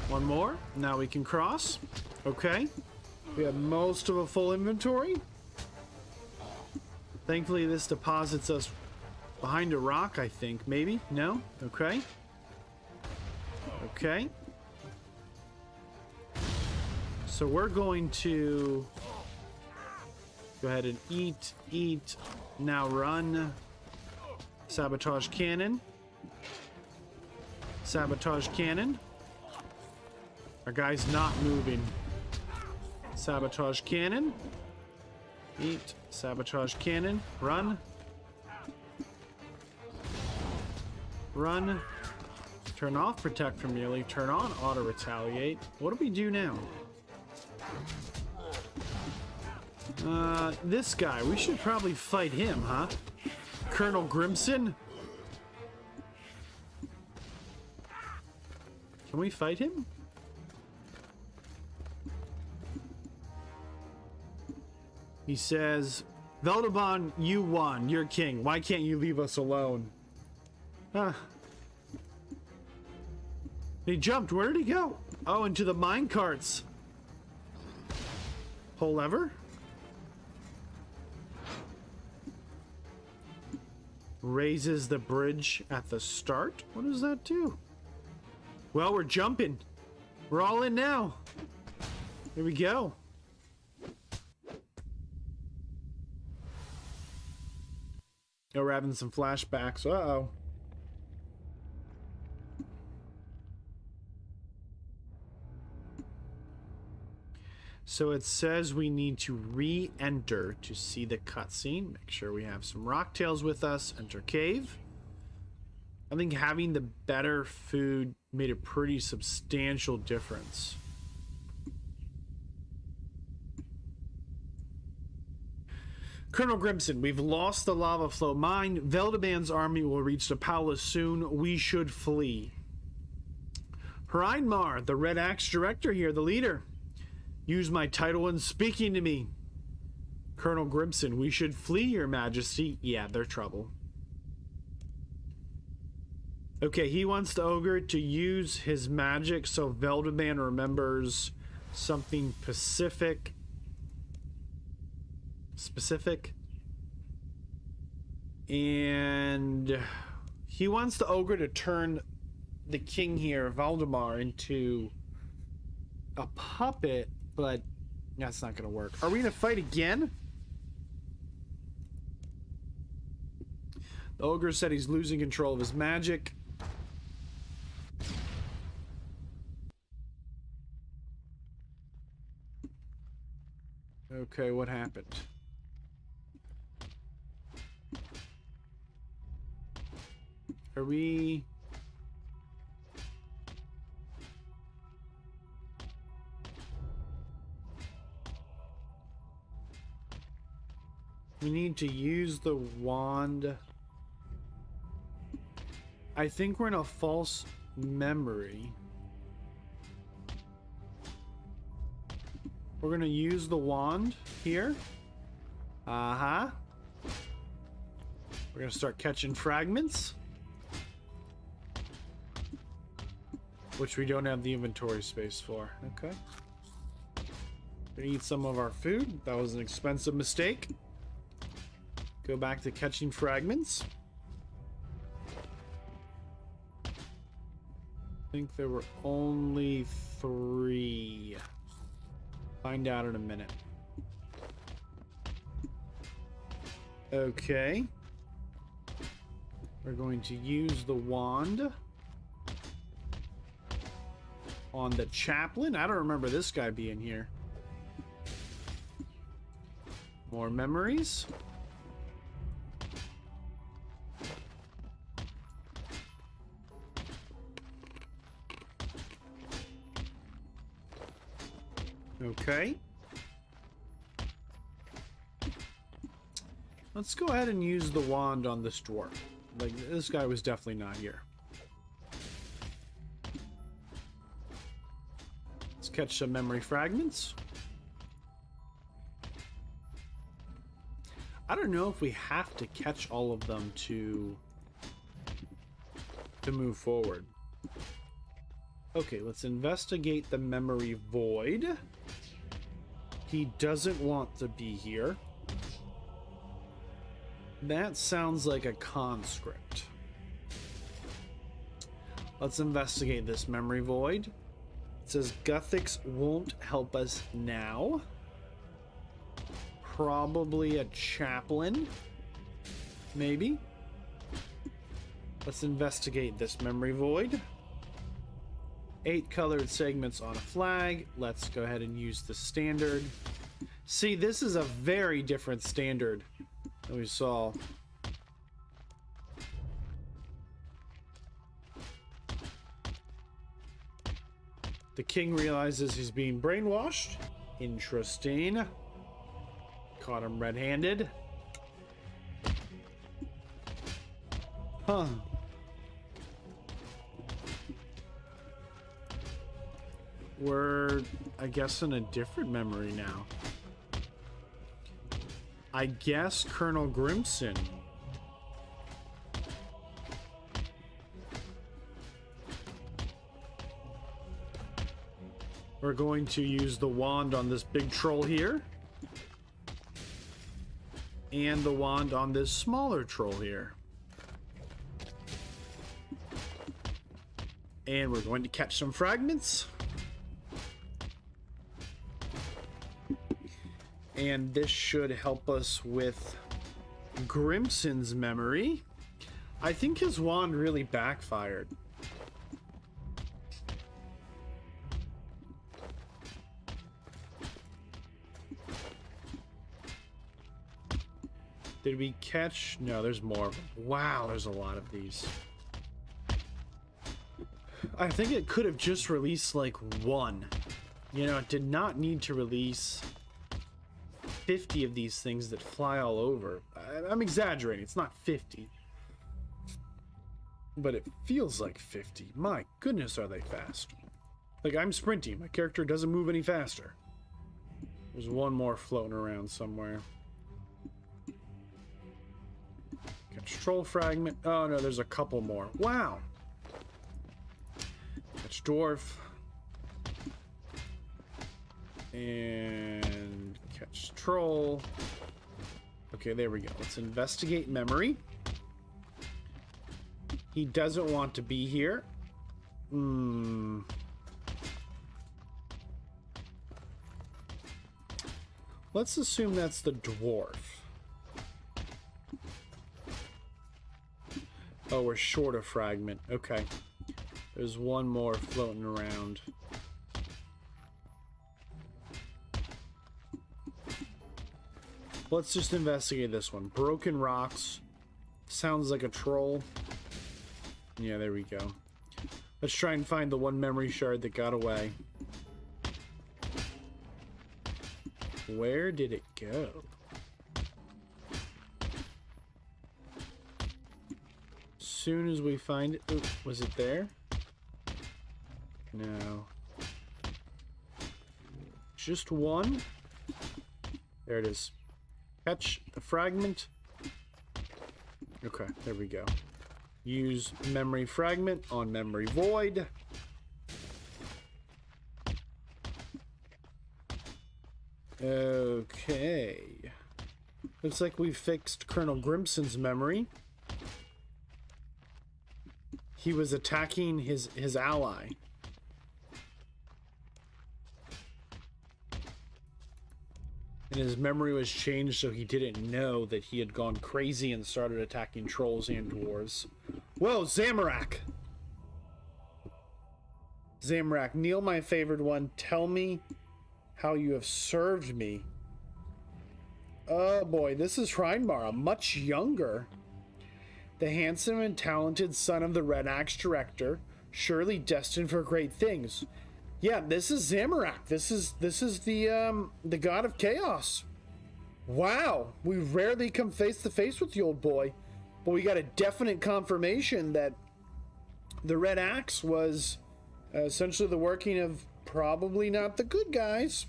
1 more. Now we can cross. Okay. We have most of a full inventory. Thankfully, this deposits us behind a rock, I think. Maybe? No? Okay. Okay. So we're going to go ahead and eat, now run. Sabotage cannon. Sabotage cannon. Our guy's not moving. Sabotage cannon. Eat. Sabotage cannon. Run. Run. Turn off protect from melee. Turn on auto retaliate. What do we do now? This guy. We should probably fight him, huh? Colonel Grimson? Can we fight him? He says, Veldabon, you won. You're king. Why can't you leave us alone? He jumped. Where did he go? Oh, into the mine carts. Pull lever. Raises the bridge at the start. What does that do? Well, we're jumping. We're all in now. Here we go. Oh, we're having some flashbacks. Uh-oh. So it says we need to re-enter to see the cutscene. Make sure we have some rocktails with us. Enter cave. I think having the better food made a pretty substantial difference. Colonel Grimson, we've lost the lava flow mine. Veldaban's army will reach the palace soon. We should flee. Hrainmar, the Red Axe Director here, the leader. Use my title when speaking to me. Colonel Grimson, we should flee, Your Majesty. Yeah, they're trouble. Okay, he wants the ogre to use his magic so Veldaban remembers something specific. And he wants the ogre to turn the king here, Valdemar, into a puppet, but that's not gonna work. Are we gonna fight again? The ogre said he's losing control of his magic. Okay, what happened? Are we... We need to use the wand. I think we're in a false memory. We're gonna use the wand here. Uh-huh. We're gonna start catching fragments, which we don't have the inventory space for. Okay. Gonna eat some of our food. That was an expensive mistake. Go back to catching fragments. I think there were only 3. Find out in a minute. Okay. We're going to use the wand on the chaplain. I don't remember this guy being here. More memories. Okay. Let's go ahead and use the wand on this dwarf. Like, this guy was definitely not here. Let's catch some memory fragments. I don't know if we have to catch all of them to move forward. Okay, let's investigate the memory void. He doesn't want to be here. That sounds like a conscript. Let's investigate this memory void. It says Guthix won't help us now. Probably a chaplain. Maybe. Let's investigate this memory void. 8 colored segments on a flag. Let's go ahead and use the standard. See, this is a very different standard than we saw. The king realizes he's being brainwashed. Interesting. Caught him red-handed. Huh. We're, I guess, in a different memory now. I guess Colonel Grimson. We're going to use the wand on this big troll here. And the wand on this smaller troll here. And we're going to catch some fragments. And this should help us with Grimson's memory. I think his wand really backfired. Did we catch? No, there's more of them. Wow, there's a lot of these. I think it could have just released like 1. You know, it did not need to release 50 of these things that fly all over. I'm exaggerating. It's not 50. But it feels like 50. My goodness, are they fast. Like, I'm sprinting. My character doesn't move any faster. There's one more floating around somewhere. Catch troll fragment. Oh, no, there's a couple more. Wow. Catch dwarf. And catch troll. Okay, there we go. Let's investigate memory. He doesn't want to be here. Let's assume that's the dwarf. Oh, we're short a fragment. Okay. There's one more floating around. Let's just investigate this one. Broken rocks. Sounds like a troll. Yeah, there we go. Let's try and find the one memory shard that got away. Where did it go? soon as we find it... Ooh, was it there? No. Just one. There it is. Catch the fragment. Okay, there we go. Use memory fragment on memory void. Okay. Looks like we fixed Colonel Grimson's memory. He was attacking his ally. And his memory was changed so he didn't know that he had gone crazy and started attacking trolls and dwarves. Whoa, Zamorak! Zamorak, Neil, my favorite one, tell me how you have served me. Oh boy, this is Reinmar, much younger. The handsome and talented son of the Red Axe director, surely destined for great things. Yeah, this is Zamorak. This is the god of chaos. Wow, we rarely come face to face with the old boy, but we got a definite confirmation that the Red Axe was essentially the working of probably not the good guys.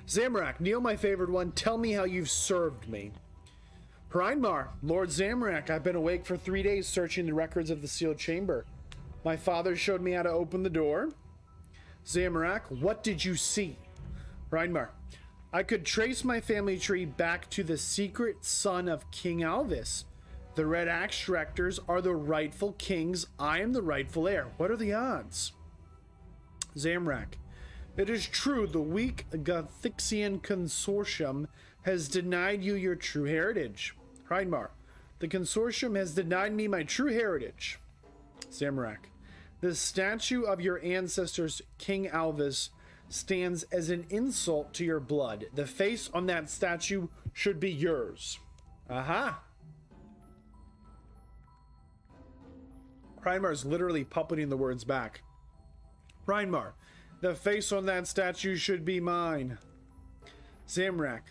Zamorak, Neil, my favorite one, tell me how you've served me. Reinmar, Lord Zamorak, I've been awake for 3 days searching the records of the sealed chamber. My father showed me how to open the door. Zamorak, what did you see? Reinmar, I could trace my family tree back to the secret son of King Alvis. The Red Axe directors are the rightful kings. I am the rightful heir. What are the odds? Zamorak, it is true the weak Gothixian consortium has denied you your true heritage. Reinmar, the consortium has denied me my true heritage. Zamorak, the statue of your ancestors, King Alvis, stands as an insult to your blood. The face on that statue should be yours. Aha! Reinmar's literally puppeting the words back. Reinmar, the face on that statue should be mine. Zamorak,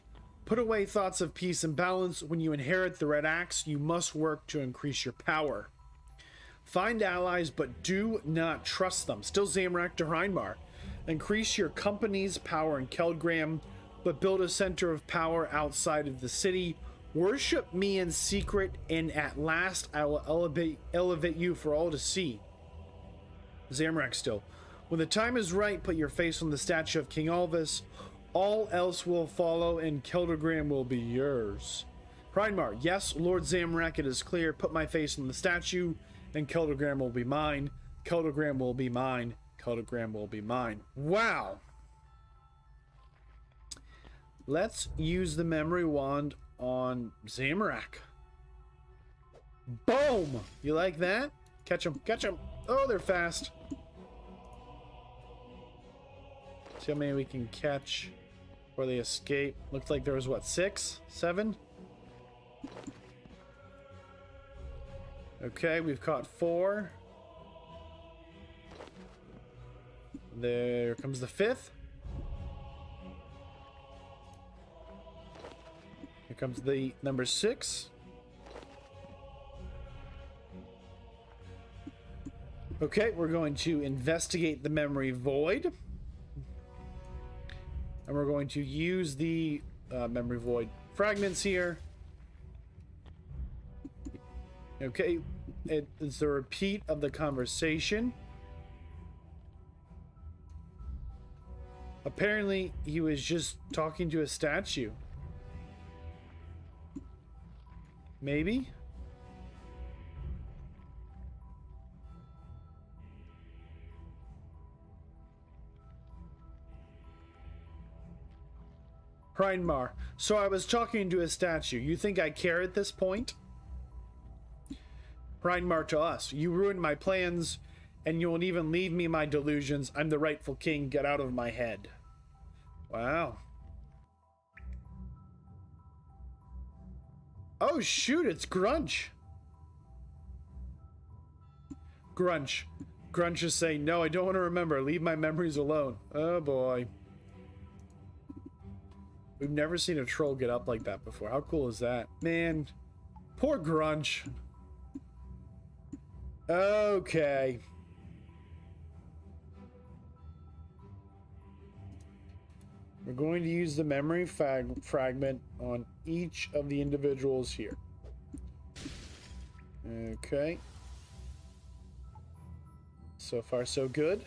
put away thoughts of peace and balance. When you inherit the Red Axe, you must work to increase your power. Find allies, but do not trust them. Still Zamorak to Reinmar. Increase your company's power in Keldagrim, but build a center of power outside of the city. Worship me in secret, and at last I will elevate you for all to see. Zamorak still. When the time is right, put your face on the statue of King Alvis. All else will follow, and Keldagrim will be yours. Reinmar, yes, Lord Zamorak, it is clear. Put my face on the statue, and Keldagrim will be mine. Keldagrim will be mine. Keldagrim will be mine. Wow! Let's use the memory wand on Zamorak. Boom! You like that? Catch them, catch them. Oh, they're fast. See how many we can catch before they escape. Looks like there was, what, 6? 7? Okay, we've caught 4. There comes the 5th. Here comes the number 6. Okay, we're going to investigate the memory void. And we're going to use the memory void fragments here. Okay, it's a repeat of the conversation. Apparently, he was just talking to a statue. Maybe? Reinmar, so I was talking to a statue. You think I care at this point? Reinmar to us. You ruined my plans, and you won't even leave me my delusions. I'm the rightful king. Get out of my head. Wow. Oh, shoot, it's Grunch. Grunch. Grunch is saying, no, I don't want to remember. Leave my memories alone. Oh, boy. We've never seen a troll get up like that before. How cool is that? Man, poor Grunch. Okay. We're going to use the memory fragment on each of the individuals here. Okay. So far, so good.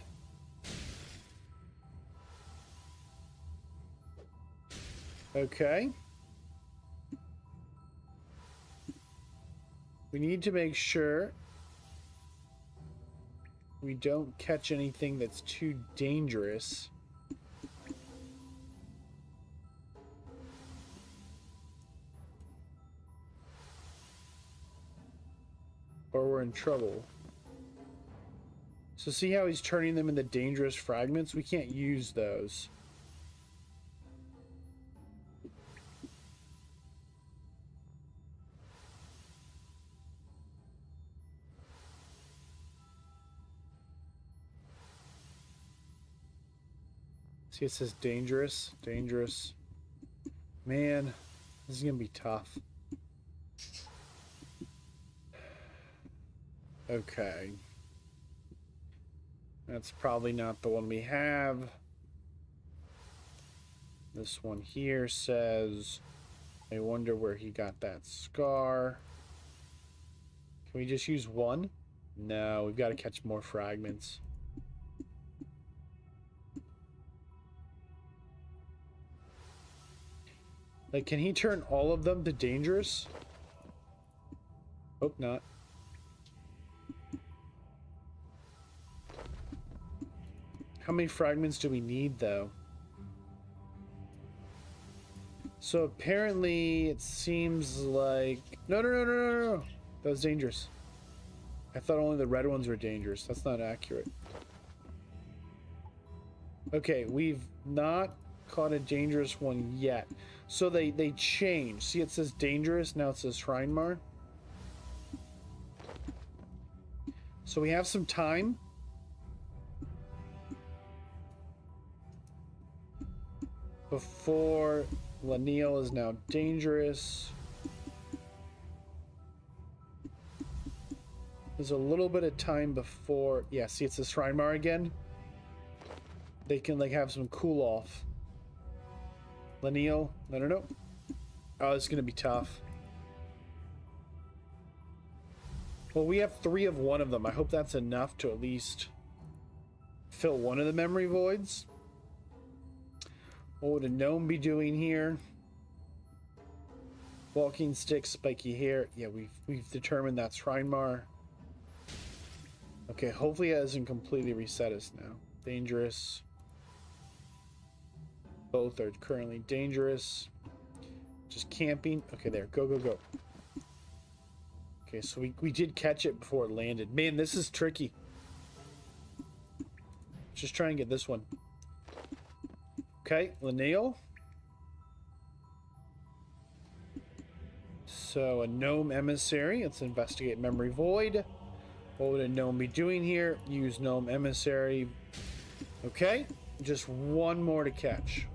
Okay. We need to make sure we don't catch anything that's too dangerous. Or we're in trouble. So see how he's turning them into dangerous fragments? We can't use those. See, it says dangerous, dangerous. Man, this is gonna be tough. Okay. That's probably not the one we have. This one here says, I wonder where he got that scar. Can we just use one? No, we've got to catch more fragments. Like, can he turn all of them to dangerous? Hope not. How many fragments do we need, though? So apparently it seems like... No. That was dangerous. I thought only the red ones were dangerous. That's not accurate. Okay, we've not caught a dangerous one yet. So they change. See, it says dangerous. Now it says Shrinemar. So we have some time. Before Laniel is now dangerous. There's a little bit of time before... Yeah, see, it's the Shrinemar again. They can, like, have some cool off. Laniel, no. Oh, it's gonna be tough. Well, we have 3 of one of them. I hope that's enough to at least fill one of the memory voids. What would a gnome be doing here? Walking stick, spiky hair. Yeah, we've determined that's Shrinemar. Okay, hopefully it doesn't completely reset us now. Dangerous. Both are currently dangerous. Just camping. Okay, there. Go. Okay, so we did catch it before it landed. Man, this is tricky. Just try and get this one. Okay, Laniel. So a gnome emissary. Let's investigate memory void. What would a gnome be doing here? Use gnome emissary. Okay, just one more to catch.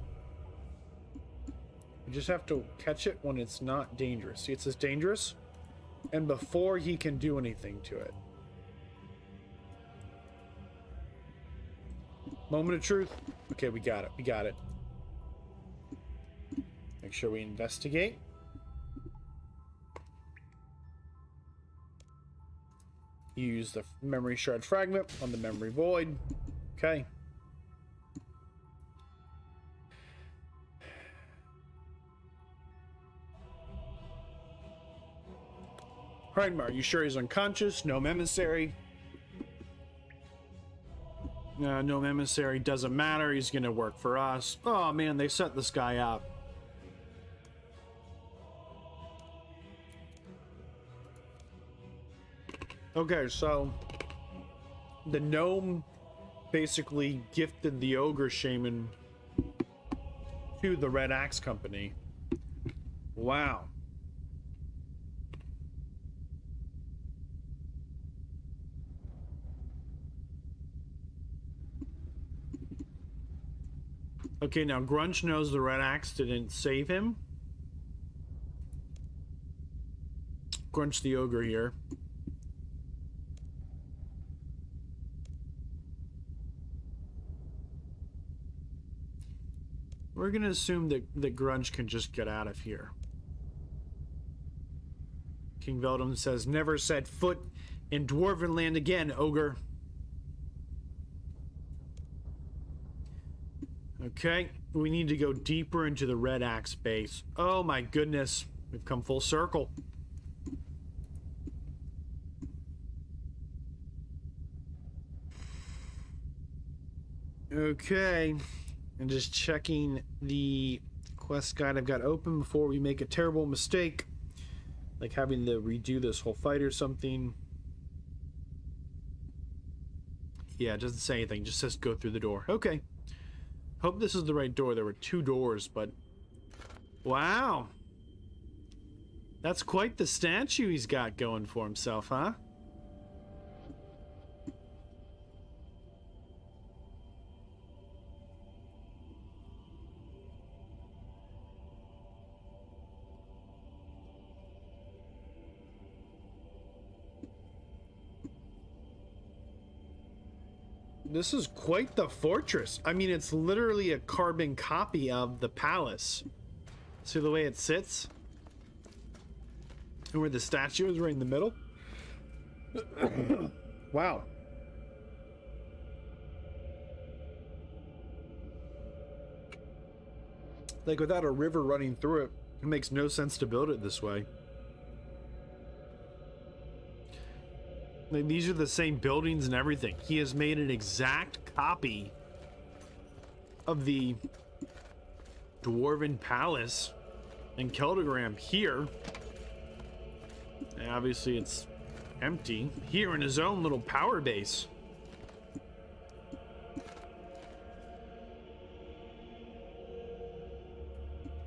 We just have to catch it when it's not dangerous. See, it says dangerous, and before he can do anything to it. Moment of truth. Okay, we got it. Make sure we investigate. Use the memory shard fragment on the memory void. Okay. Shrinemar, you sure he's unconscious? No emissary. No emissary, doesn't matter. He's gonna work for us. Oh man, they set this guy up. Okay, so the gnome basically gifted the ogre shaman to the Red Axe Company. Wow. Okay, now Grunch knows the Red Axe didn't save him. Grunch the ogre here. We're gonna assume that Grunge can just get out of here. King Veldum says, never set foot in Dwarven land again, ogre. Okay, we need to go deeper into the Red Axe base. Oh my goodness, we've come full circle. Okay, and just checking the quest guide I've got open before we make a terrible mistake, like having to redo this whole fight or something. Yeah, it doesn't say anything, just says go through the door. Okay. Hope this is the right door. There were 2 doors, but... Wow! That's quite the statue he's got going for himself, huh? This is quite the fortress. I mean, it's literally a carbon copy of the palace. See the way it sits? And where the statue is right in the middle? Wow. Like, without a river running through it, it makes no sense to build it this way. Like, these are the same buildings and everything. He has made an exact copy of the Dwarven Palace in Keldagrim here. And obviously it's empty. Here in his own little power base.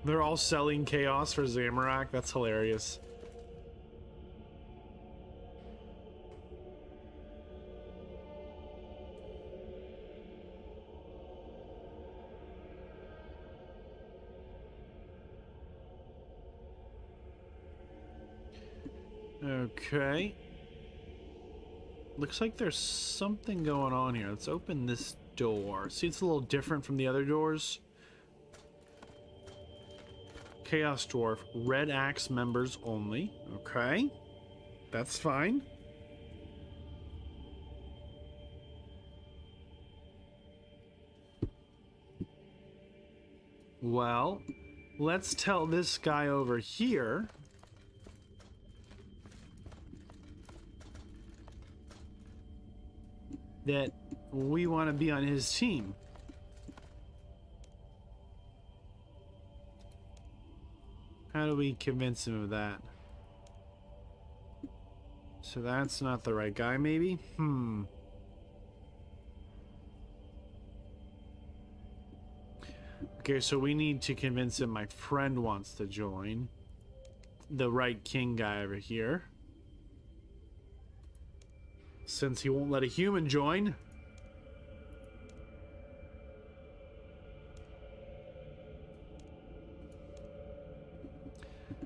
They're all selling chaos for Zamorak. That's hilarious. Okay. Looks like there's something going on here. Let's open this door. See, it's a little different from the other doors. Chaos Dwarf, Red Axe members only. Okay. That's fine. Well, let's tell this guy over here that we want to be on his team. How do we convince him of that? So that's not the right guy, maybe? Okay, so we need to convince him my friend wants to join. The right king guy over here. Since he won't let a human join.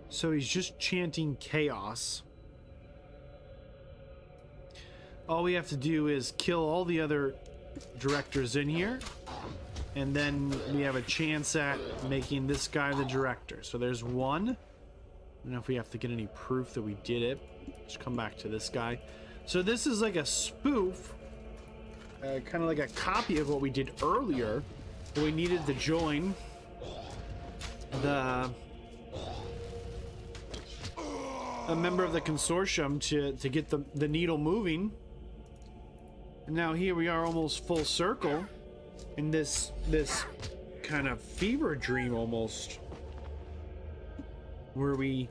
So he's just chanting chaos. All we have to do is kill all the other directors in here. And then we have a chance at making this guy the director. So there's one. I don't know if we have to get any proof that we did it. Just come back to this guy. So this is like a spoof, kind of like a copy of what we did earlier. We needed to join a member of the consortium to get the needle moving. And now here we are, almost full circle in this kind of fever dream almost, where we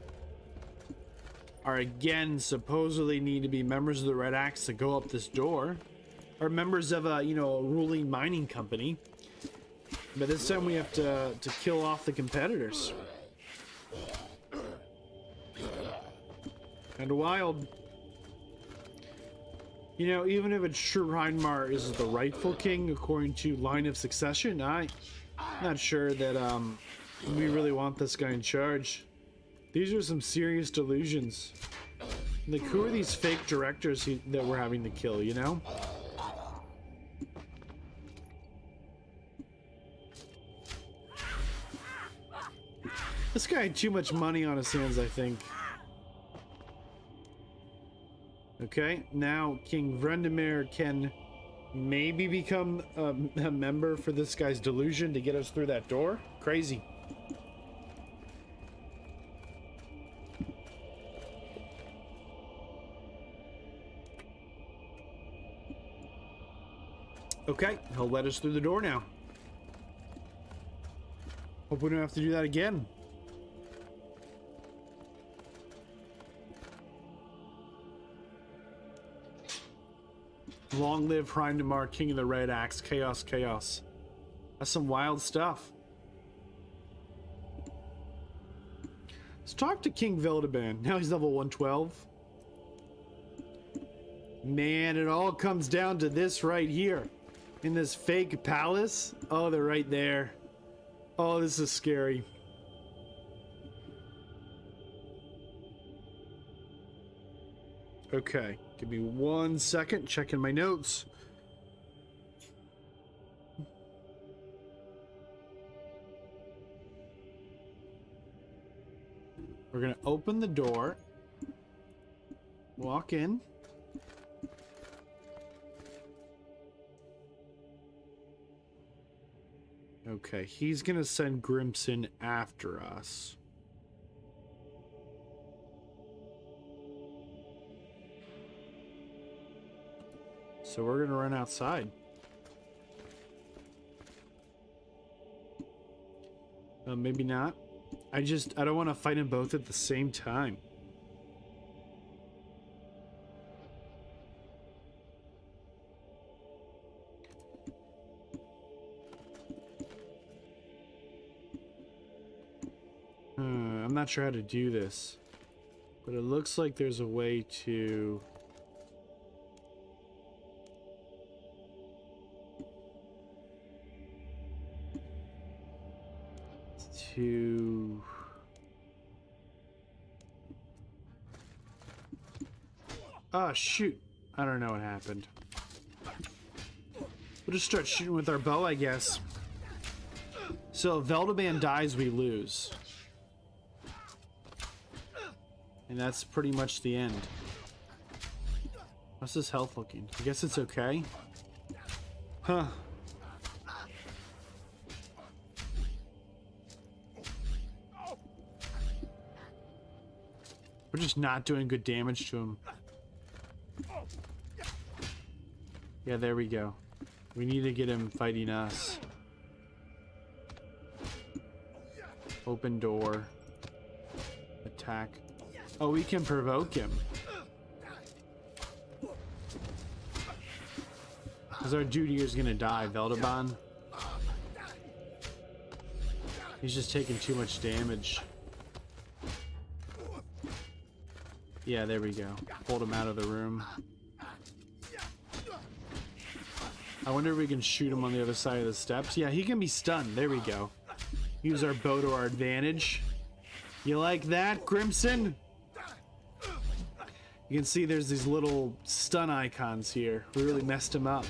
are again supposedly need to be members of the Red Axe to go up this door, or members of a, you know, a ruling mining company. But this time we have to kill off the competitors. Kind of wild. You know, even if it's true Reinmar is the rightful king according to line of succession, I'm not sure that we really want this guy in charge. These are some serious delusions. Like, who are these fake directors that we're having to kill, you know? This guy had too much money on his hands, I think. Okay, now King Vrendemir can maybe become a member for this guy's delusion to get us through that door. Crazy. Okay, he'll let us through the door now. Hope we don't have to do that again. Long live Hrindamar, King of the Red Axe. Chaos, chaos. That's some wild stuff. Let's talk to King Veldaban. Now he's level 112. Man, it all comes down to this right here. In this fake palace. Oh, they're right there. Oh, this is scary. Okay, give me 1 second, checking my notes. We're gonna open the door, walk in. Okay, he's gonna send Grimson after us. So we're gonna run outside. Maybe not. I don't want to fight them both at the same time. I'm not sure how to do this, but it looks like there's a way to... Oh, shoot. I don't know what happened. We'll just start shooting with our bow, I guess. So if Veldaban dies, we lose. And that's pretty much the end. How's his health looking? I guess it's okay. Huh. We're just not doing good damage to him. Yeah, there we go. We need to get him fighting us. Open door. Attack. Oh, we can provoke him. Because our dude here is gonna die, Veldaban. He's just taking too much damage. Yeah, there we go. Pulled him out of the room. I wonder if we can shoot him on the other side of the steps. Yeah, he can be stunned. There we go. Use our bow to our advantage. You like that, Grimson? You can see there's these little stun icons here. We really messed him up.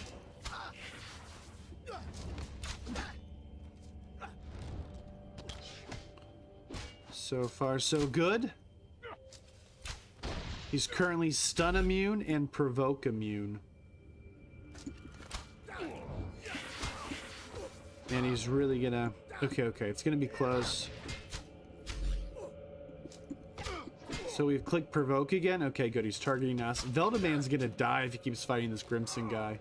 So far, so good. He's currently stun immune and provoke immune. And he's really gonna... Okay, it's gonna be close. So we've clicked provoke again. Okay, good, he's targeting us. Veldaban's gonna die if he keeps fighting this Grimson guy.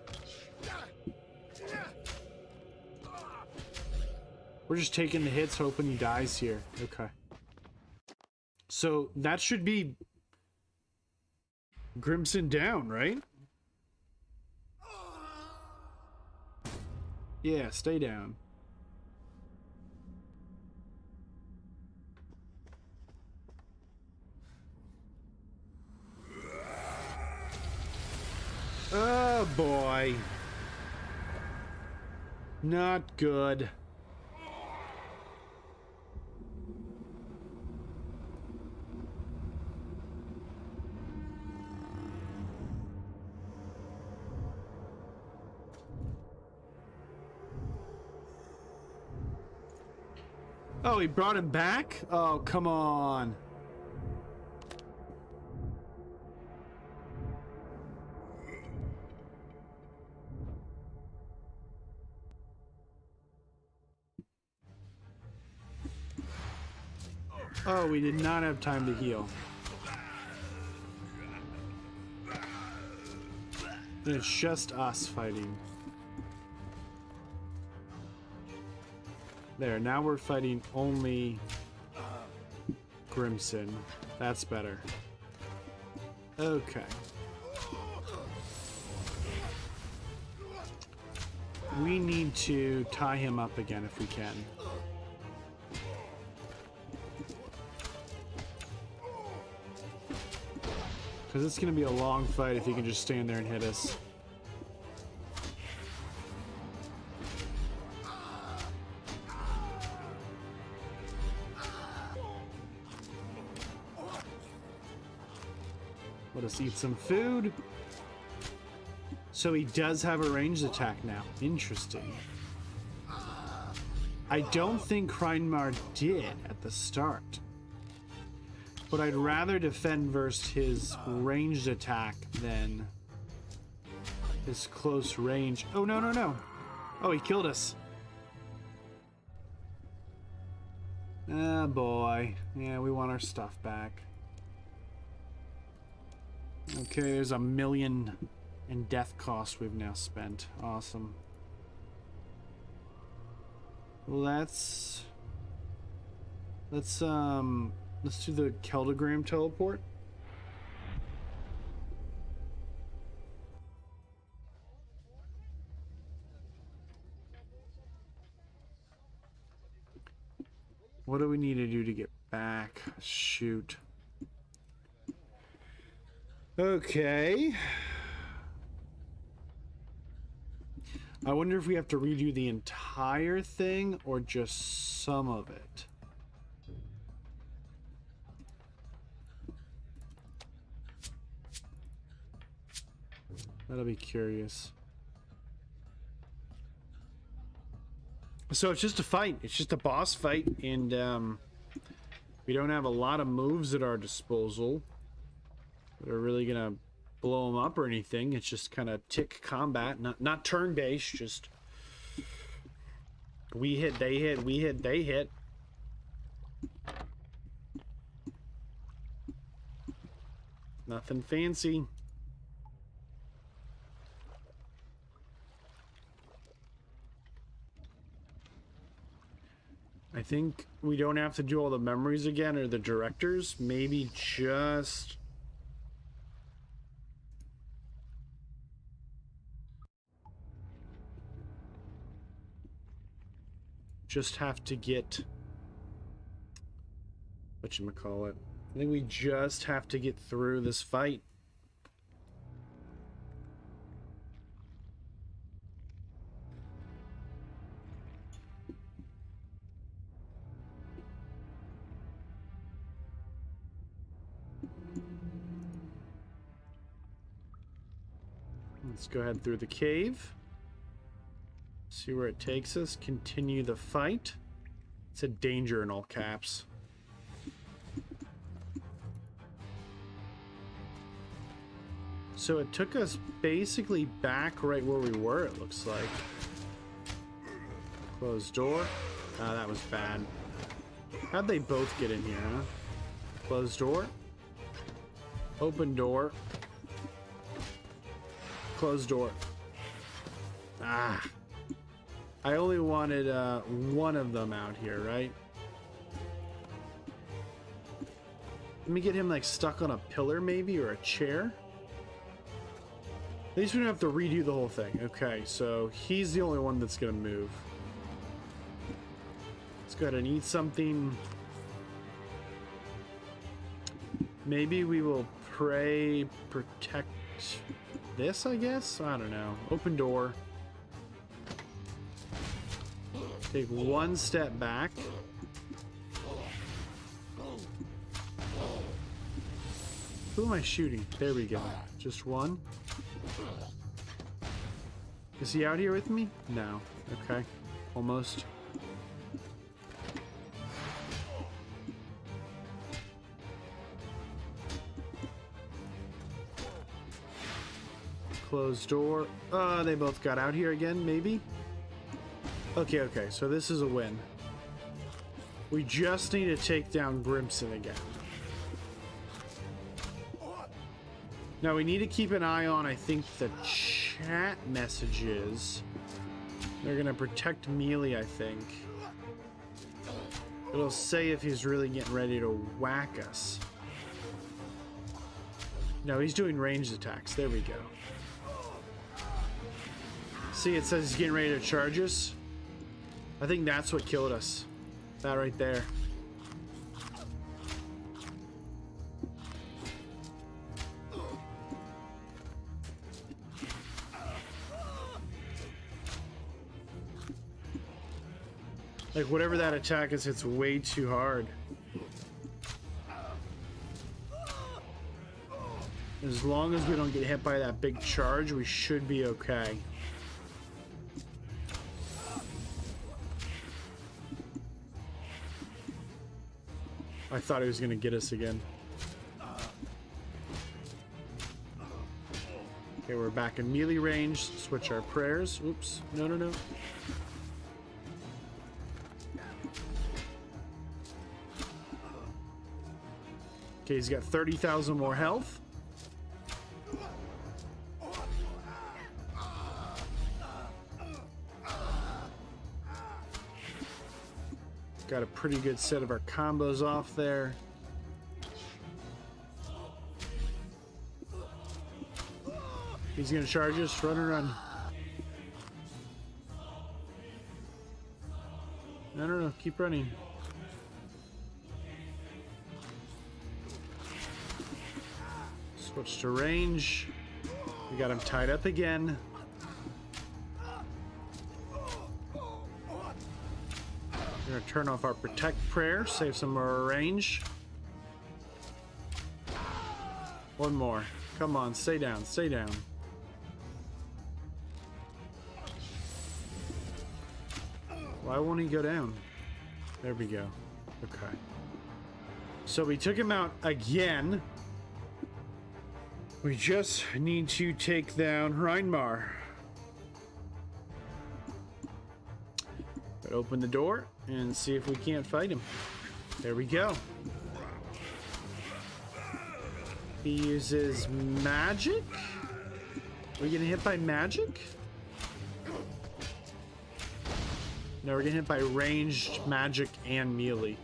We're just taking the hits, hoping he dies here. Okay. So that should be Grimson down, right? Yeah, stay down. Oh boy. Not good. Oh, he brought him back? Oh, come on. Oh, we did not have time to heal. And it's just us fighting. There, now we're fighting only Grimson. That's better. Okay. We need to tie him up again if we can. Because it's going to be a long fight if he can just stand there and hit us. Let us eat some food. So he does have a ranged attack now. Interesting. I don't think Kreinmar did at the start. But I'd rather defend versus his ranged attack than his close range. Oh, no, no, no. Oh, he killed us. Ah, boy. Yeah, we want our stuff back. Okay, there's 1 million in death cost we've now spent. Awesome. Let's do the Keldagrim teleport. What do we need to do to get back? Shoot. Okay. I wonder if we have to redo the entire thing or just some of it. That'll be curious. So it's just a fight. It's just a boss fight, and we don't have a lot of moves at our disposal that are really gonna blow them up or anything. It's just kind of tick combat, not turn-based. Just we hit, they hit, we hit, they hit. Nothing fancy. I think we don't have to do all the memories again or the directors. Maybe just have to get whatchamacallit. I think we just have to get through this fight. Let's go ahead through the cave. See where it takes us. Continue the fight. It said danger in all caps. So it took us basically back right where we were, it looks like. Closed door. Ah, that was bad. How'd they both get in here, huh? Closed door. Open door. Closed door. Ah. I only wanted one of them out here, right? Let me get him like stuck on a pillar maybe, or a chair. At least we don't have to redo the whole thing. Okay, so he's the only one that's gonna move. Let's go ahead and eat something. Maybe we will pray, protect this, I guess? I don't know. Open door. Take one step back. Who am I shooting? There we go. Just one. Is he out here with me? No. Okay. Almost. closed door. They both got out here again, maybe? Okay, okay, so this is a win. We just need to take down Grimson again. Now we need to keep an eye on, I think, the chat messages. They're gonna protect Mealy, I think. It'll say if he's really getting ready to whack us. No, he's doing ranged attacks. There we go. See, it says he's getting ready to charge us. I think that's what killed us. That right there. Like, whatever that attack is, it's way too hard. As long as we don't get hit by that big charge, we should be okay. I thought he was going to get us again. Okay, we're back in melee range. Switch our prayers. Oops. No, no, no. Okay, he's got 30,000 more health. Got a pretty good set of our combos off there. He's gonna charge us. Run and run. No, no, no. Keep running. Switch to range. We got him tied up again. We're gonna turn off our protect prayer, save some more range. One more. Come on, stay down, stay down. Why won't he go down? There we go. Okay. So we took him out again. We just need to take down Reinmar. But open the door and see if we can't fight him. There we go. He uses magic? Are we getting hit by magic? No, we're getting hit by ranged magic and melee.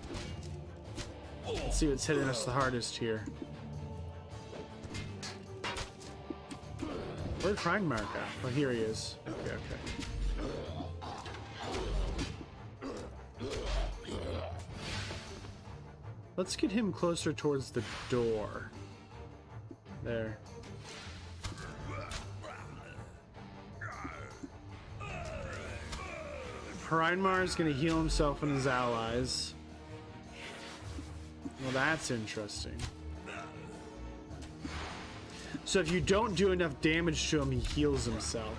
Let's see what's hitting us the hardest here. Where's Reinmark at? Oh, here he is. Okay, okay. Let's get him closer towards the door. There. Reinmar is going to heal himself and his allies. Well, that's interesting. So if you don't do enough damage to him, he heals himself.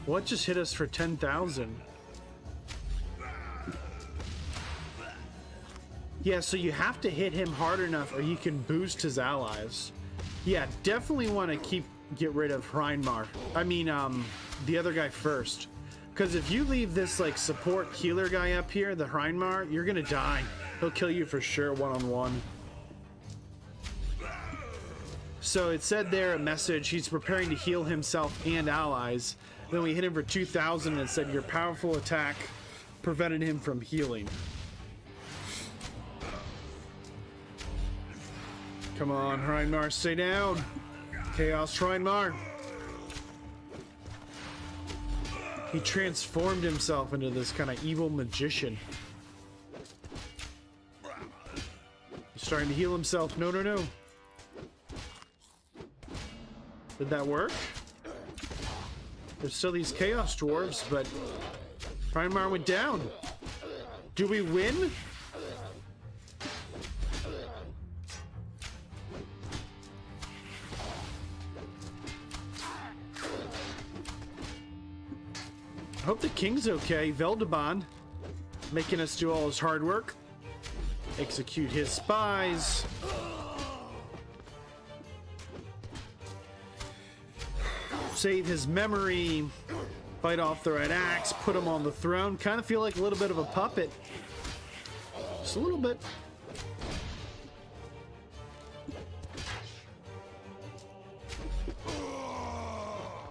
What just hit us for 10,000? Yeah, so you have to hit him hard enough or he can boost his allies. Yeah, definitely want to get rid of Reinmar. I mean, the other guy first. Because if you leave this, like, support healer guy up here, the Reinmar, you're gonna die. He'll kill you for sure, one-on-one. So it said there, a message, he's preparing to heal himself and allies. Then we hit him for 2,000 and it said your powerful attack prevented him from healing. Come on, Reinmar, stay down. Chaos Reinmar. He transformed himself into this kind of evil magician. He's starting to heal himself. No, no, no. Did that work? There's still these Chaos Dwarves, but Reinmar went down. Do we win? I hope the king's okay. Veldebond making us do all his hard work. Execute his spies. Save his memory. Fight off the red axe. Put him on the throne. Kind of feel like a little bit of a puppet. Just a little bit.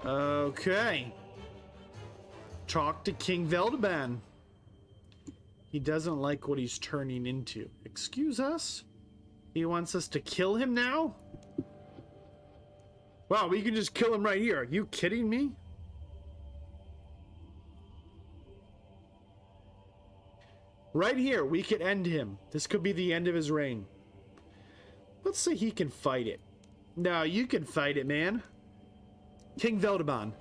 Okay. Talk to King Veldaban. He doesn't like what he's turning into. Excuse us? He wants us to kill him now? Wow, we can just kill him right here. Are you kidding me? Right here, we could end him. This could be the end of his reign. Let's say he can fight it. No, you can fight it, man. King Veldaban.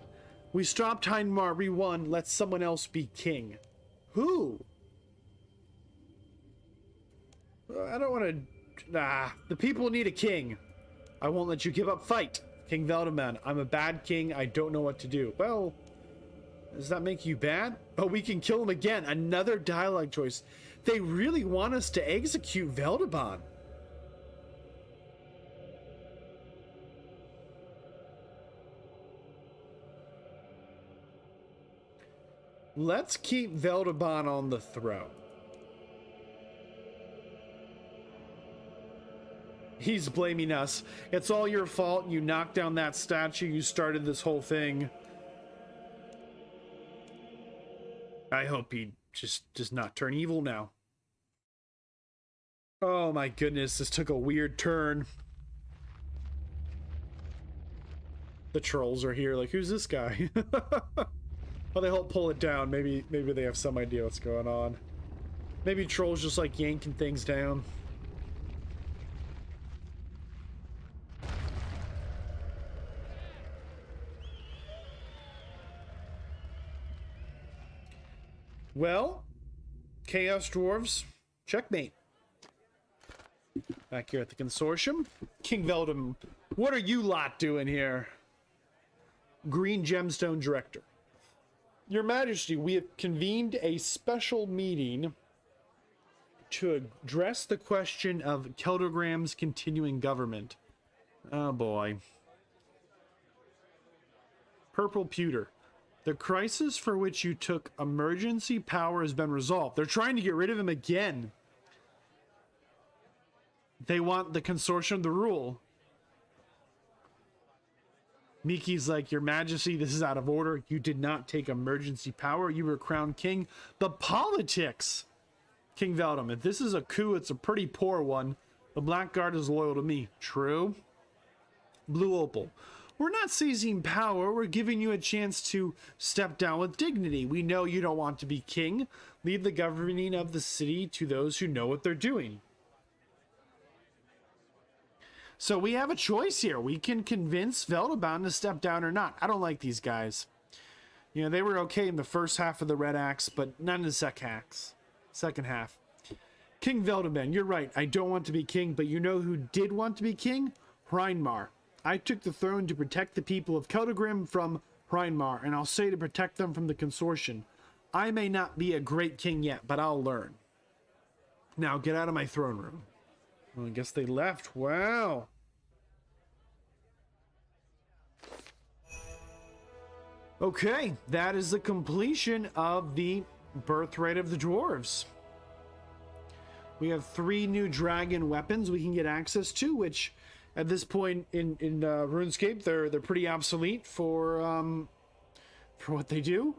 We stopped Hindmar, we won. Let someone else be king. Who? I don't want to... Nah, the people need a king. I won't let you give up. Fight. King Veldaban. I'm a bad king. I don't know what to do. Well, does that make you bad? Oh, we can kill him again. Another dialogue choice. They really want us to execute Veldaban. Let's keep Veldaban on the throne. He's blaming us. It's all your fault. You knocked down that statue. You started this whole thing. I hope he just does not turn evil now. Oh my goodness, this took a weird turn. The trolls are here. Like, who's this guy? Well, they help pull it down. Maybe they have some idea what's going on. Maybe trolls just like yanking things down. Well, Chaos Dwarves, checkmate. Back here at the consortium. King Veldam, what are you lot doing here? Green Gemstone Director. Your Majesty, we have convened a special meeting to address the question of Keldagrim's continuing government. Oh boy. Purple Pewter. The crisis for which you took emergency power has been resolved. They're trying to get rid of him again. They want the consortium to rule. Miki's like, Your Majesty, this is out of order. You did not take emergency power. You were crowned king. The politics! King Veldam, if this is a coup, it's a pretty poor one. The Blackguard is loyal to me. True. Blue Opal. We're not seizing power. We're giving you a chance to step down with dignity. We know you don't want to be king. Leave the governing of the city to those who know what they're doing. So we have a choice here. We can convince Veldaban to step down or not. I don't like these guys. You know, they were okay in the first half of the Red Axe, but not in the second half. King Veldaban, you're right. I don't want to be king, but you know who did want to be king? Hindmar. I took the throne to protect the people of Keldagrim from Hindmar, and I'll say to protect them from the consortium. I may not be a great king yet, but I'll learn. Now get out of my throne room. Well, I guess they left. Wow. Okay, that is the completion of the Birthright of the Dwarves. We have 3 new dragon weapons we can get access to, which at this point in RuneScape, they're pretty obsolete for what they do.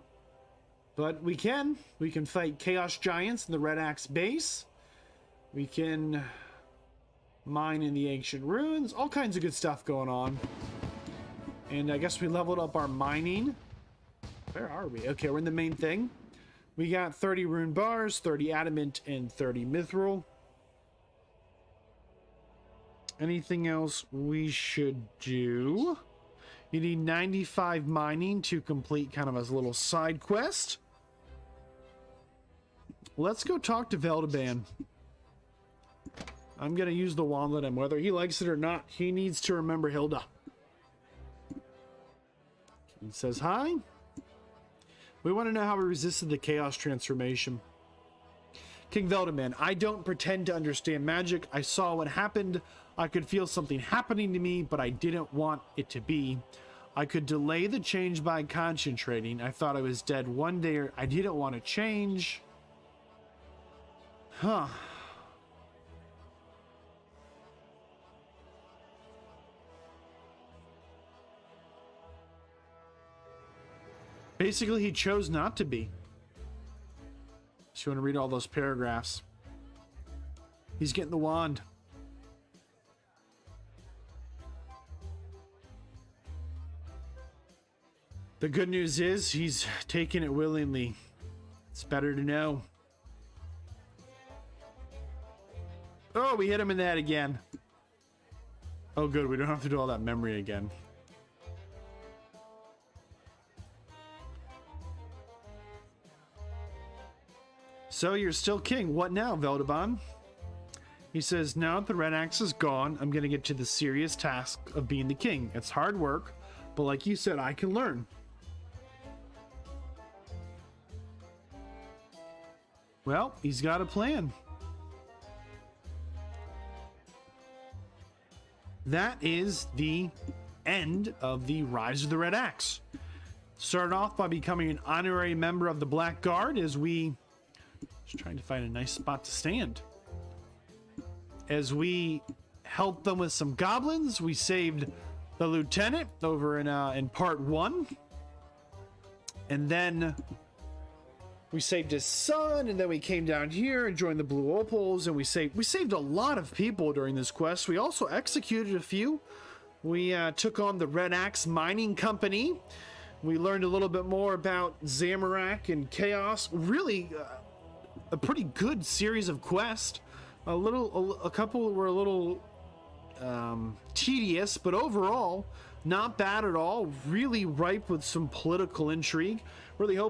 But we can fight Chaos Giants in the Red Axe base. We can mine in the ancient ruins. All kinds of good stuff going on. And I guess we leveled up our mining. Where are we? Okay, we're in the main thing. We got 30 rune bars, 30 adamant, and 30 mithril. Anything else we should do? You need 95 mining to complete kind of a little side quest. Let's go talk to Veldaban. I'm going to use the wand on him. Whether he likes it or not, he needs to remember Hilda. He says hi. We want to know how we resisted the chaos transformation. King Veldeman, I don't pretend to understand magic. I saw what happened. I could feel something happening to me, but I didn't want it to be. I could delay the change by concentrating. I thought I was dead one day. I didn't want to change. Huh. Basically, he chose not to be. So you want to read all those paragraphs. He's getting the wand. The good news is he's taking it willingly. It's better to know. Oh, we hit him in the head again. Oh, good. We don't have to do all that memory again. So you're still king. What now, Veldeban? He says, now that the red axe is gone, I'm going to get to the serious task of being the king. It's hard work, but like you said, I can learn. Well, he's got a plan. That is the end of the Rise of the Red Axe. Started off by becoming an honorary member of the Black Guard as we... Just trying to find a nice spot to stand. As we helped them with some goblins, we saved the lieutenant over in part 1. And then we saved his son, and then we came down here and joined the Blue Opals, and we saved a lot of people during this quest. We also executed a few. We took on the Red Axe Mining Company. We learned a little bit more about Zamorak and Chaos. Really, a pretty good series of quests. A couple were a little tedious, but overall, not bad at all. Really ripe with some political intrigue. Really hope